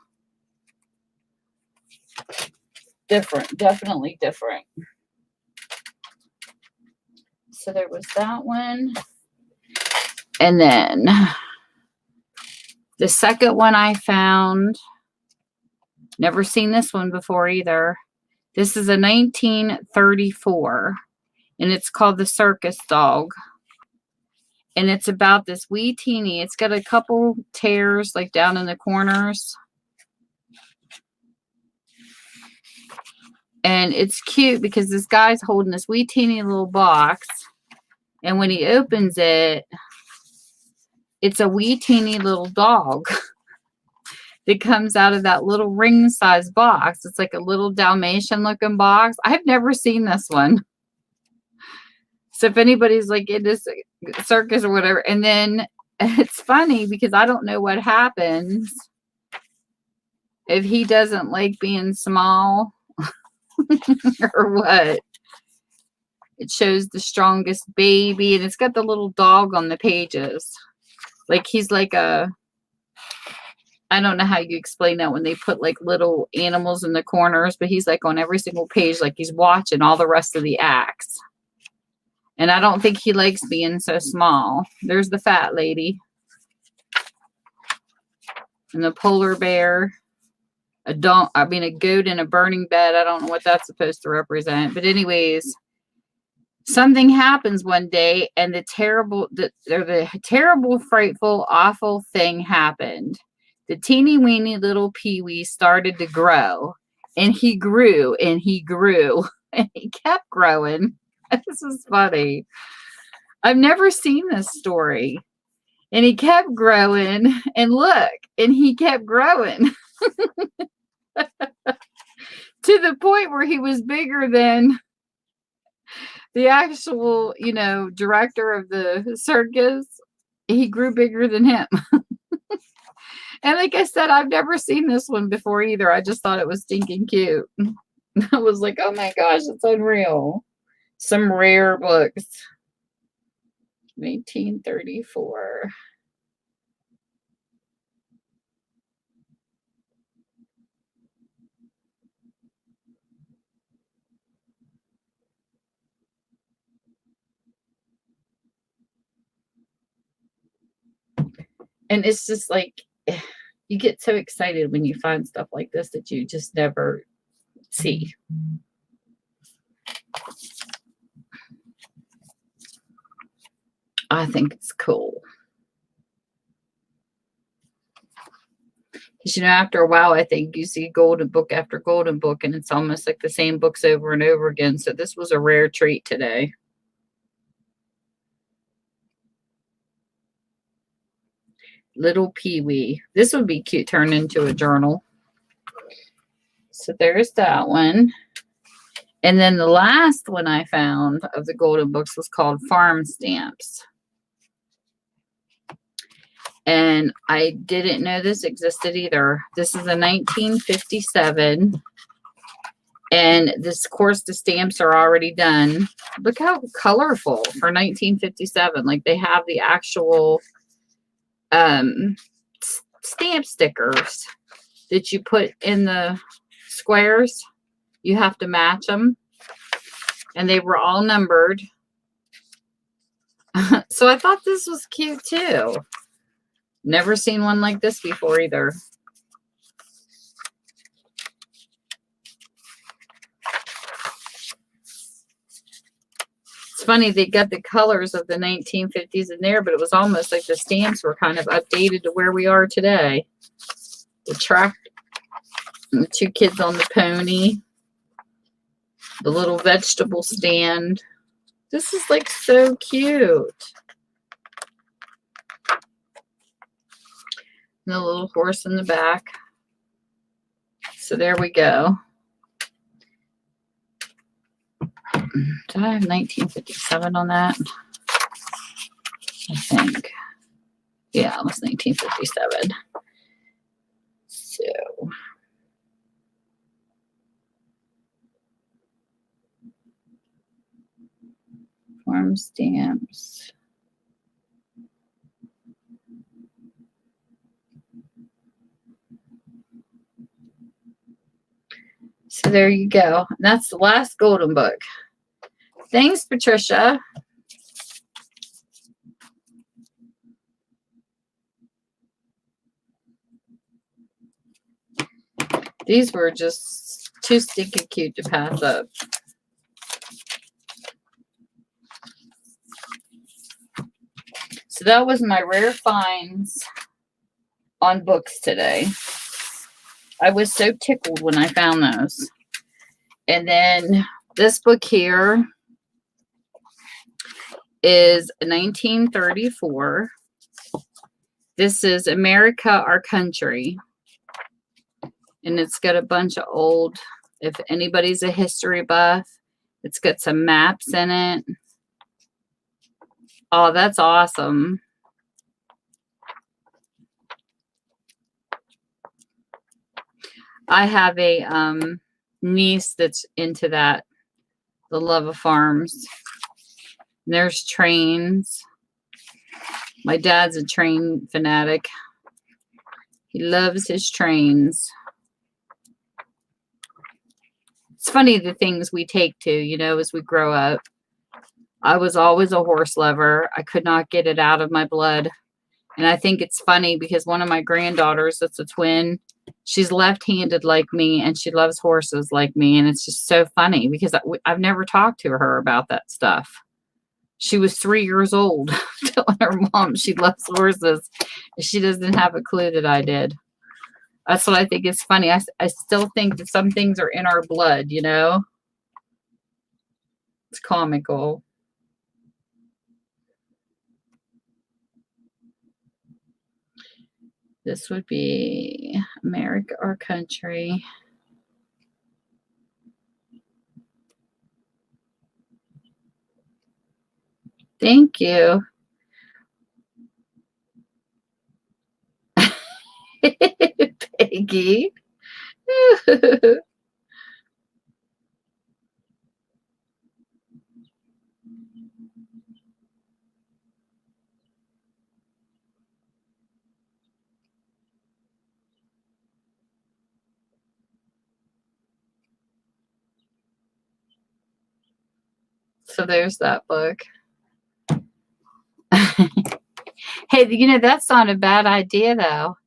Different, definitely different. So there was that one. And then the second one I found, never seen this one before either. This is a 1934, and it's called The Circus Dog. And it's about this wee teeny. It's got a couple tears like down in the corners. And it's cute because this guy's holding this wee teeny little box. And when he opens it, it's a wee teeny little dog that comes out of that little ring-sized box. It's like a little Dalmatian-looking box. I've never seen this one. So if anybody's like in this circus or whatever, and then it's funny because I don't know what happens if he doesn't like being small or what. It shows the strongest baby, and it's got the little dog on the pages. Like he's like a, I don't know how you explain that when they put like little animals in the corners, but he's like on every single page, like he's watching all the rest of the acts. And I don't think he likes being so small. There's the fat lady. And the polar bear. A goat in a burning bed. I don't know what that's supposed to represent. But anyways, something happens one day, and the terrible, frightful, awful thing happened. The teeny weeny little Pee-wee started to grow, and he grew, and he grew, and he kept growing. This is funny. I've never seen this story. And he kept growing, and look, and he kept growing to the point where he was bigger than the actual, director of the circus. He grew bigger than him. And like I said, I've never seen this one before either. I just thought it was stinking cute. I was like, oh my gosh, it's unreal. Some rare books. 1934. And it's just like, you get so excited when you find stuff like this that you just never see. I think it's cool. Because, after a while, I think you see golden book after golden book, and it's almost like the same books over and over again. So this was a rare treat today. Little Pee-wee. This would be cute, turned into a journal. So there's that one. And then the last one I found of the golden books was called Farm Stamps. And I didn't know this existed either. This is a 1957. And this, of course, the stamps are already done. Look how colorful for 1957. Like they have the actual stamp stickers that you put in the squares. You have to match them. And they were all numbered. So I thought this was cute too. Never seen one like this before either. It's funny, they got the colors of the 1950s in there, but it was almost like the stamps were kind of updated to where we are today. the track, and the two kids on the pony, the little vegetable stand. This is like so cute. And the little horse in the back. So there we go. Did I have 1957 on that? I think. Yeah, it was 1957. So. Farm stamps. So there you go. That's the last golden book. Thanks, Patricia. These were just too stinking cute to pass up. So that was my rare finds on books today. I was so tickled when I found those. And then this book here is 1934. This is America, Our Country. And it's got a bunch of old, if anybody's a history buff, it's got some maps in it. Oh, that's awesome. I have a niece that's into that, the love of farms. And there's trains. My dad's a train fanatic. He loves his trains. It's funny the things we take to, you know, as we grow up. I was always a horse lover. I could not get it out of my blood. And I think it's funny because one of my granddaughters, that's a twin, she's left-handed like me, and she loves horses like me. And it's just so funny because I've never talked to her about that stuff. She was 3 years old telling her mom she loves horses. And she doesn't have a clue that I did. That's what I think is funny. I still think that some things are in our blood, you know? It's comical. This would be America, Our Country. Thank you. Peggy. So there's that book. Hey, you know, that's not a bad idea, though.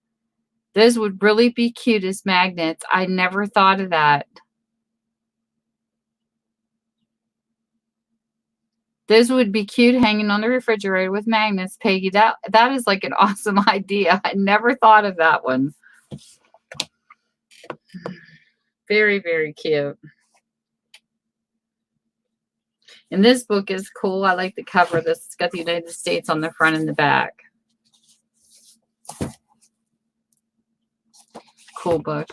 Those would really be cute as magnets. I never thought of that. Those would be cute hanging on the refrigerator with magnets, Peggy. That is like an awesome idea. I never thought of that one. Very, very cute. And this book is cool. I like the cover. This it's got the United States on the front and the back. Cool book.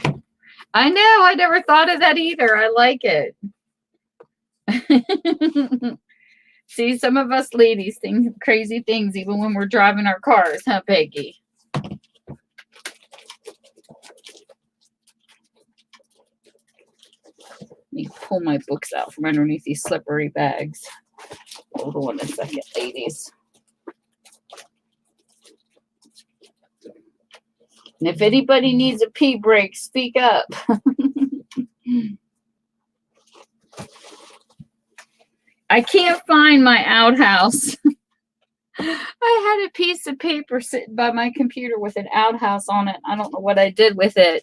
I know. I never thought of that either. I like it. See, some of us ladies think crazy things even when we're driving our cars, huh, Peggy? Let me pull my books out from underneath these slippery bags. Hold on a second, ladies. And if anybody needs a pee break, speak up. I can't find my outhouse. I had a piece of paper sitting by my computer with an outhouse on it. I don't know what I did with it.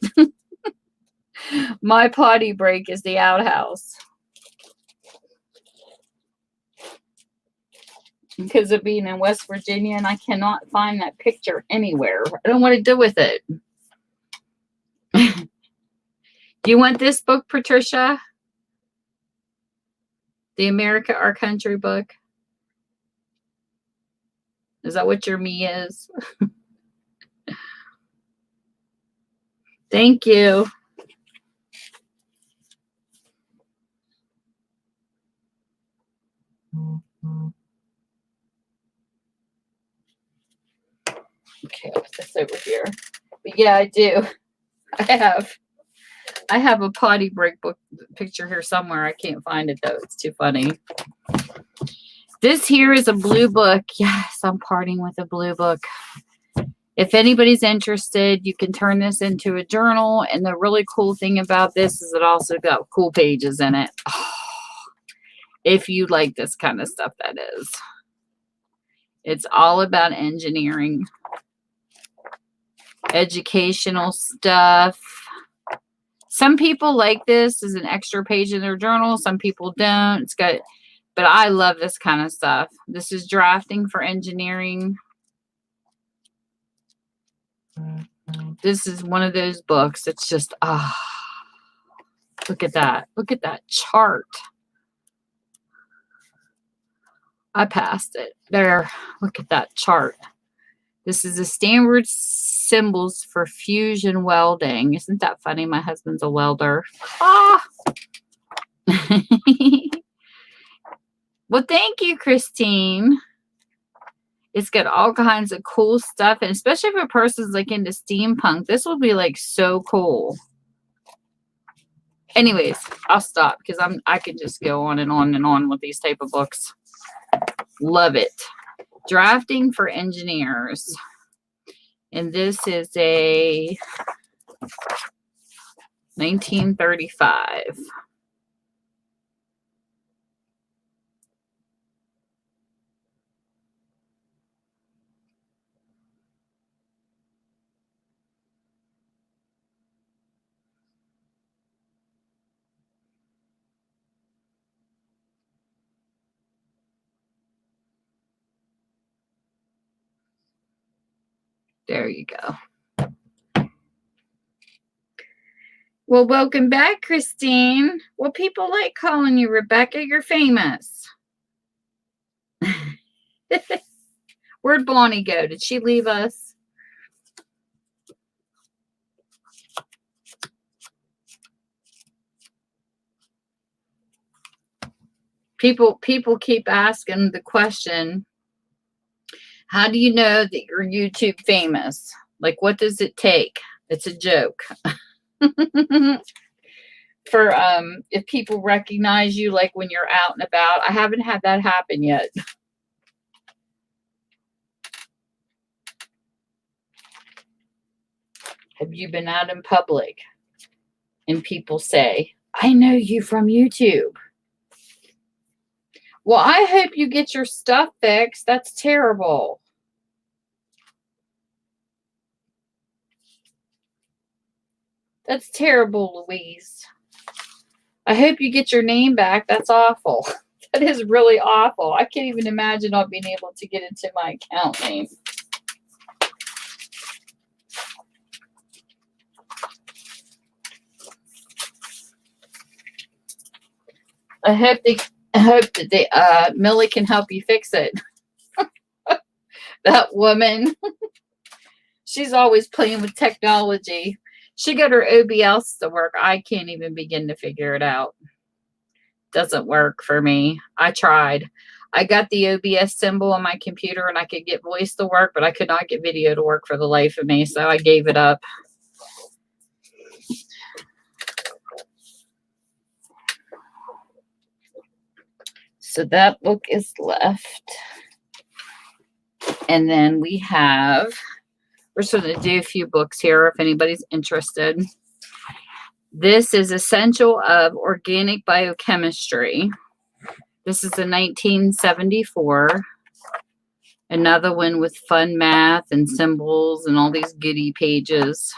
My potty break is the outhouse. Because of being in West Virginia, and I cannot find that picture anywhere. I don't know what to do with it. Do you want this book, Patricia? The America Our Country book? Is that what your me is? Thank you. Okay, I'll put this over here. But yeah, I do. I have a potty break book picture here somewhere. I can't find it though. It's too funny. This here is a blue book. Yes, I'm partying with a blue book. If anybody's interested, you can turn this into a journal. And the really cool thing about this is it also got cool pages in it. Oh, if you like this kind of stuff, that is. It's all about engineering, educational stuff. Some people like this as an extra page in their journal. Some people don't. It's got, but I love this kind of stuff. This is drafting for engineering. This is one of those books. It's just, look at that. Look at that chart. I passed it. There. Look at that chart. This is the standard symbols for fusion welding. Isn't that funny? My husband's a welder. Ah! Well, thank you, Christine. It's got all kinds of cool stuff. And especially if a person's like into steampunk, this will be like so cool. Anyways, I'll stop because I could just go on and on and on with these type of books. Love it. Drafting for engineers. And this is a 1935. There you go. Well, welcome back, Christine. Well, people like calling you Rebecca. You're famous. Where'd Bonnie go? Did she leave us? People keep asking the question, how do you know that you're YouTube famous? Like, what does it take? It's a joke. For if people recognize you, like when you're out and about. I haven't had that happen yet. Have you been out in public and people say, I know you from YouTube? Well, I hope you get your stuff fixed. That's terrible. That's terrible, Louise. I hope you get your name back. That's awful. That is really awful. I can't even imagine not being able to get into my account name. I hope that Millie can help you fix it. That woman, she's always playing with technology. She got her OBS to work. I can't even begin to figure it out. Doesn't work for me. I tried. I got the OBS symbol on my computer and I could get voice to work, but I could not get video to work for the life of me. So I gave it up. So that book is left. And then we have, we're just going to do a few books here if anybody's interested. This is Essential of Organic Biochemistry. This is a 1974. Another one with fun math and symbols and all these goody pages.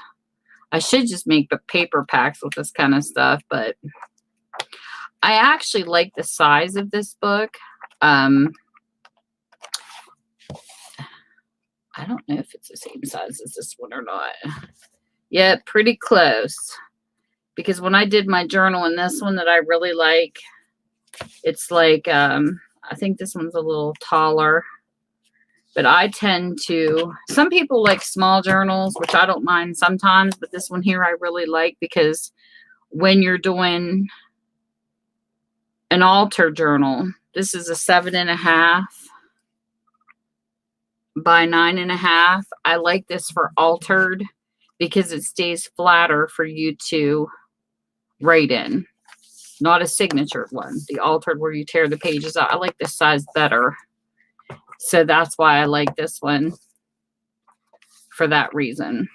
I should just make the paper packs with this kind of stuff, but I actually like the size of this book. I don't know if it's the same size as this one or not. Yeah, pretty close. Because when I did my journal in this one that I really like, it's like, I think this one's a little taller. But I tend to, some people like small journals, which I don't mind sometimes, but this one here I really like because when you're doing an altar journal, this is a 7.5 by 9.5. I like this for altered because it stays flatter for you to write in. Not a signature one, the altered where you tear the pages out. I like this size better. So that's why I like this one for that reason.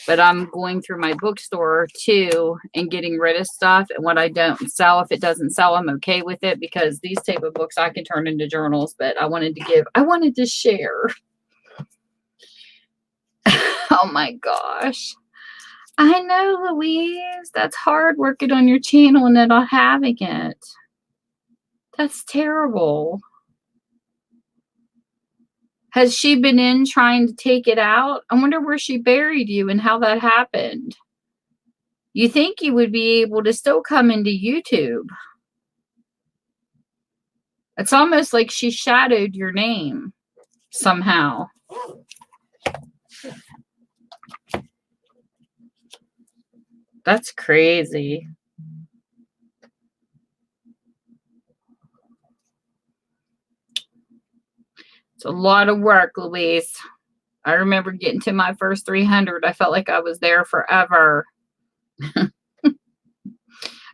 But I'm going through my bookstore too and getting rid of stuff. And what I don't sell, if it doesn't sell, I'm okay with it because these type of books I can turn into journals. But I wanted to share. Oh my gosh. I know, Louise. That's hard working on your channel and then not having it. That's terrible. Has she been in trying to take it out? I wonder where she buried you and how that happened. You think you would be able to still come into YouTube. It's almost like she shadowed your name somehow. That's crazy. It's a lot of work, Louise. I remember getting to my first 300. I felt like I was there forever.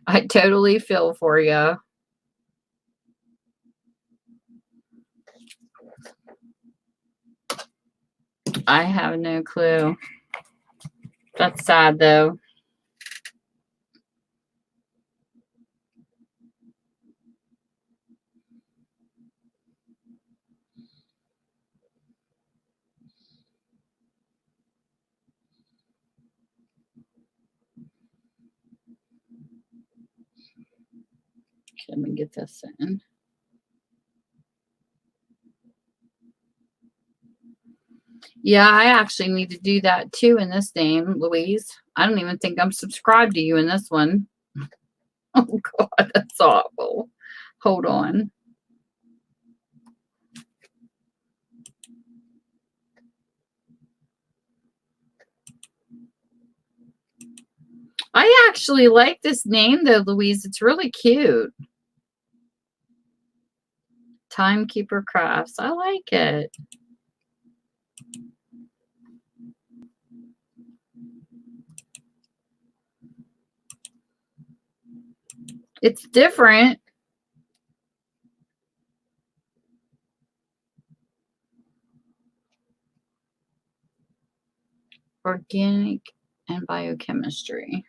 I totally feel for you. I have no clue. That's sad, though. Let me get this in. Yeah, I actually need to do that too in this name, Louise. I don't even think I'm subscribed to you in this one. Oh, God, that's awful. Hold on. I actually like this name, though, Louise. It's really cute. Timekeeper Crafts. I like it. It's different. Organic and biochemistry.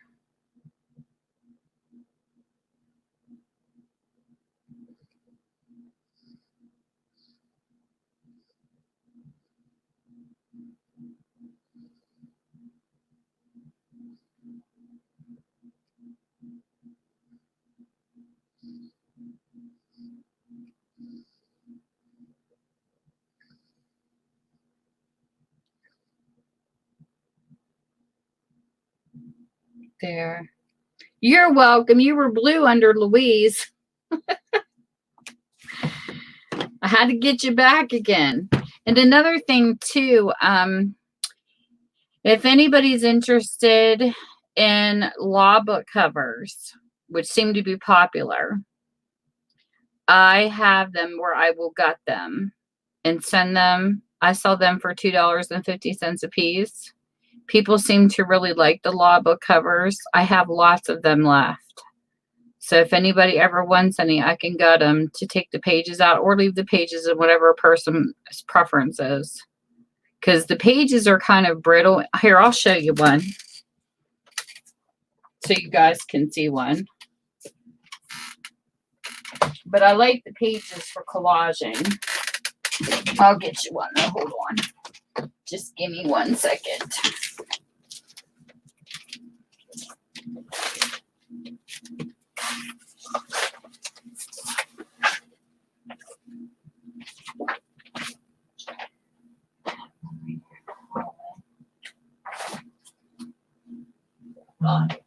There. You're welcome. You were blue under Louise. I had to get you back again. And another thing too, if anybody's interested in law book covers, which seem to be popular, I have them where I will gut them and send them. I sell them for $2.50 a piece. People seem to really like the law book covers. I have lots of them left. So if anybody ever wants any, I can gut them to take the pages out or leave the pages in whatever a person's preference is. Because the pages are kind of brittle. Here, I'll show you one. So you guys can see one. But I like the pages for collaging. I'll get you one though. Hold on. Just give me 1 second. thought.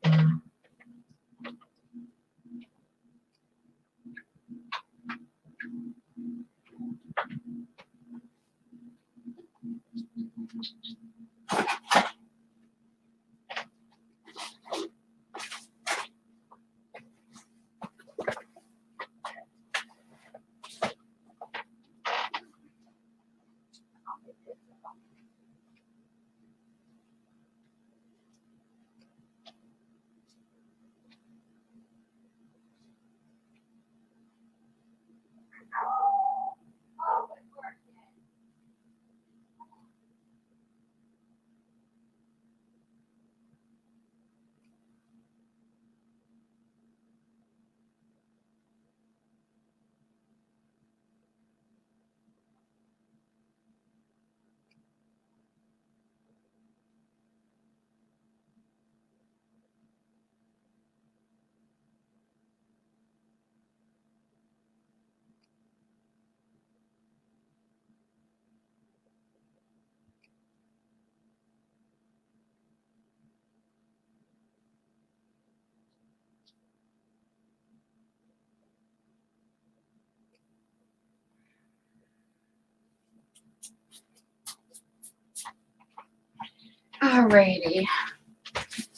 Alrighty.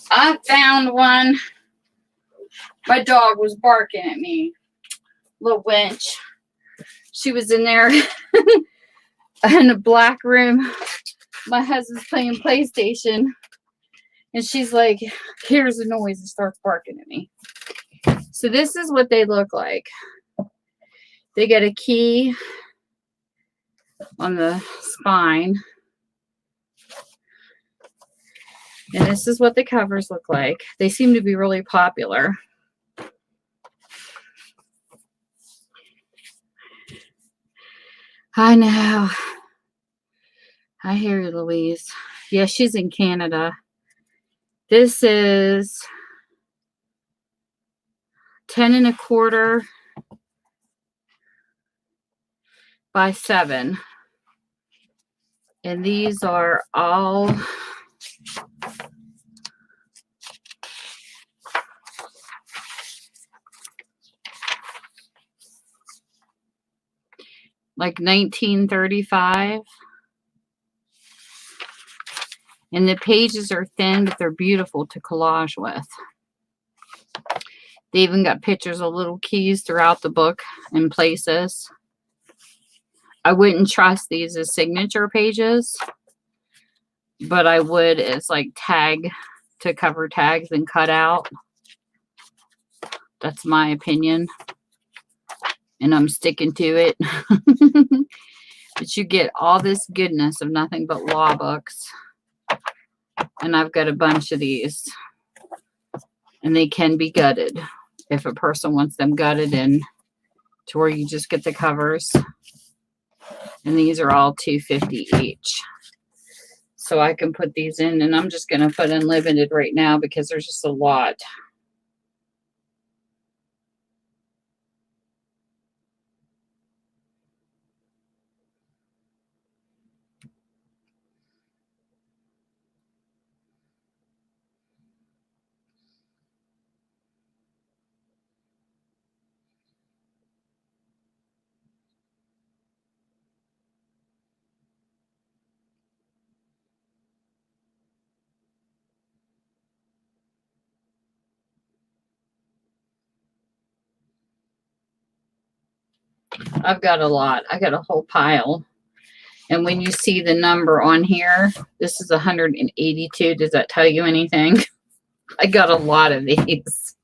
I found one. My dog was barking at me. Little wench. She was in there in a black room. My husband's playing PlayStation. And she's like, hears the noise and starts barking at me. So this is what they look like. They get a key on the spine. And this is what the covers look like. They seem to be really popular. I know. I hear you, Louise. Yeah, she's in Canada. This is 10 1/4 by 7. And these are all like 1935. And the pages are thin, but they're beautiful to collage with. They even got pictures of little keys throughout the book in places. I wouldn't trust these as signature pages, but I would as like tag to cover tags and cut out. That's my opinion. And I'm sticking to it. But you get all this goodness of nothing but law books. And I've got a bunch of these. And they can be gutted if a person wants them gutted in to where you just get the covers. And these are all $2.50 each. So I can put these in, and I'm just going to put unlimited right now because there's just a lot. I've got a lot. I got a whole pile. And when you see the number on here, this is 182. Does that tell you anything? I got a lot of these.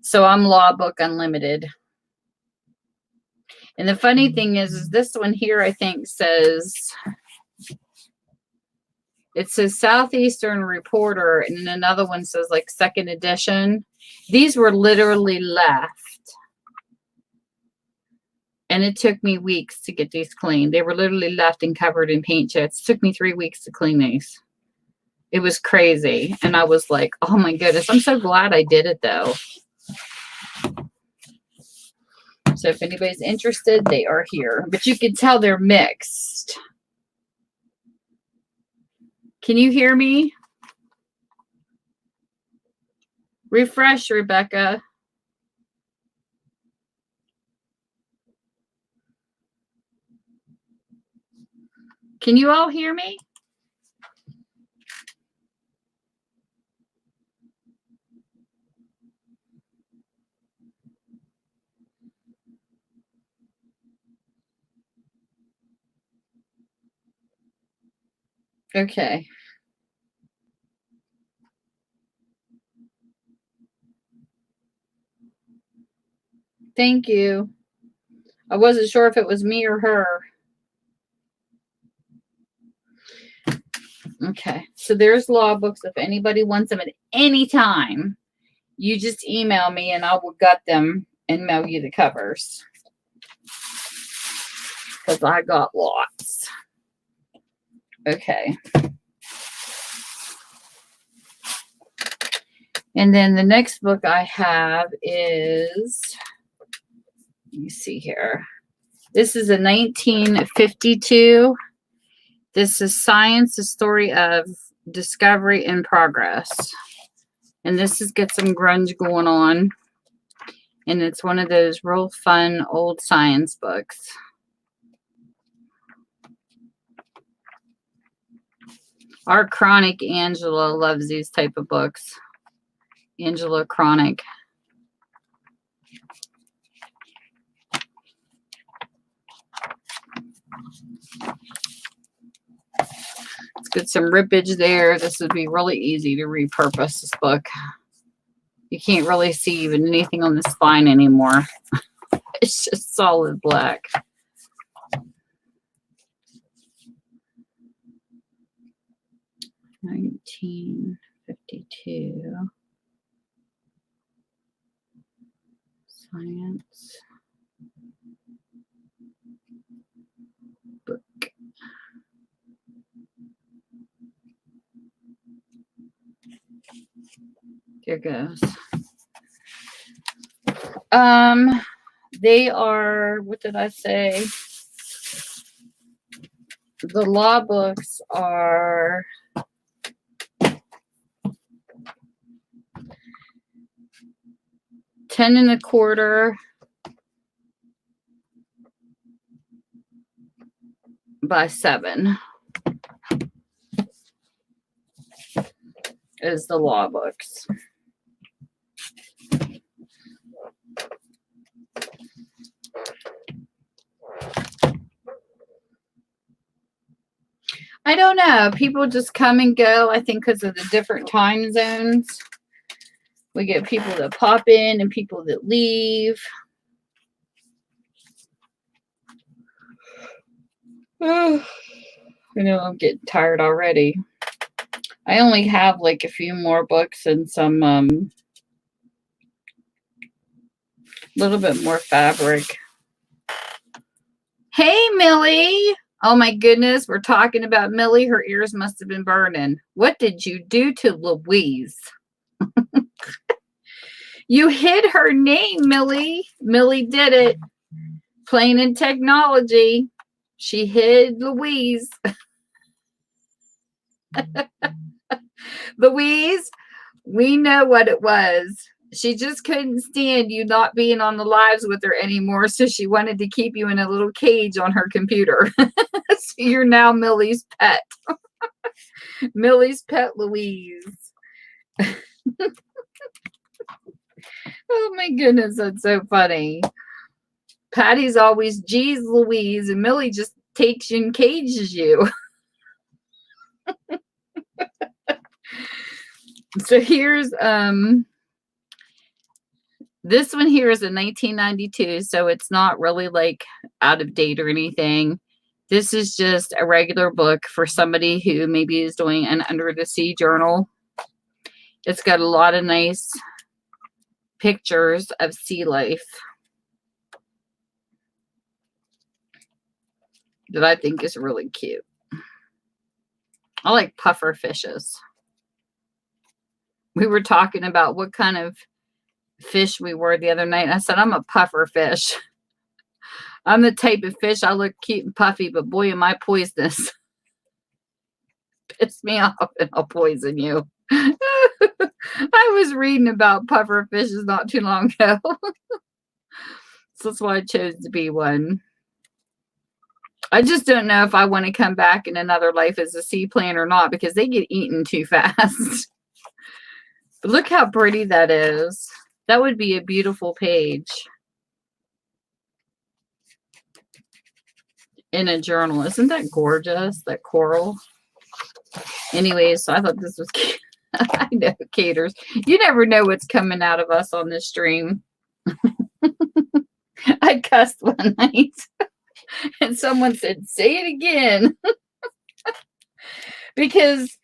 So I'm Law Book Unlimited. And the funny thing is this one here, I think, says, it says Southeastern Reporter, and another one says like second edition. These were literally left. And it took me weeks to get these cleaned. They were literally left and covered in paint chips. It took me 3 weeks to clean these. It was crazy. And I was like, oh my goodness. I'm so glad I did it though. So if anybody's interested, they are here. But you can tell they're mixed. Can you hear me? Refresh, Rebecca. Can you all hear me? Okay. Thank you. I wasn't sure if it was me or her. Okay. So there's law books. If anybody wants them at any time, you just email me and I will gut them and mail you the covers. Because I got lots. Okay. And then the next book I have is, let me see here. This is a 1952. This is Science, the Story of Discovery and Progress. And this has got some grunge going on. And it's one of those real fun old science books. Our Chronic Angela loves these type of books. Angela Chronic. Let's get some rippage there. This would be really easy to repurpose this book. You can't really see even anything on the spine anymore. It's just solid black. (1952) Science book. Here goes. They are, what did I say? The law books are $10.25 by 7 is the law books. I don't know. People just come and go, I think, because of the different time zones. We get people that pop in and people that leave. Oh, I know I'm getting tired already. I only have like a few more books and some little bit more fabric. Hey, Millie. Oh my goodness, we're talking about Millie. Her ears must have been burning. What did you do to Louise? You hid her name, Millie. Millie did it. Playing in technology. She hid Louise. Louise, we know what it was. She just couldn't stand you not being on the lives with her anymore, so she wanted to keep you in a little cage on her computer. So you're now Millie's pet. Millie's pet Louise. Oh my goodness, that's so funny. Patty's always, geez, Louise, and Millie just takes you and cages you. So here's this one here is a 1992, so it's not really like out of date or anything. This is just a regular book for somebody who maybe is doing an under the sea journal. It's got a lot of nice pictures of sea life that I think is really cute. I like puffer fishes. We were talking about what kind of fish we were the other night. I said, I'm a puffer fish. I'm the type of fish, I look cute and puffy, but boy, am I poisonous. Piss me off and I'll poison you. I was reading about puffer fishes not too long ago. So that's why I chose to be one. I just don't know if I want to come back in another life as a sea plant or not, because they get eaten too fast. But look how pretty that is. That would be a beautiful page in a journal. Isn't that gorgeous, that coral? Anyways, so I thought this was cute. I know, Caters. You never know what's coming out of us on this stream. I cussed one night and someone said, say it again. Because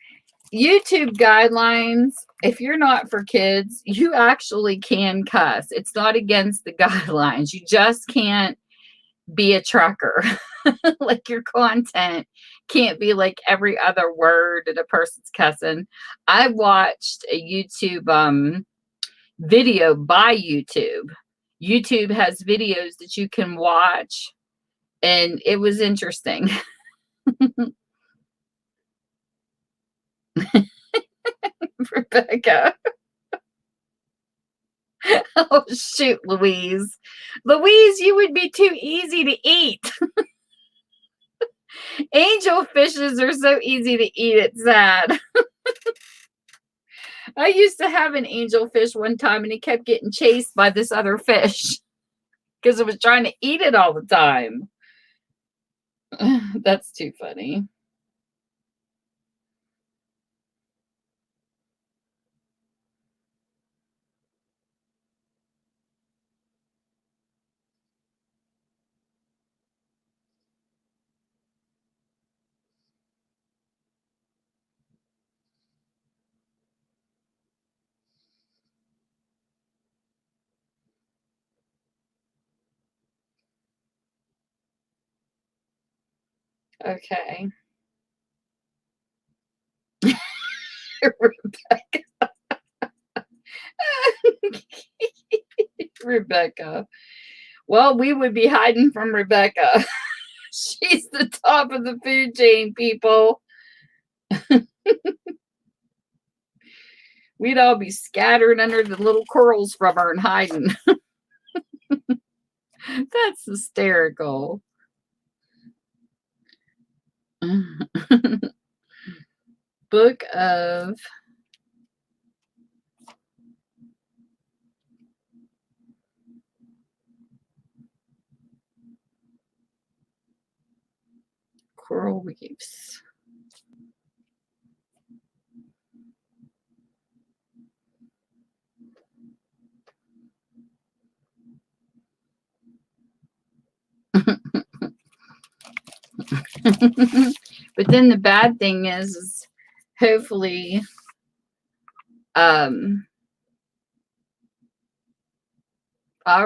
YouTube guidelines, if you're not for kids, you actually can cuss. It's not against the guidelines. You just can't be a trucker. Like your content can't be like every other word that a person's cussing. I watched a YouTube video by YouTube. YouTube has videos that you can watch, and it was interesting. Rebecca. Oh, shoot, Louise. Louise, you would be too easy to eat. Angel fishes are so easy to eat, it's sad. I used to have an angel fish one time, and he kept getting chased by this other fish because it was trying to eat it all the time. That's too funny. Okay. Rebecca. Rebecca. Well, we would be hiding from Rebecca. She's the top of the food chain, people. We'd all be scattered under the little curls from her and hiding. That's hysterical. Book of Coral Reefs. But then the bad thing is hopefully all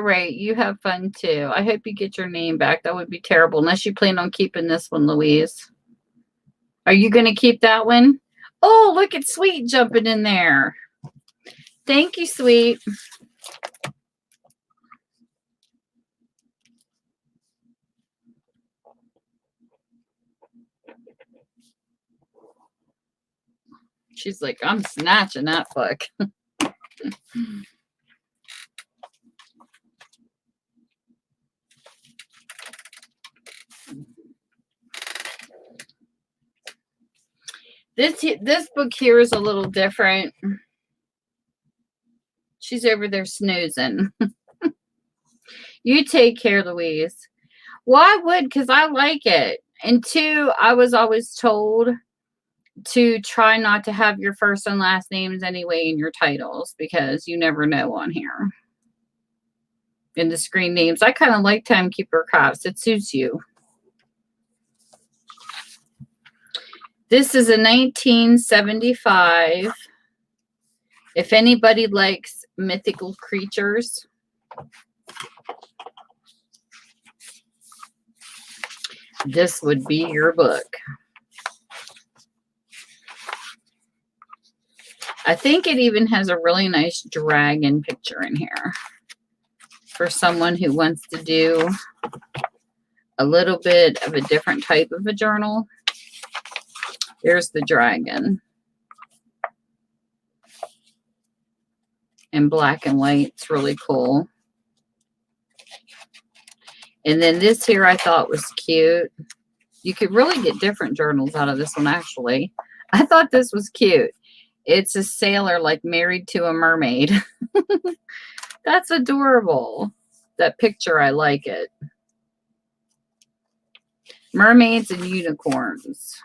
right, you have fun too. I hope you get your name back. That would be terrible unless you plan on keeping this one, Louise. Are you going to keep that one? Oh, look at Sweet jumping in there. Thank you, Sweet. She's like, I'm snatching that book. This book here is a little different. She's over there snoozing. You take care, Louise. Well, I would, because I like it. And two, I was always told to try not to have your first and last names anyway in your titles, because you never know on here. In the screen names, I kind of like Timekeeper Crafts. It suits you. This is a 1975. If anybody likes mythical creatures, this would be your book. I think it even has a really nice dragon picture in here for someone who wants to do a little bit of a different type of a journal. There's the dragon. in black and white. It's really cool. And then this here I thought was cute. You could really get different journals out of this one, actually. I thought this was cute. It's a sailor, like, married to a mermaid. That's adorable. That picture, I like it. Mermaids and unicorns.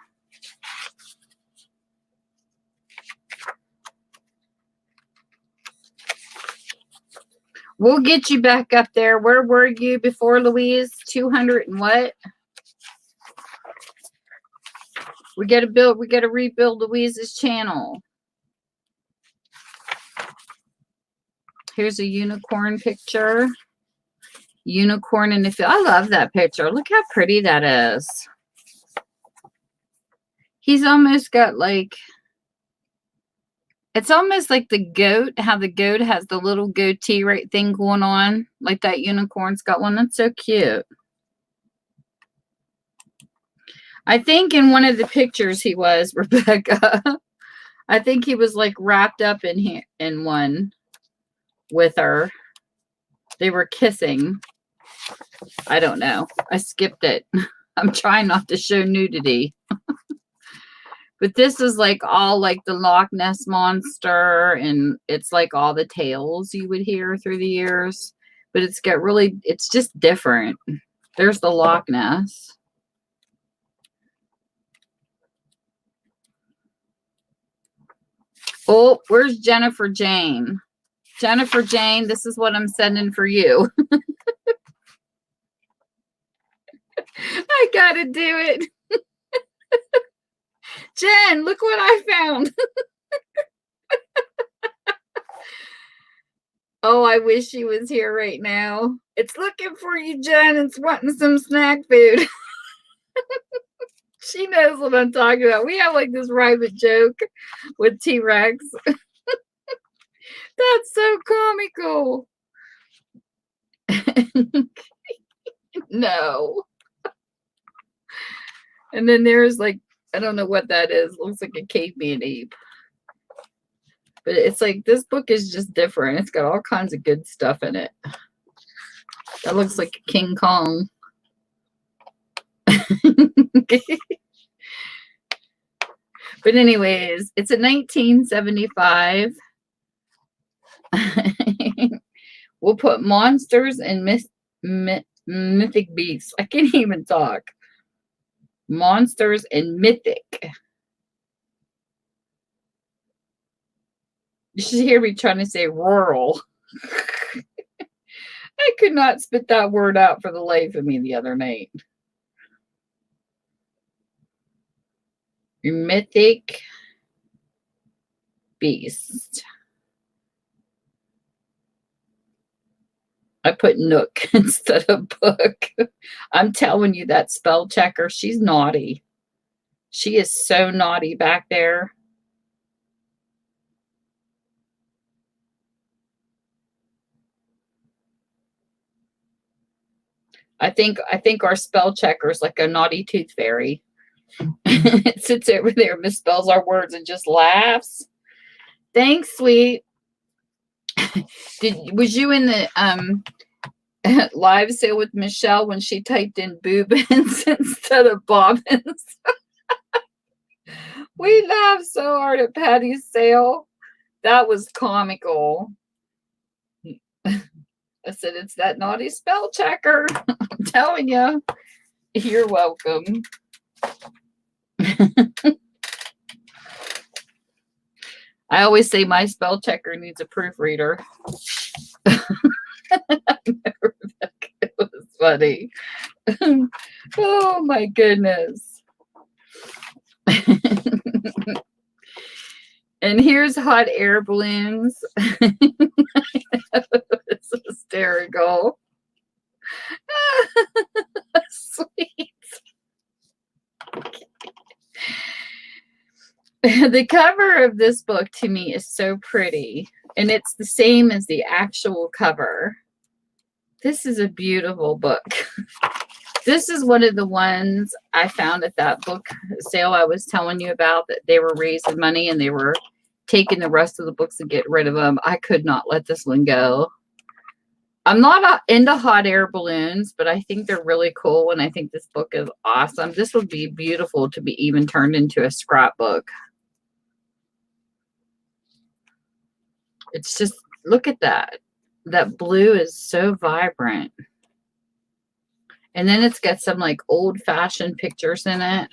We'll get you back up there. Where were you before, Louise? 200 and what? We got to rebuild Louise's channel. Here's a unicorn picture. Unicorn in the field. I love that picture. Look how pretty that is. He's almost got like, it's almost like the goat, how the goat has the little goatee right thing going on. Like that unicorn's got one. That's so cute. I think in one of the pictures he was, Rebecca. I think he was like wrapped up in here in one with her. They were kissing. I don't know. I skipped it. I'm trying not to show nudity. But this is like all like the Loch Ness Monster, and it's like all the tales you would hear through the years. But it's got really, it's just different. There's the Loch Ness. Oh, where's Jennifer Jane? Jennifer Jane, this is what I'm sending for you. I gotta do it. Jen, look what I found. Oh, I wish she was here right now. It's looking for you, Jen. It's wanting some snack food. She knows what I'm talking about. We have like this private joke with T-Rex. That's so comical. No. And then there's like, I don't know what that is. Looks like a caveman ape. But it's like, this book is just different. It's got all kinds of good stuff in it. That looks like King Kong. But anyways, it's a 1975. We'll put monsters and mythic beasts. I can't even talk. Monsters and mythic. You should hear me trying to say rural. I could not spit that word out for the life of me the other night. Mythic beast. I put Nook instead of book. I'm telling you, that spell checker, she's naughty. She is so naughty back there. I think our spell checker is like a naughty tooth fairy. It sits over there, misspells our words, and just laughs. Thanks, sweet. Was you in the live sale with Michelle when she typed in boobins instead of bobbins? We laughed so hard at Patty's sale. That was comical. I said, it's that naughty spell checker. I'm telling you. You're welcome. I always say my spell checker needs a proofreader. It was funny. Oh my goodness. And here's hot air balloons. It's hysterical. Sweet. The cover of this book to me is so pretty, and it's the same as the actual cover. This is a beautiful book. This is one of the ones I found at that book sale I was telling you about, that they were raising money and they were taken the rest of the books and get rid of them. I could not let this one go. I'm not into hot air balloons, but I think they're really cool, and I think this book is awesome. This would be beautiful to be even turned into a scrapbook. It's just, look at that. That blue is so vibrant. And then it's got some like old-fashioned pictures in it.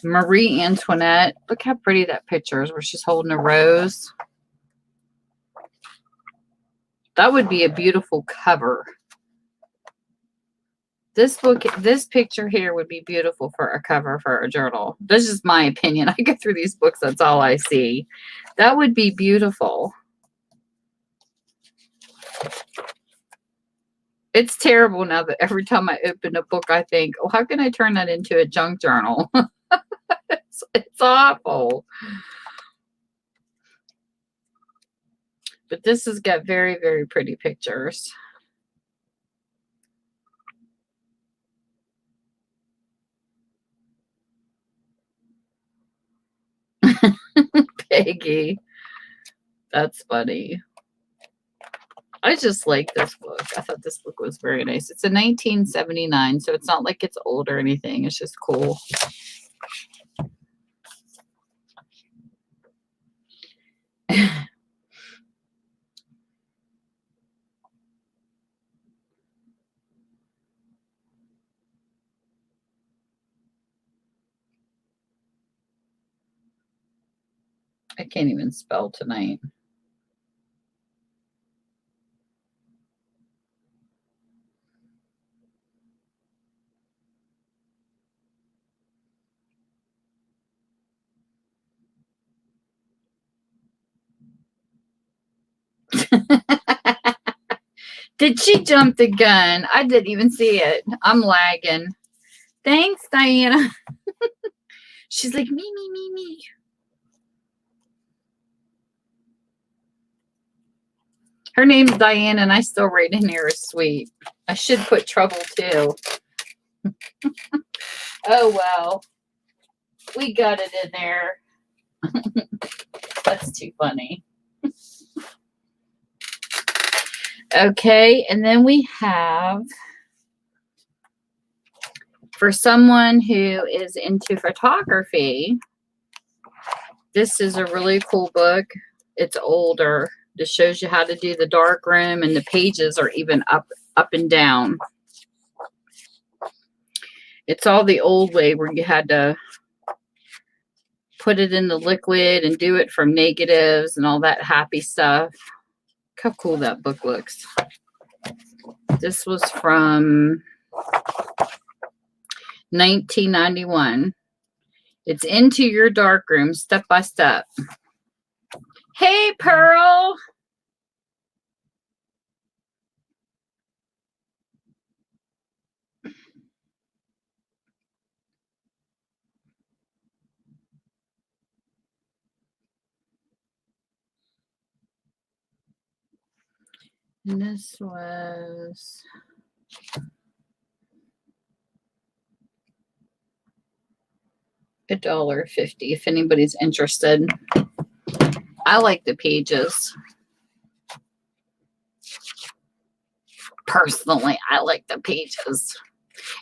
Marie Antoinette. Look how pretty that picture is where she's holding a rose. That would be a beautiful cover. This book, this picture here would be beautiful for a cover for a journal. This is my opinion. I go through these books, that's all I see. That would be beautiful. It's terrible now that every time I open a book, I think, oh, how can I turn that into a junk journal? It's awful. But this has got very, very pretty pictures. Peggy. That's funny. I just like this book. I thought this book was very nice. It's a 1979, so it's not like it's old or anything. It's just cool. I can't even spell tonight. Did she jump the gun? I didn't even see it. I'm lagging. Thanks, Diana. She's like, me. Her name's Diana, and I still write in here as sweet. I should put trouble, too. Oh, well. We got it in there. That's too funny. Okay, and then we have, for someone who is into photography, this is a really cool book. It's older. This shows you how to do the dark room, and the pages are even up and down. It's all the old way where you had to put it in the liquid and do it from negatives and all that happy stuff. Look how cool that book looks. This was from 1991. It's Into Your Darkroom, Step by Step. Hey, Pearl. And this was $1.50 if anybody's interested. I like the pages. Personally, I like the pages.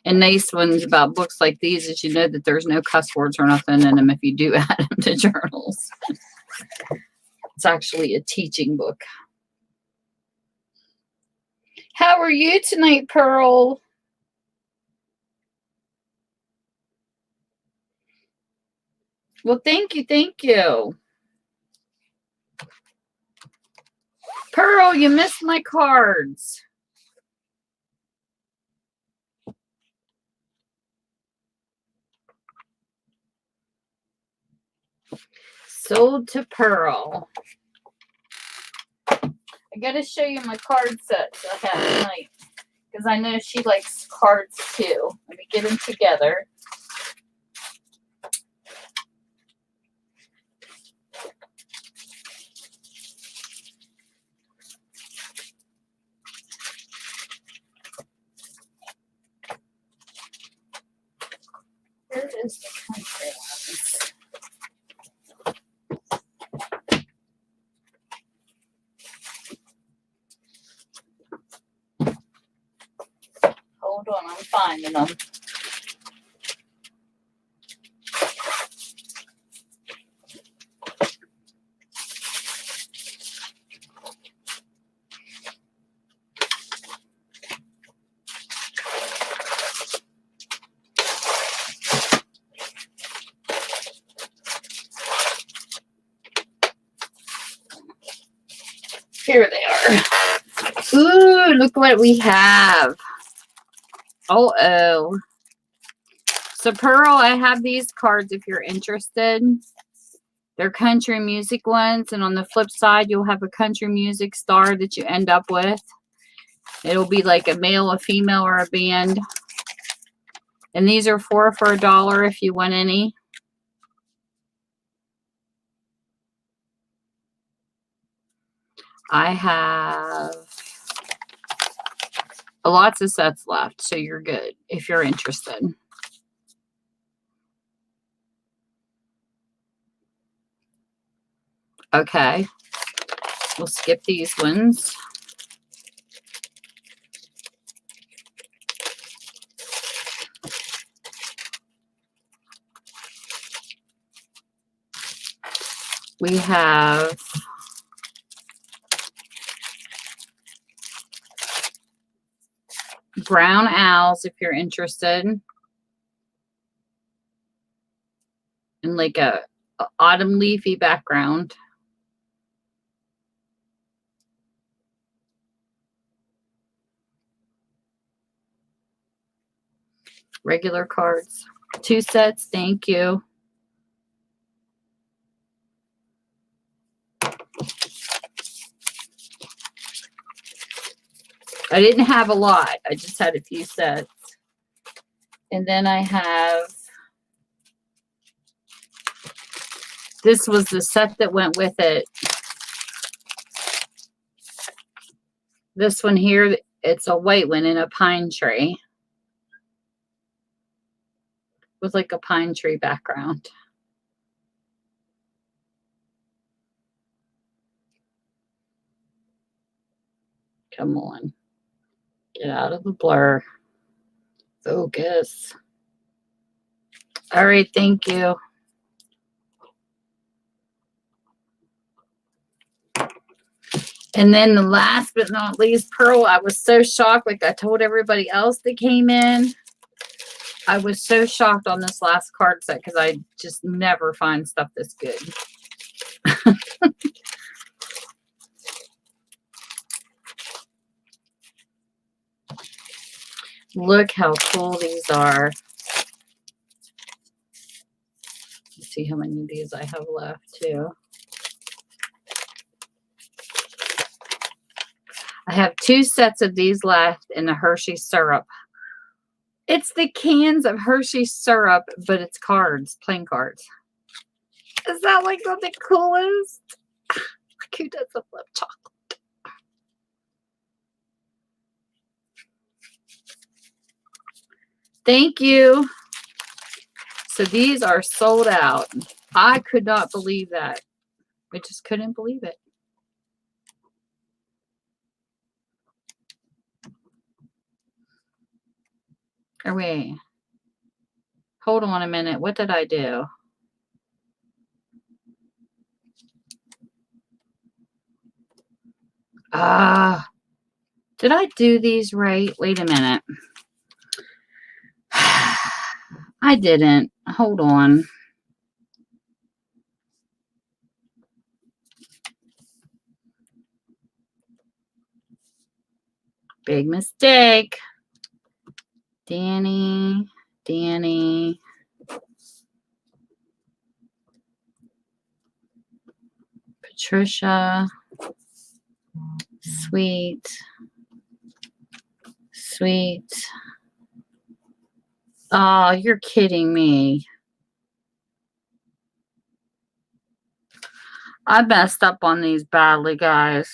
And nice ones about books like these is you know that there's no cuss words or nothing in them if you do add them to journals. It's actually a teaching book. How are you tonight, Pearl? Well, thank you, thank you. Pearl, you missed my cards. Sold to Pearl. I gotta show you my card sets I have tonight because I know she likes cards too. Let me get them together. is the country ones? Hold on, I'm finding them. Here they are. Ooh, look what we have. Oh. So, Pearl, I have these cards if you're interested. They're country music ones. And on the flip side, you'll have a country music star that you end up with. It'll be like a male, a female, or a band. And these are 4 for $1 if you want any. I have lots of sets left, so you're good if you're interested. Okay, we'll skip these ones. We have brown owls if you're interested. In like a autumn leafy background. Regular cards. 2 sets, thank you. I didn't have a lot. I just had a few sets. And then I have, this was the set that went with it. This one here, it's a white one in a pine tree. With like a pine tree background. Come on. Get out of the blur. Focus. All right, thank you. And then the last but not least, Pearl, I was so shocked. Like I told everybody else that came in. I was so shocked on this last card set because I just never find stuff this good. Look how cool these are. Let's see how many of these I have left too. I have 2 sets of these left in the Hershey syrup. It's the cans of Hershey syrup, but it's cards, playing cards. Is that like what the coolest? Like who doesn't love chocolate? Thank you. So these are sold out. I could not believe that. I just couldn't believe it. Or wait. Hold on a minute. What did I do? Did I do these right? Wait a minute. I didn't. Hold on. Big mistake. Danny. Patricia. Sweet. Oh, you're kidding me. I messed up on these badly, guys.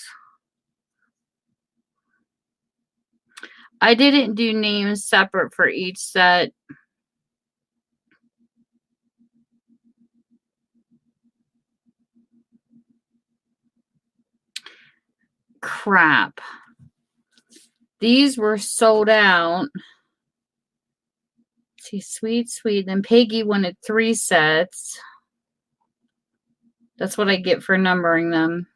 I didn't do names separate for each set. crap. These were sold out. Let's see, sweet, sweet. Then Peggy wanted 3 sets. That's what I get for numbering them.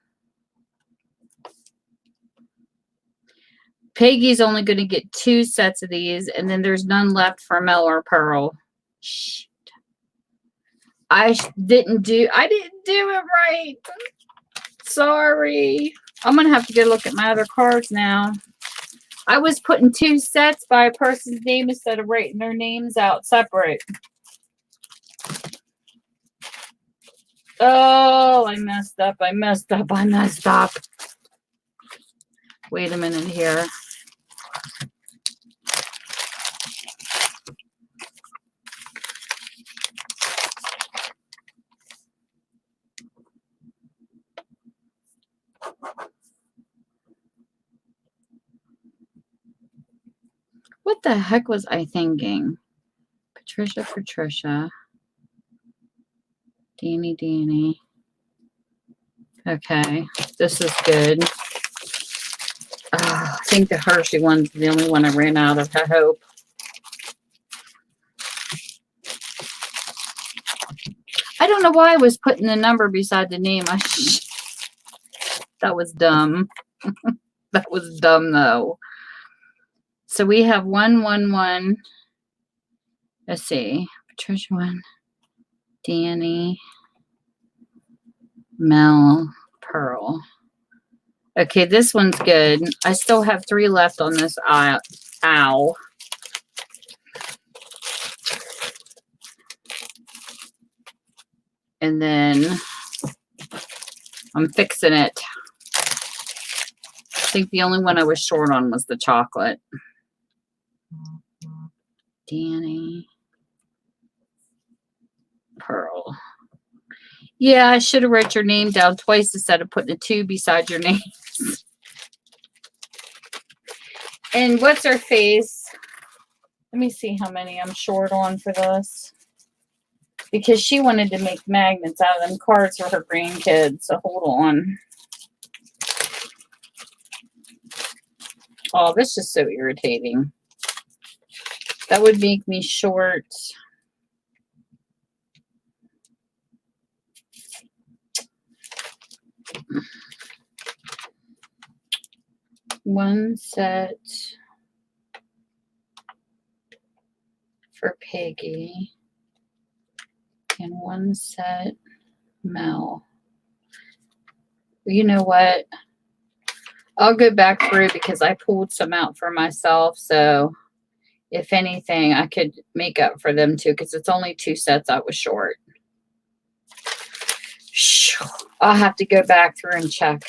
Peggy's only going to get 2 sets of these, and then there's none left for Mel or Pearl. Shit. I didn't do it right. Sorry. I'm going to have to go look at my other cards now. I was putting 2 sets by a person's name instead of writing their names out separate. Oh, I messed up. I messed up. I messed up. Wait a minute here. What the heck was I thinking? Patricia. Danny. Okay, this is good. I think the Hershey one's the only one I ran out of, I hope. I don't know why I was putting the number beside the name. That was dumb. That was dumb, though. So we have 111. Let's see. Patricia 1. Danny. Mel. Pearl. Okay, this one's good. I still have 3 left on this owl. And then I'm fixing it. I think the only one I was short on was the chocolate. Danny. Pearl. Yeah, I should have wrote your name down twice instead of putting a 2 beside your name. And what's her face? Let me see how many I'm short on for this. Because she wanted to make magnets out of them cards for her grandkids. So hold on. Oh, this is so irritating. That would make me short. One set for Peggy and 1 set Mel. You know what? I'll go back through because I pulled some out for myself. So if anything, I could make up for them too because it's only 2 sets I was short. I'll have to go back through and check.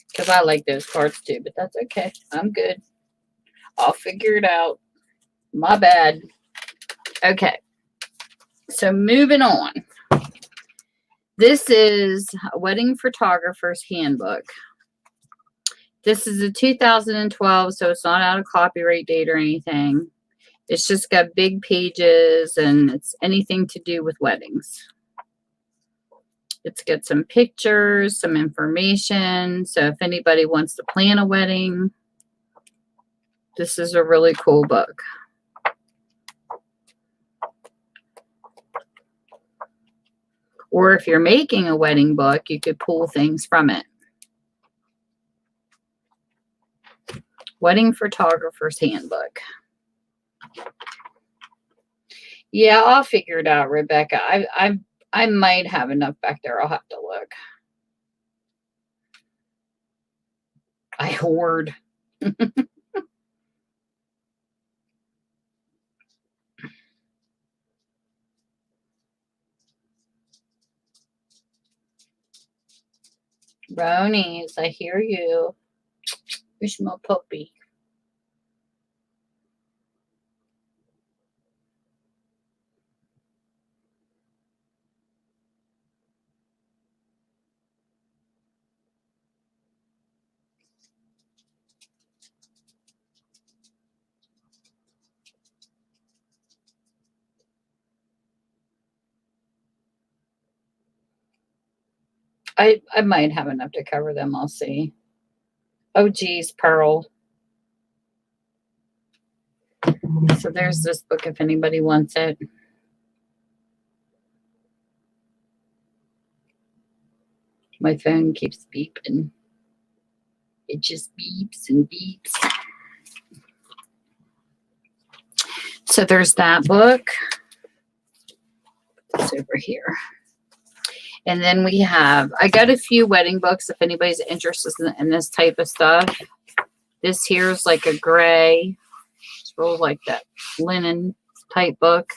Because I like those cards too, but that's okay. I'm good. I'll figure it out. My bad. Okay. So moving on. This is a Wedding Photographer's Handbook. This is a 2012, so it's not out of copyright date or anything. It's just got big pages and it's anything to do with weddings. It's got some pictures, some information. So if anybody wants to plan a wedding, this is a really cool book. Or if you're making a wedding book, you could pull things from it. Wedding Photographer's Handbook. Yeah, I'll figure it out, Rebecca. I might have enough back there. I'll have to look. I hoard. Brownies, I hear you. Where's my puppy? I might have enough to cover them. I'll see. Oh, geez, Pearl. So there's this book if anybody wants it. My phone keeps beeping. It just beeps and beeps. So there's that book. It's over here. And then we have, I got a few wedding books if anybody's interested in this type of stuff. This here is like a gray. It's real like that linen type book.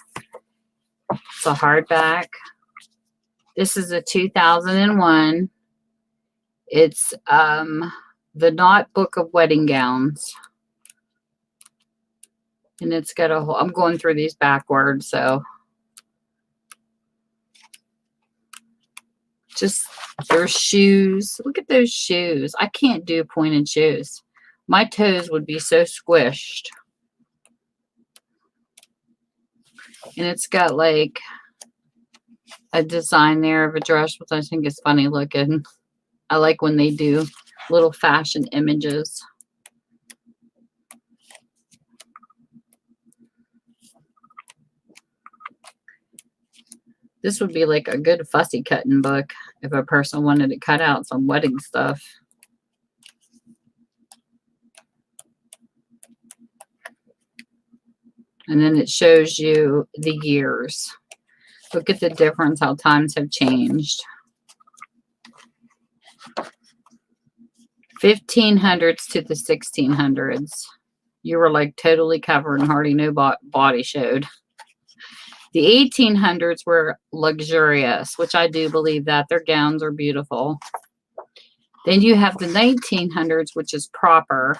It's a hardback. This is a 2001. It's the Knot Book of Wedding Gowns. And it's got a whole, I'm going through these backwards, so just their shoes. Look at those shoes. I can't do pointed shoes. My toes would be so squished. And it's got like a design there of a dress, which I think is funny looking. I like when they do little fashion images. This would be like a good fussy cutting book if a person wanted to cut out some wedding stuff. And then it shows you the years. Look at the difference, how times have changed. 1500s to the 1600s. You were like totally covered and hardly no body showed. The 1800s were luxurious, which I do believe that. Their gowns are beautiful. Then you have the 1900s, which is proper.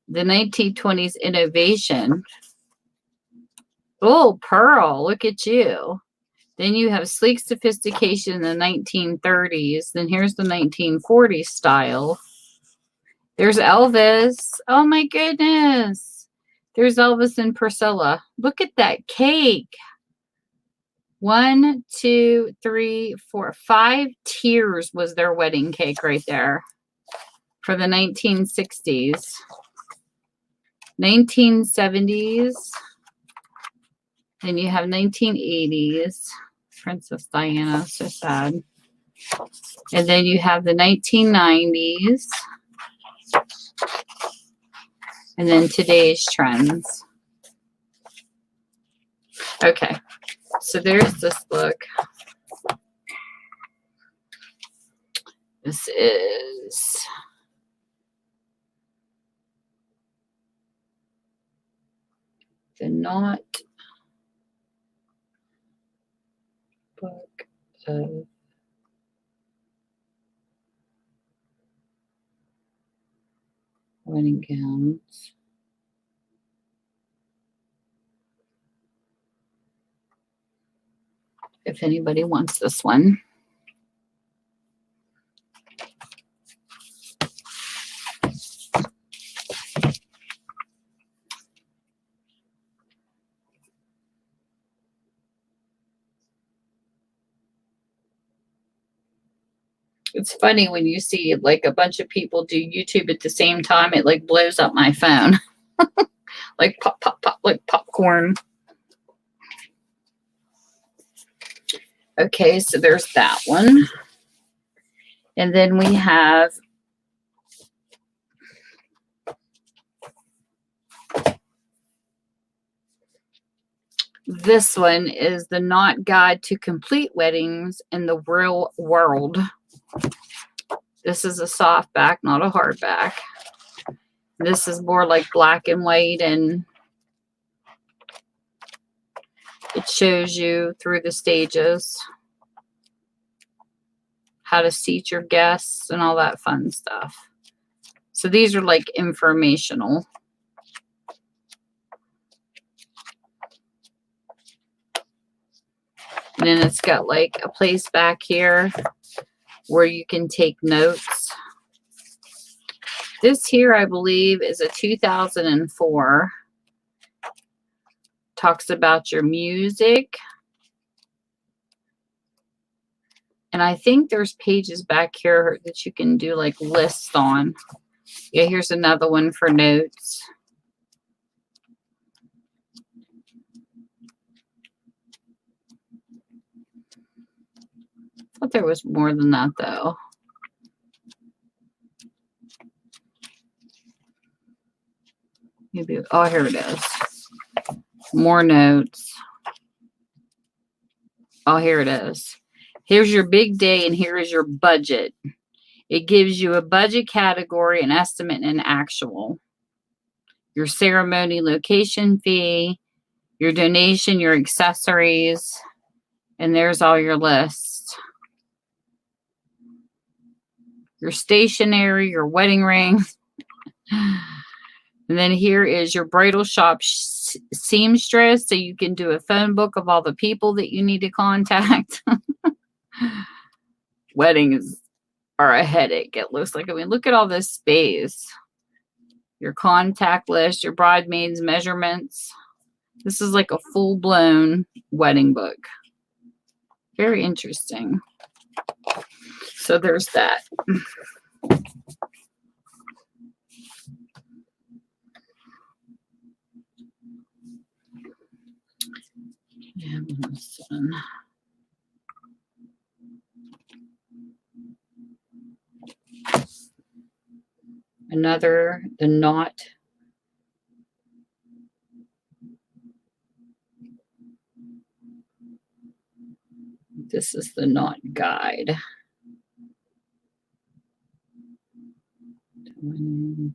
The 1920s innovation. Oh, Pearl, look at you. Then you have sleek sophistication in the 1930s. Then here's the 1940s style. There's Elvis. Oh my goodness. There's Elvis and Priscilla. Look at that cake. 1, 2, 3, 4, 5 tiers was their wedding cake right there for the 1960s. 1970s. Then you have 1980s. Princess Diana, so sad. And then you have the 1990s. And then today's trends. Okay, so there's this book. This is the Knot Book of Wedding Gowns. If anybody wants this one. It's funny when you see like a bunch of people do YouTube at the same time, it like blows up my phone. Like pop, pop, pop, like popcorn. Okay, so there's that one. And then we have this one is the Knot Guide to Complete Weddings in the Real World. This is a softback, not a hardback. This is more like black and white, and it shows you through the stages how to seat your guests and all that fun stuff. So these are like informational. And then it's got like a place back here where you can take notes. This here, I believe, is a 2004. Talks about your music. And I think there's pages back here that you can do like lists on. Yeah, here's another one for notes. I thought there was more than that though. Maybe, oh, here it is. More notes. Oh, here it is. Here's your big day and here is your budget. It gives you a budget category, an estimate, and an actual. Your ceremony location fee, your donation, your accessories, and there's all your lists. Your stationery, your wedding ring. And then here is your bridal shop seamstress, so you can do a phone book of all the people that you need to contact. Weddings are a headache, it looks like. I mean, look at all this space. Your contact list, your bridesmaids' measurements. This is like a full-blown wedding book. Very interesting. So there's that. Another, the knot. This is the knot guide. And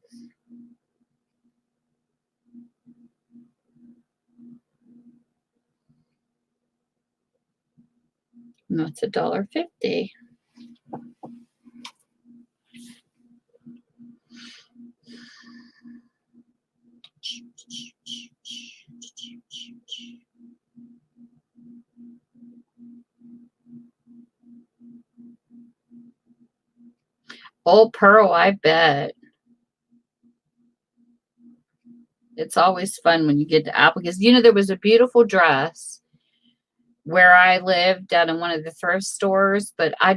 that's $1.50. All pearl, I bet. It's always fun when you get to Apple, because you know there was a beautiful dress where I lived down in one of the thrift stores, but I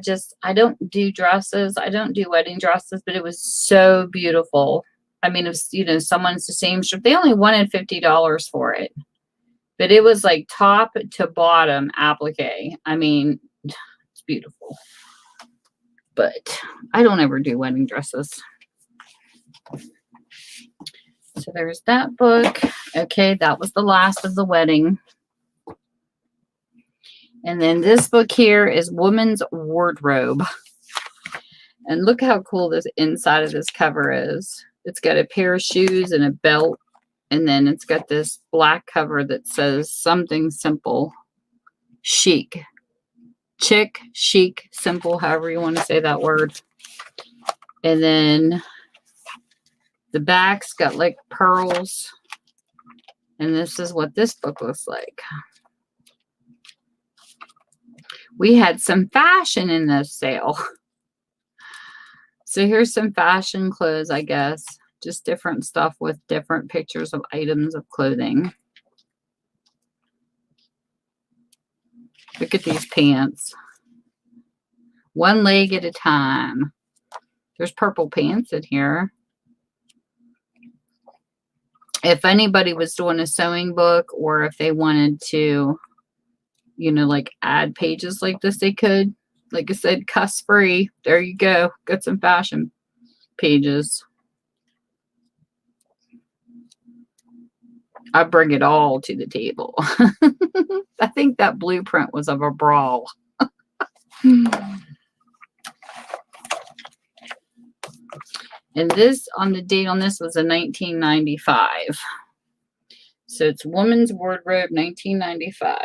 don't do dresses. I don't do wedding dresses, but it was so beautiful. I mean, it was, you know, someone's the same shirt. They only wanted $50 for it, but it was like top to bottom applique. I mean, it's beautiful, but I don't ever do wedding dresses. So there's that book. Okay, that was the last of the wedding. And then this book here is Woman's Wardrobe. And look how cool this inside of this cover is. It's got a pair of shoes and a belt. And then it's got this black cover that says something simple. Chic. Chic, chic, simple, however you want to say that word. And then the back's got like pearls. And this is what this book looks like. We had some fashion in this sale. So here's some fashion clothes, I guess. Just different stuff with different pictures of items of clothing. Look at these pants. One leg at a time. There's purple pants in here. If anybody was doing a sewing book, or if they wanted to, you know, like add pages like this, they could. Like I said, cuss free. There you go. Got some fashion pages. I bring it all to the table. I think that blueprint was of a bra. And this, on the date on this, was a 1995. So it's Woman's Wardrobe, 1995.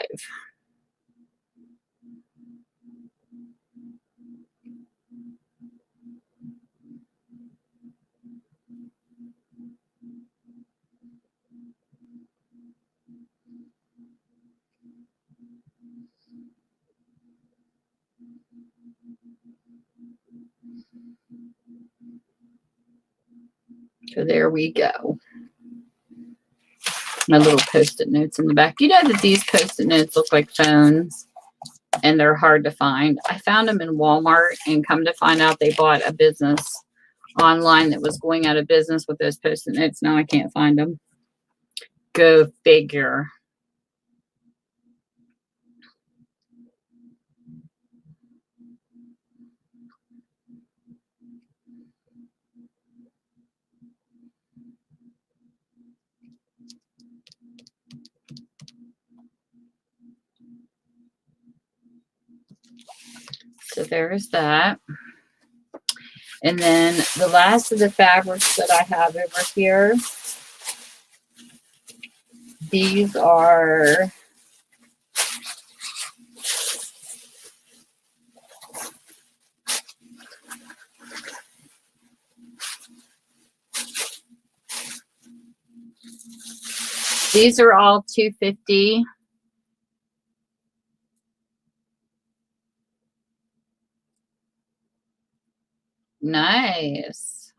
So there we go. My little Post-it notes in the back. You know that these Post-it notes look like phones. and they're hard to find. I found them in Walmart, and come to find out they bought a business online that was going out of business with those Post-it notes. Now I can't find them. Go figure. So there's that. And then the last of the fabrics that I have over here, these are all $2.50. Nice.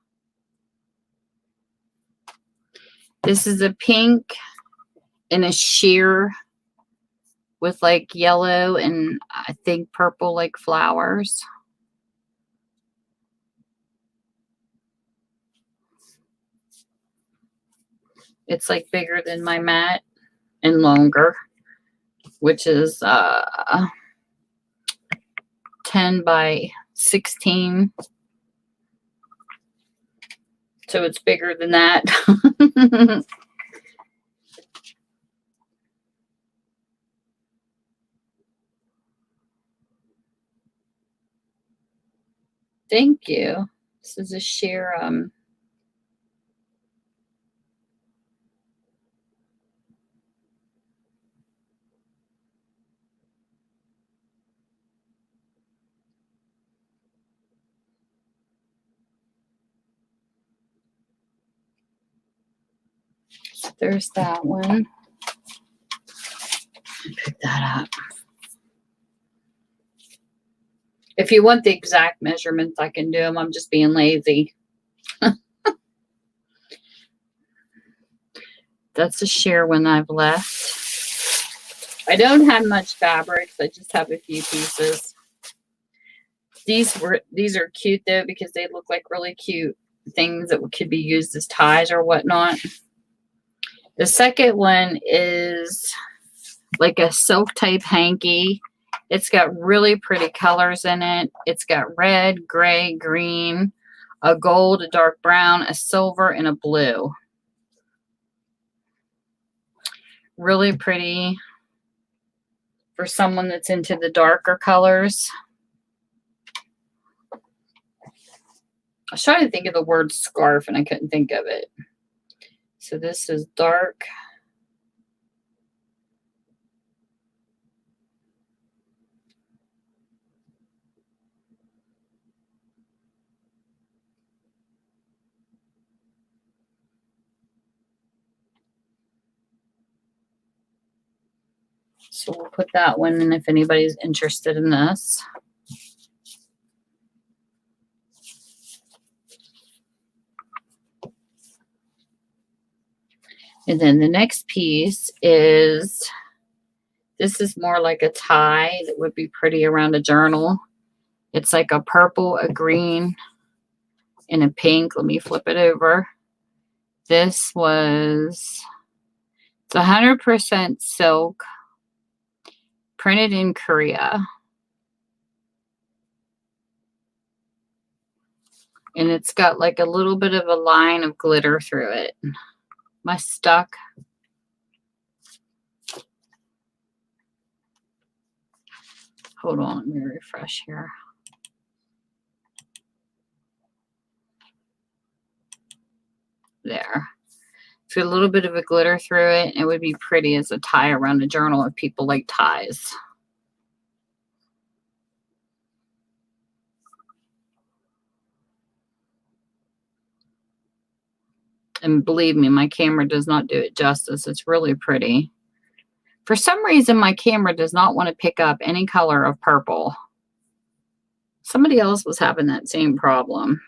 This is a pink and a sheer with like yellow and I think purple like flowers. It's like bigger than my mat and longer, which is 10 by 16. So it's bigger than that. Thank you. This is a sheer there's that one. Pick that up. If you want the exact measurements, I can do them. I'm just being lazy. That's a sheer one I've left. I don't have much fabrics. I just have a few pieces. These are cute though because they look like really cute things that could be used as ties or whatnot. The second one is like a silk type hanky. It's got really pretty colors in it. It's got red, gray, green, a gold, a dark brown, a silver, and a blue. Really pretty for someone that's into the darker colors. I was trying to think of the word scarf and I couldn't think of it. So this is dark. So we'll put that one in if anybody's interested in this. And then the next piece is, this is more like a tie that would be pretty around a journal. It's like a purple, a green, and a pink. Let me flip it over. This was, it's 100% silk, printed in Korea. And it's got like a little bit of a line of glitter through it. Am I stuck? Hold on, let me refresh here. There. It's got a little bit of a glitter through it. It would be pretty as a tie around a journal if people like ties. And believe me, my camera does not do it justice. It's really pretty. For some reason, my camera does not want to pick up any color of purple. Somebody else was having that same problem.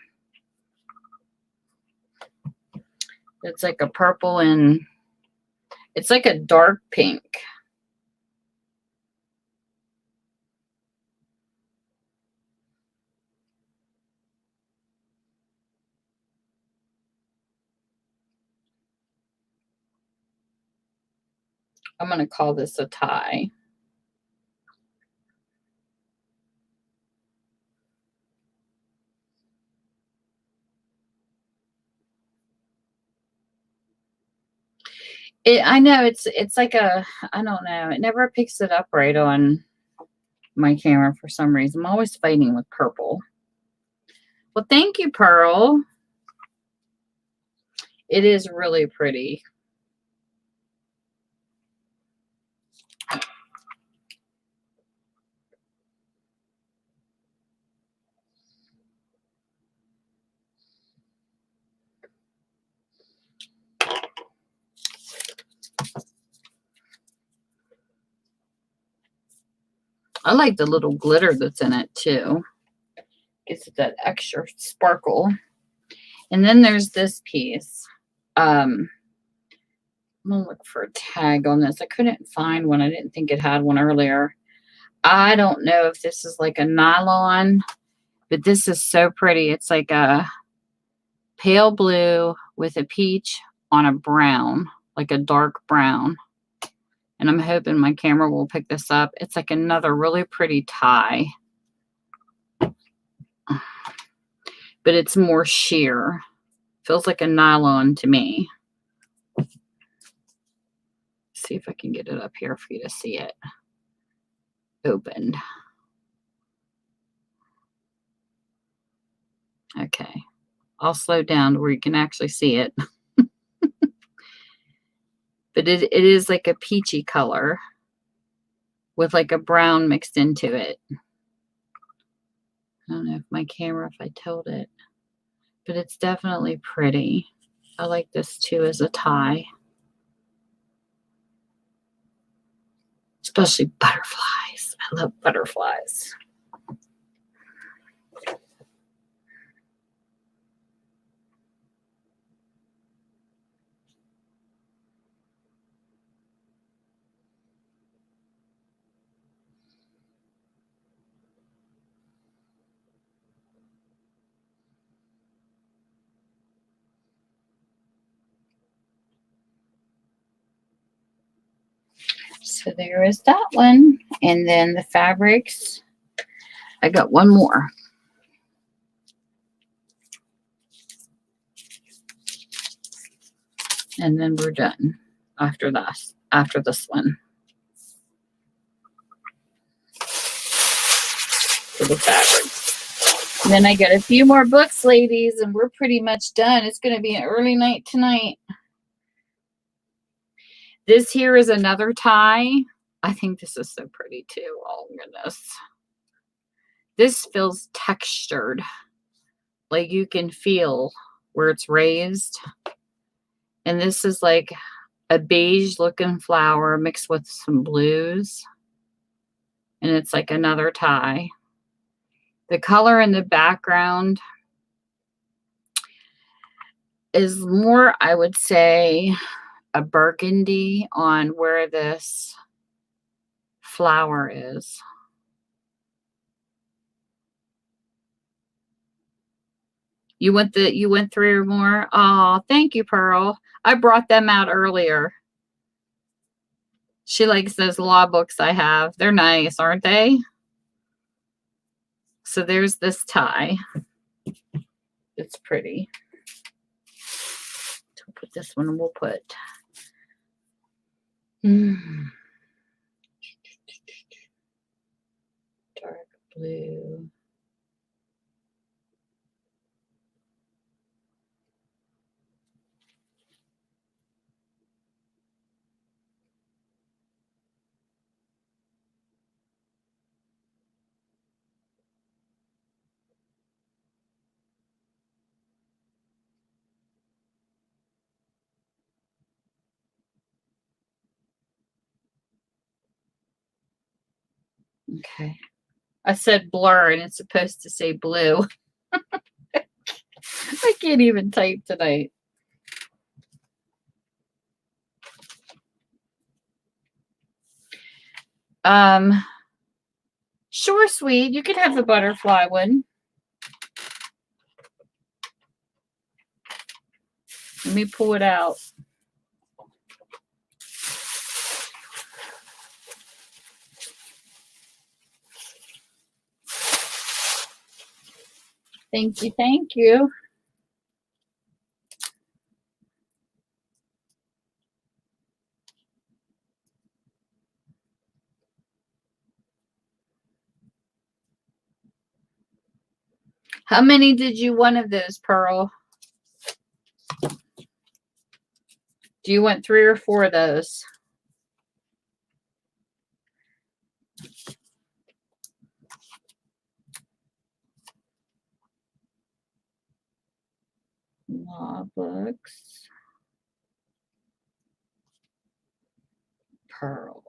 It's like a purple and it's like a dark pink. I'm going to call this a tie. I know it's like a, I don't know. It never picks it up right on my camera for some reason. I'm always fighting with purple. Well, thank you, Pearl. It is really pretty. I like the little glitter that's in it too. Gives it that extra sparkle. And then there's this piece. I'm gonna look for a tag on this. I couldn't find one. I didn't think it had one earlier. I don't know if this is like a nylon, but this is so pretty. It's like a pale blue with a peach on a brown, like a dark brown. And I'm hoping my camera will pick this up. It's like another really pretty tie, but it's more sheer. Feels like a nylon to me. See if I can get it up here for you to see it opened. Okay. I'll slow down to where you can actually see it. But it is like a peachy color with like a brown mixed into it. I don't know if my camera, if I tilt it, but it's definitely pretty. I like this too as a tie. Especially butterflies. I love butterflies. So there is that one. And then the fabrics, I got one more. And then we're done after this one. For the fabrics. And then I got a few more books, ladies, and we're pretty much done. It's going to be an early night tonight. This here is another tie. I think this is so pretty too. Oh, goodness. This feels textured. Like you can feel where it's raised. And this is like a beige looking flower mixed with some blues. And it's like another tie. The color in the background is more, I would say, a burgundy on where this flower is. You went through more? Oh, thank you, Pearl. I brought them out earlier. She likes those law books I have. They're nice, aren't they? So there's this tie. It's pretty. We'll put this one, we'll put dark blue. Okay. I said blur and it's supposed to say blue. I can't even type tonight. Sure, sweet. You can have the butterfly one. Let me pull it out. Thank you. Thank you. How many did you want of those, Pearl? Do you want 3 or 4 of those? Law books. Pearl.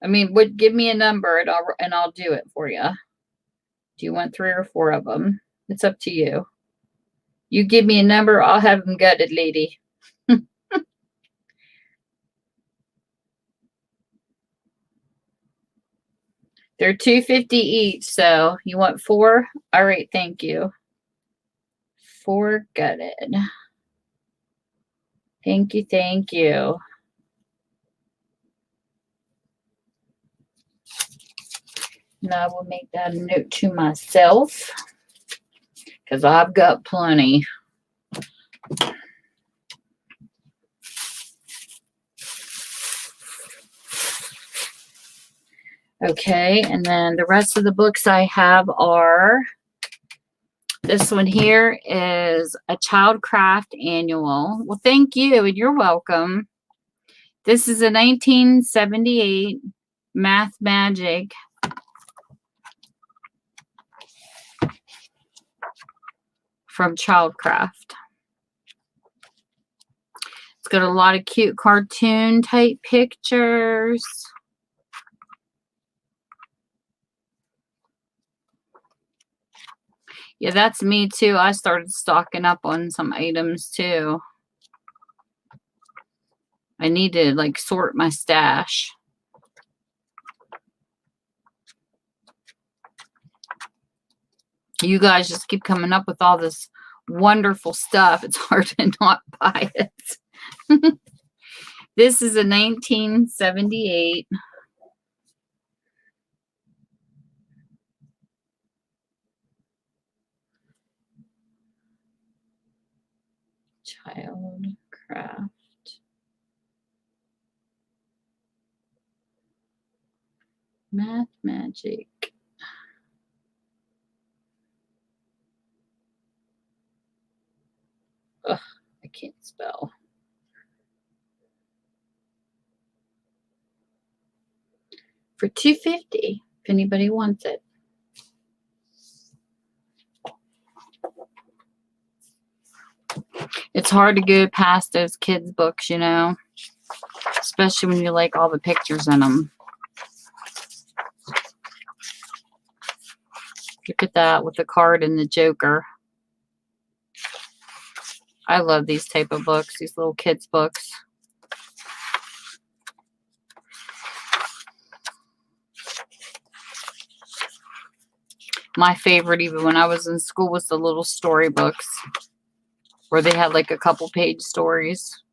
I mean, give me a number and I'll do it for you. Do you want 3 or 4 of them? It's up to you. You give me a number, I'll have them gutted, lady. They're $2.50 each, so you want 4? All right, thank you. 4 gutted. Thank you, thank you. Now I will make that a note to myself because I've got plenty. Okay, and then the rest of the books I have are, this one here is a Childcraft Annual. Well, thank you, and you're welcome. This is a 1978 Math Magic. From Childcraft. It's got a lot of cute cartoon type pictures. Yeah, that's me too. I started stocking up on some items too. I need to like sort my stash. You guys just keep coming up with all this wonderful stuff. It's hard to not buy it. This is a 1978. Childcraft. Math Magic. Ugh, I can't spell. For $2.50, if anybody wants it. It's hard to go past those kids' books, you know, especially when you like all the pictures in them. Look at that with the card and the Joker. I love these type of books, these little kids' books. My favorite, even when I was in school, was the little storybooks where they had like a couple page stories.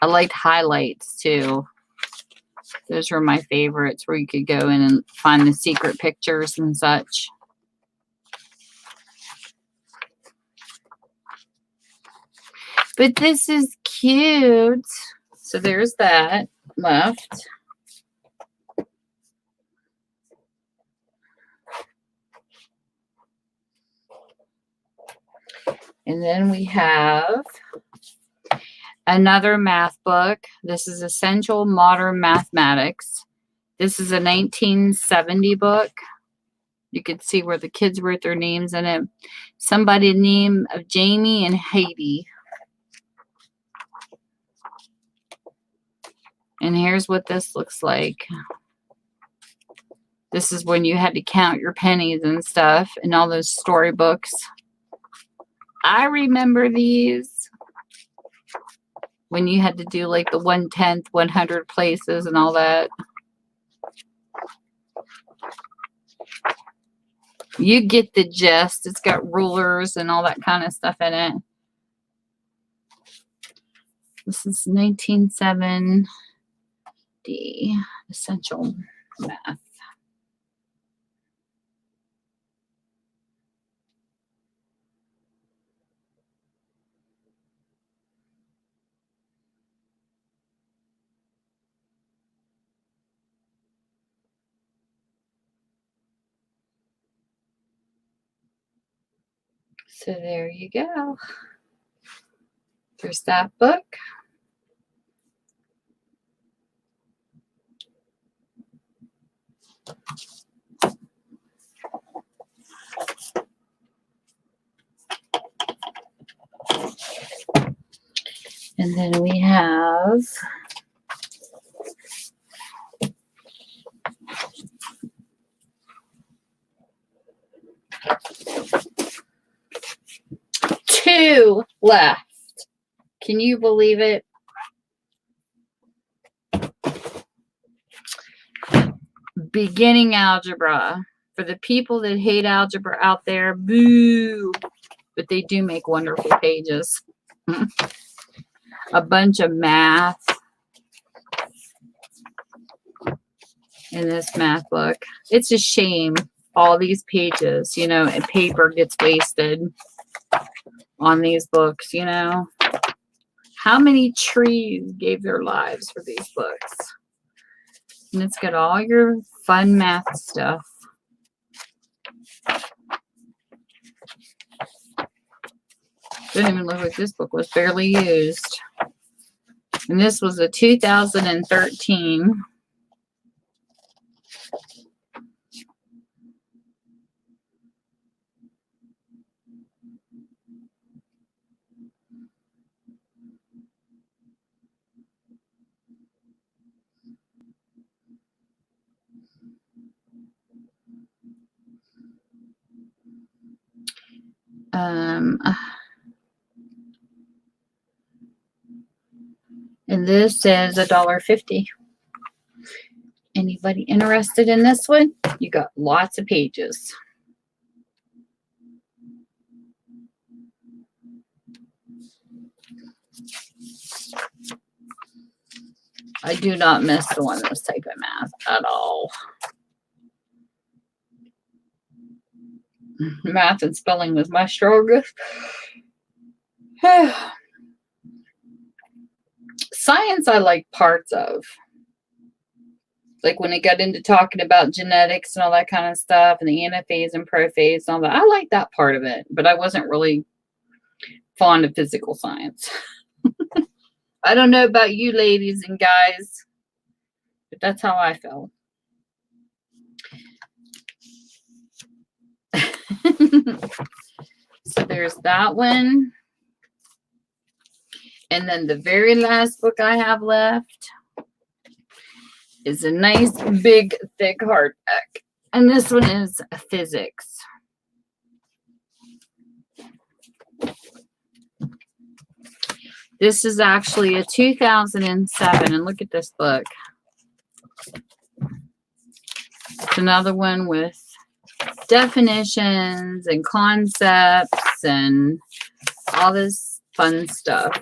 I liked highlights too. Those were my favorites, where you could go in and find the secret pictures and such. But this is cute. So there's that left. And then we have another math book. This is Essential Modern Mathematics. This is a 1970 book. You could see where the kids wrote their names in it. Somebody named of Jamie and Heidi. And here's what this looks like. This is when you had to count your pennies and stuff and all those storybooks. I remember these. When you had to do like the 1/10, 100 places and all that. You get the gist. It's got rulers and all that kind of stuff in it. This is 1970 Essential Math. So there you go. There's that book. And then we have two left. Can you believe it? Beginning algebra. For the people that hate algebra out there, boo. But they do make wonderful pages. A bunch of math in this math book. It's a shame all these pages, you know, and paper gets wasted on these books, you know. How many trees gave their lives for these books? And it's got all your fun math stuff. Doesn't even look like this book was barely used. And this was a 2013. And this is $1.50. Anybody interested in this one? You got lots of pages. I do not miss doing this type of math at all. Math and spelling was my strongest. Science I like parts of. Like when it got into talking about genetics and all that kind of stuff and the anaphase and prophase and all that. I like that part of it, but I wasn't really fond of physical science. I don't know about you ladies and guys, but that's how I felt. So there's that one. And then the very last book I have left is a nice, big, thick hardback. And this one is physics. This is actually a 2007. And look at this book. It's another one with definitions and concepts and all this fun stuff.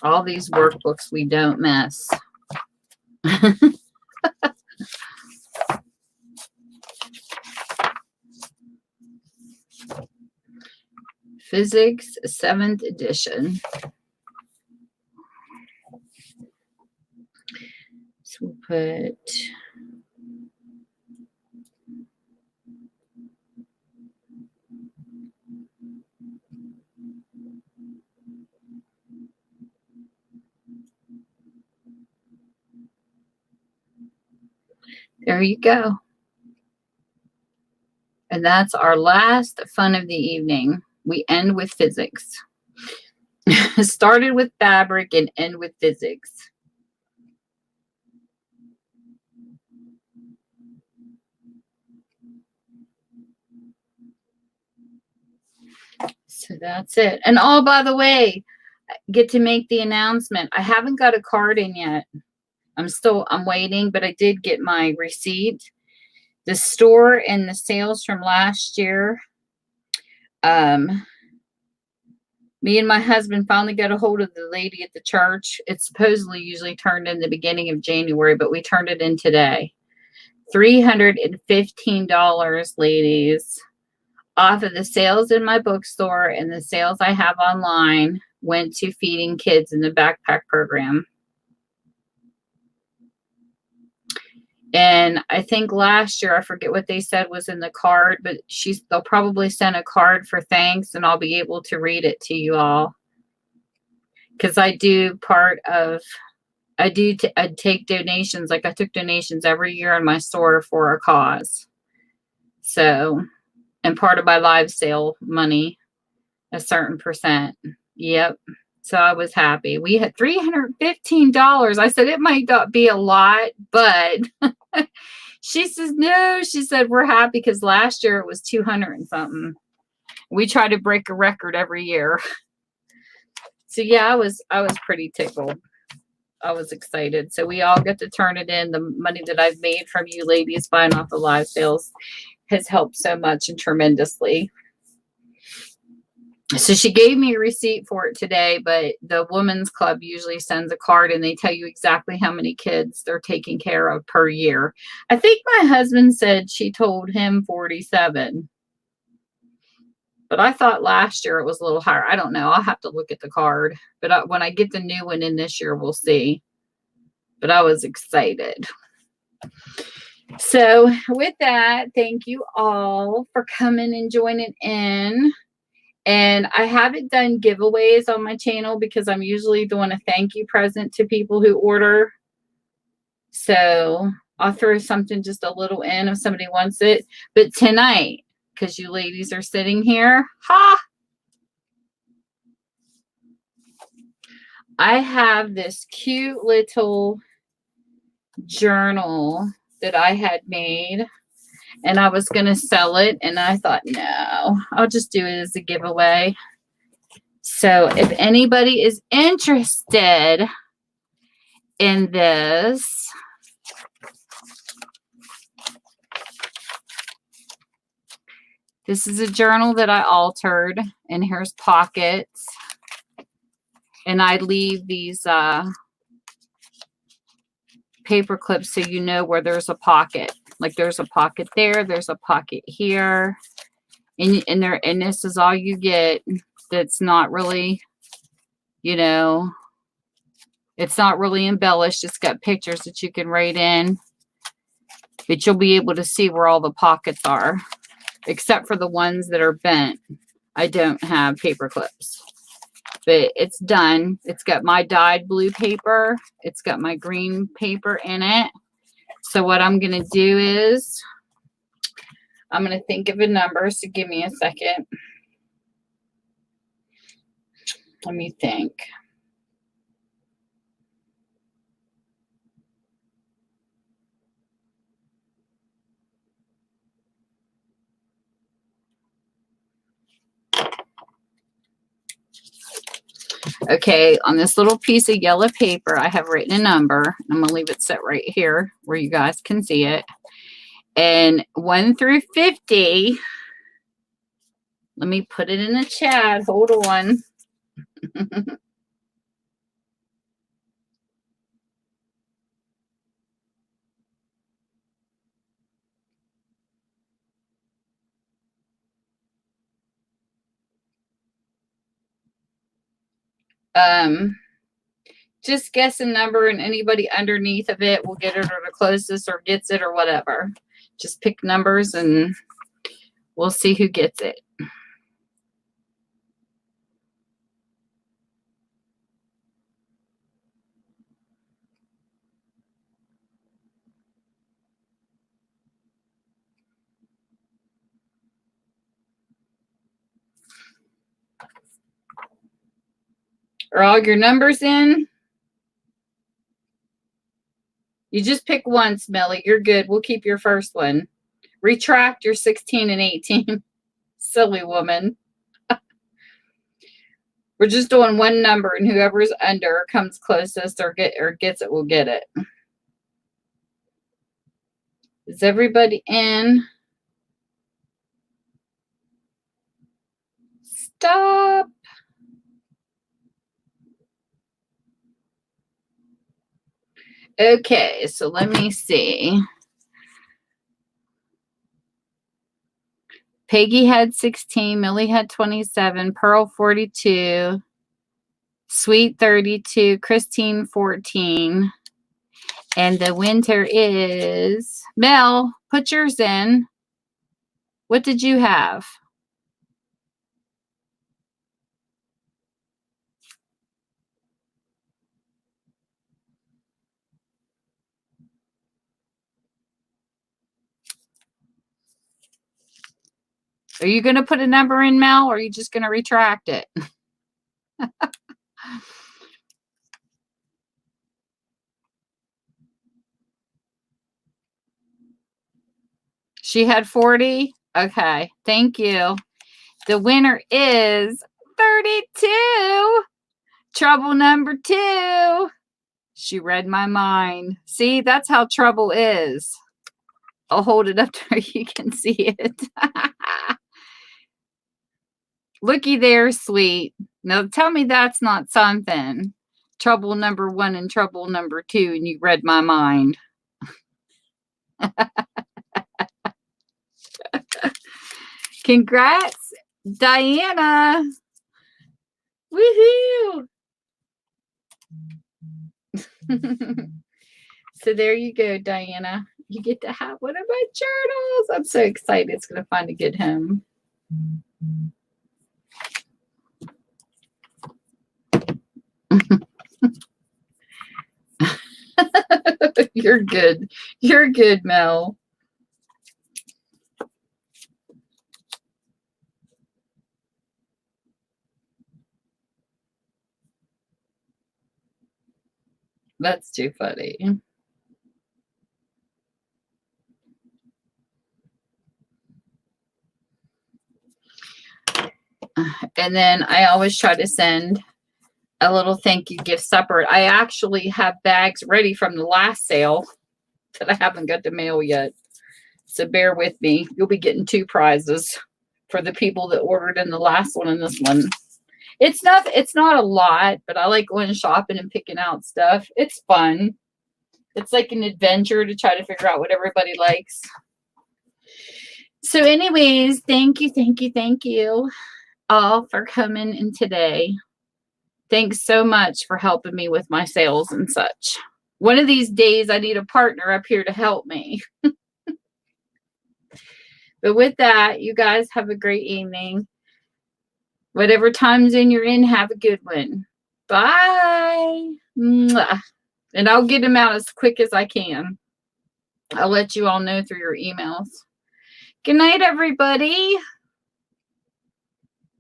All these workbooks we don't miss. Physics, 7th edition. So we'll put there you go. And that's our last fun of the evening. We end with physics. Started with fabric and end with physics. So So that's it. And oh, by the way, get to make the announcement. I haven't got a card in yet. I'm waiting, but I did get my receipt. The store and the sales from last year. Me and my husband finally got a hold of the lady at the church. It's supposedly usually turned in the beginning of January, but we turned it in today. $315, ladies, off of the sales in my bookstore and the sales I have online went to feeding kids in the backpack program. And I think last year, I forget what they said was in the card, but they'll probably send a card for thanks, and I'll be able to read it to you all. Because I take donations. Like I took donations every year in my store for a cause. So, and part of my live sale money, a certain percent. Yep. So I was happy. We had $315. I said, it might not be a lot, but she says, no, she said, we're happy because last year it was 200 and something. We try to break a record every year. So yeah, I was pretty tickled. I was excited. So we all get to turn it in. The money that I've made from you ladies buying off the live sales has helped so much and tremendously. So she gave me a receipt for it today, but the women's club usually sends a card and they tell you exactly how many kids they're taking care of per year. I think my husband said she told him 47. But I thought last year it was a little higher. I don't know. I'll have to look at the card. But when I get the new one in this year, we'll see. But I was excited. So with that, thank you all for coming and joining in. And I haven't done giveaways on my channel because I'm usually doing a thank you present to people who order. So I'll throw something just a little in if somebody wants it. But tonight, because you ladies are sitting here, I have this cute little journal that I had made. And I was going to sell it. And I thought, no, I'll just do it as a giveaway. So if anybody is interested in this, this is a journal that I altered. And here's pockets. And I leave these paper clips so you know where there's a pocket. Like there's a pocket there, there's a pocket here, and this is all you get. That's not really, you know, it's not really embellished. It's got pictures that you can write in, but you'll be able to see where all the pockets are, except for the ones that are bent. I don't have paper clips, but it's done. It's got my dyed blue paper. It's got my green paper in it. So what I'm going to do is I'm going to think of a number. So give me a second. Let me think. Okay, on this little piece of yellow paper, I have written a number. I'm going to leave it set right here where you guys can see it. And 1 through 50, let me put it in the chat. Hold on. Just guess a number, and anybody underneath of it will get it, or the closest, or gets it, or whatever. Just pick numbers and we'll see who gets it. Are all your numbers in? You just pick once, Melly. You're good. We'll keep your first one. Retract your 16 and 18. Silly woman. We're just doing one number, and whoever's under comes closest or gets it will get it. Is everybody in? Stop. Okay, so let me see. Peggy had 16, Millie had 27, Pearl 42, Sweet 32, Christine 14. And the winter is Mel. Put yours in. What did you have? Are you going to put a number in, Mel, or are you just going to retract it? She had 40. Okay, thank you. The winner is 32. Trouble number 2. She read my mind. See, that's how trouble is. I'll hold it up there you can see it. Looky there, sweet. Now tell me that's not something. Trouble number 1 and trouble number 2, and you read my mind. Congrats, Diana. Woohoo. So there you go, Diana. You get to have one of my journals. I'm so excited. It's going to find a good home. You're good. You're good, Mel. That's too funny. And then I always try to send a little thank you gift separate. I actually have bags ready from the last sale that I haven't got to mail yet. So bear with me. You'll be getting 2 prizes for the people that ordered in the last one and this one. It's not a lot, but I like going shopping and picking out stuff. It's fun. It's like an adventure to try to figure out what everybody likes. So anyways, thank you all for coming in today. Thanks so much for helping me with my sales and such. One of these days I need a partner up here to help me. But with that, you guys have a great evening. Whatever time zone you're in, have a good one. Bye. Mwah. And I'll get them out as quick as I can. I'll let you all know through your emails. Good night, everybody.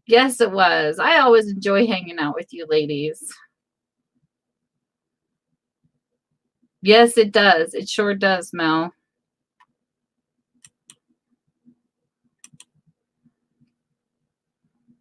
Yes, it was. I always enjoy hanging out with you ladies. Yes, it does. It sure does, Mel.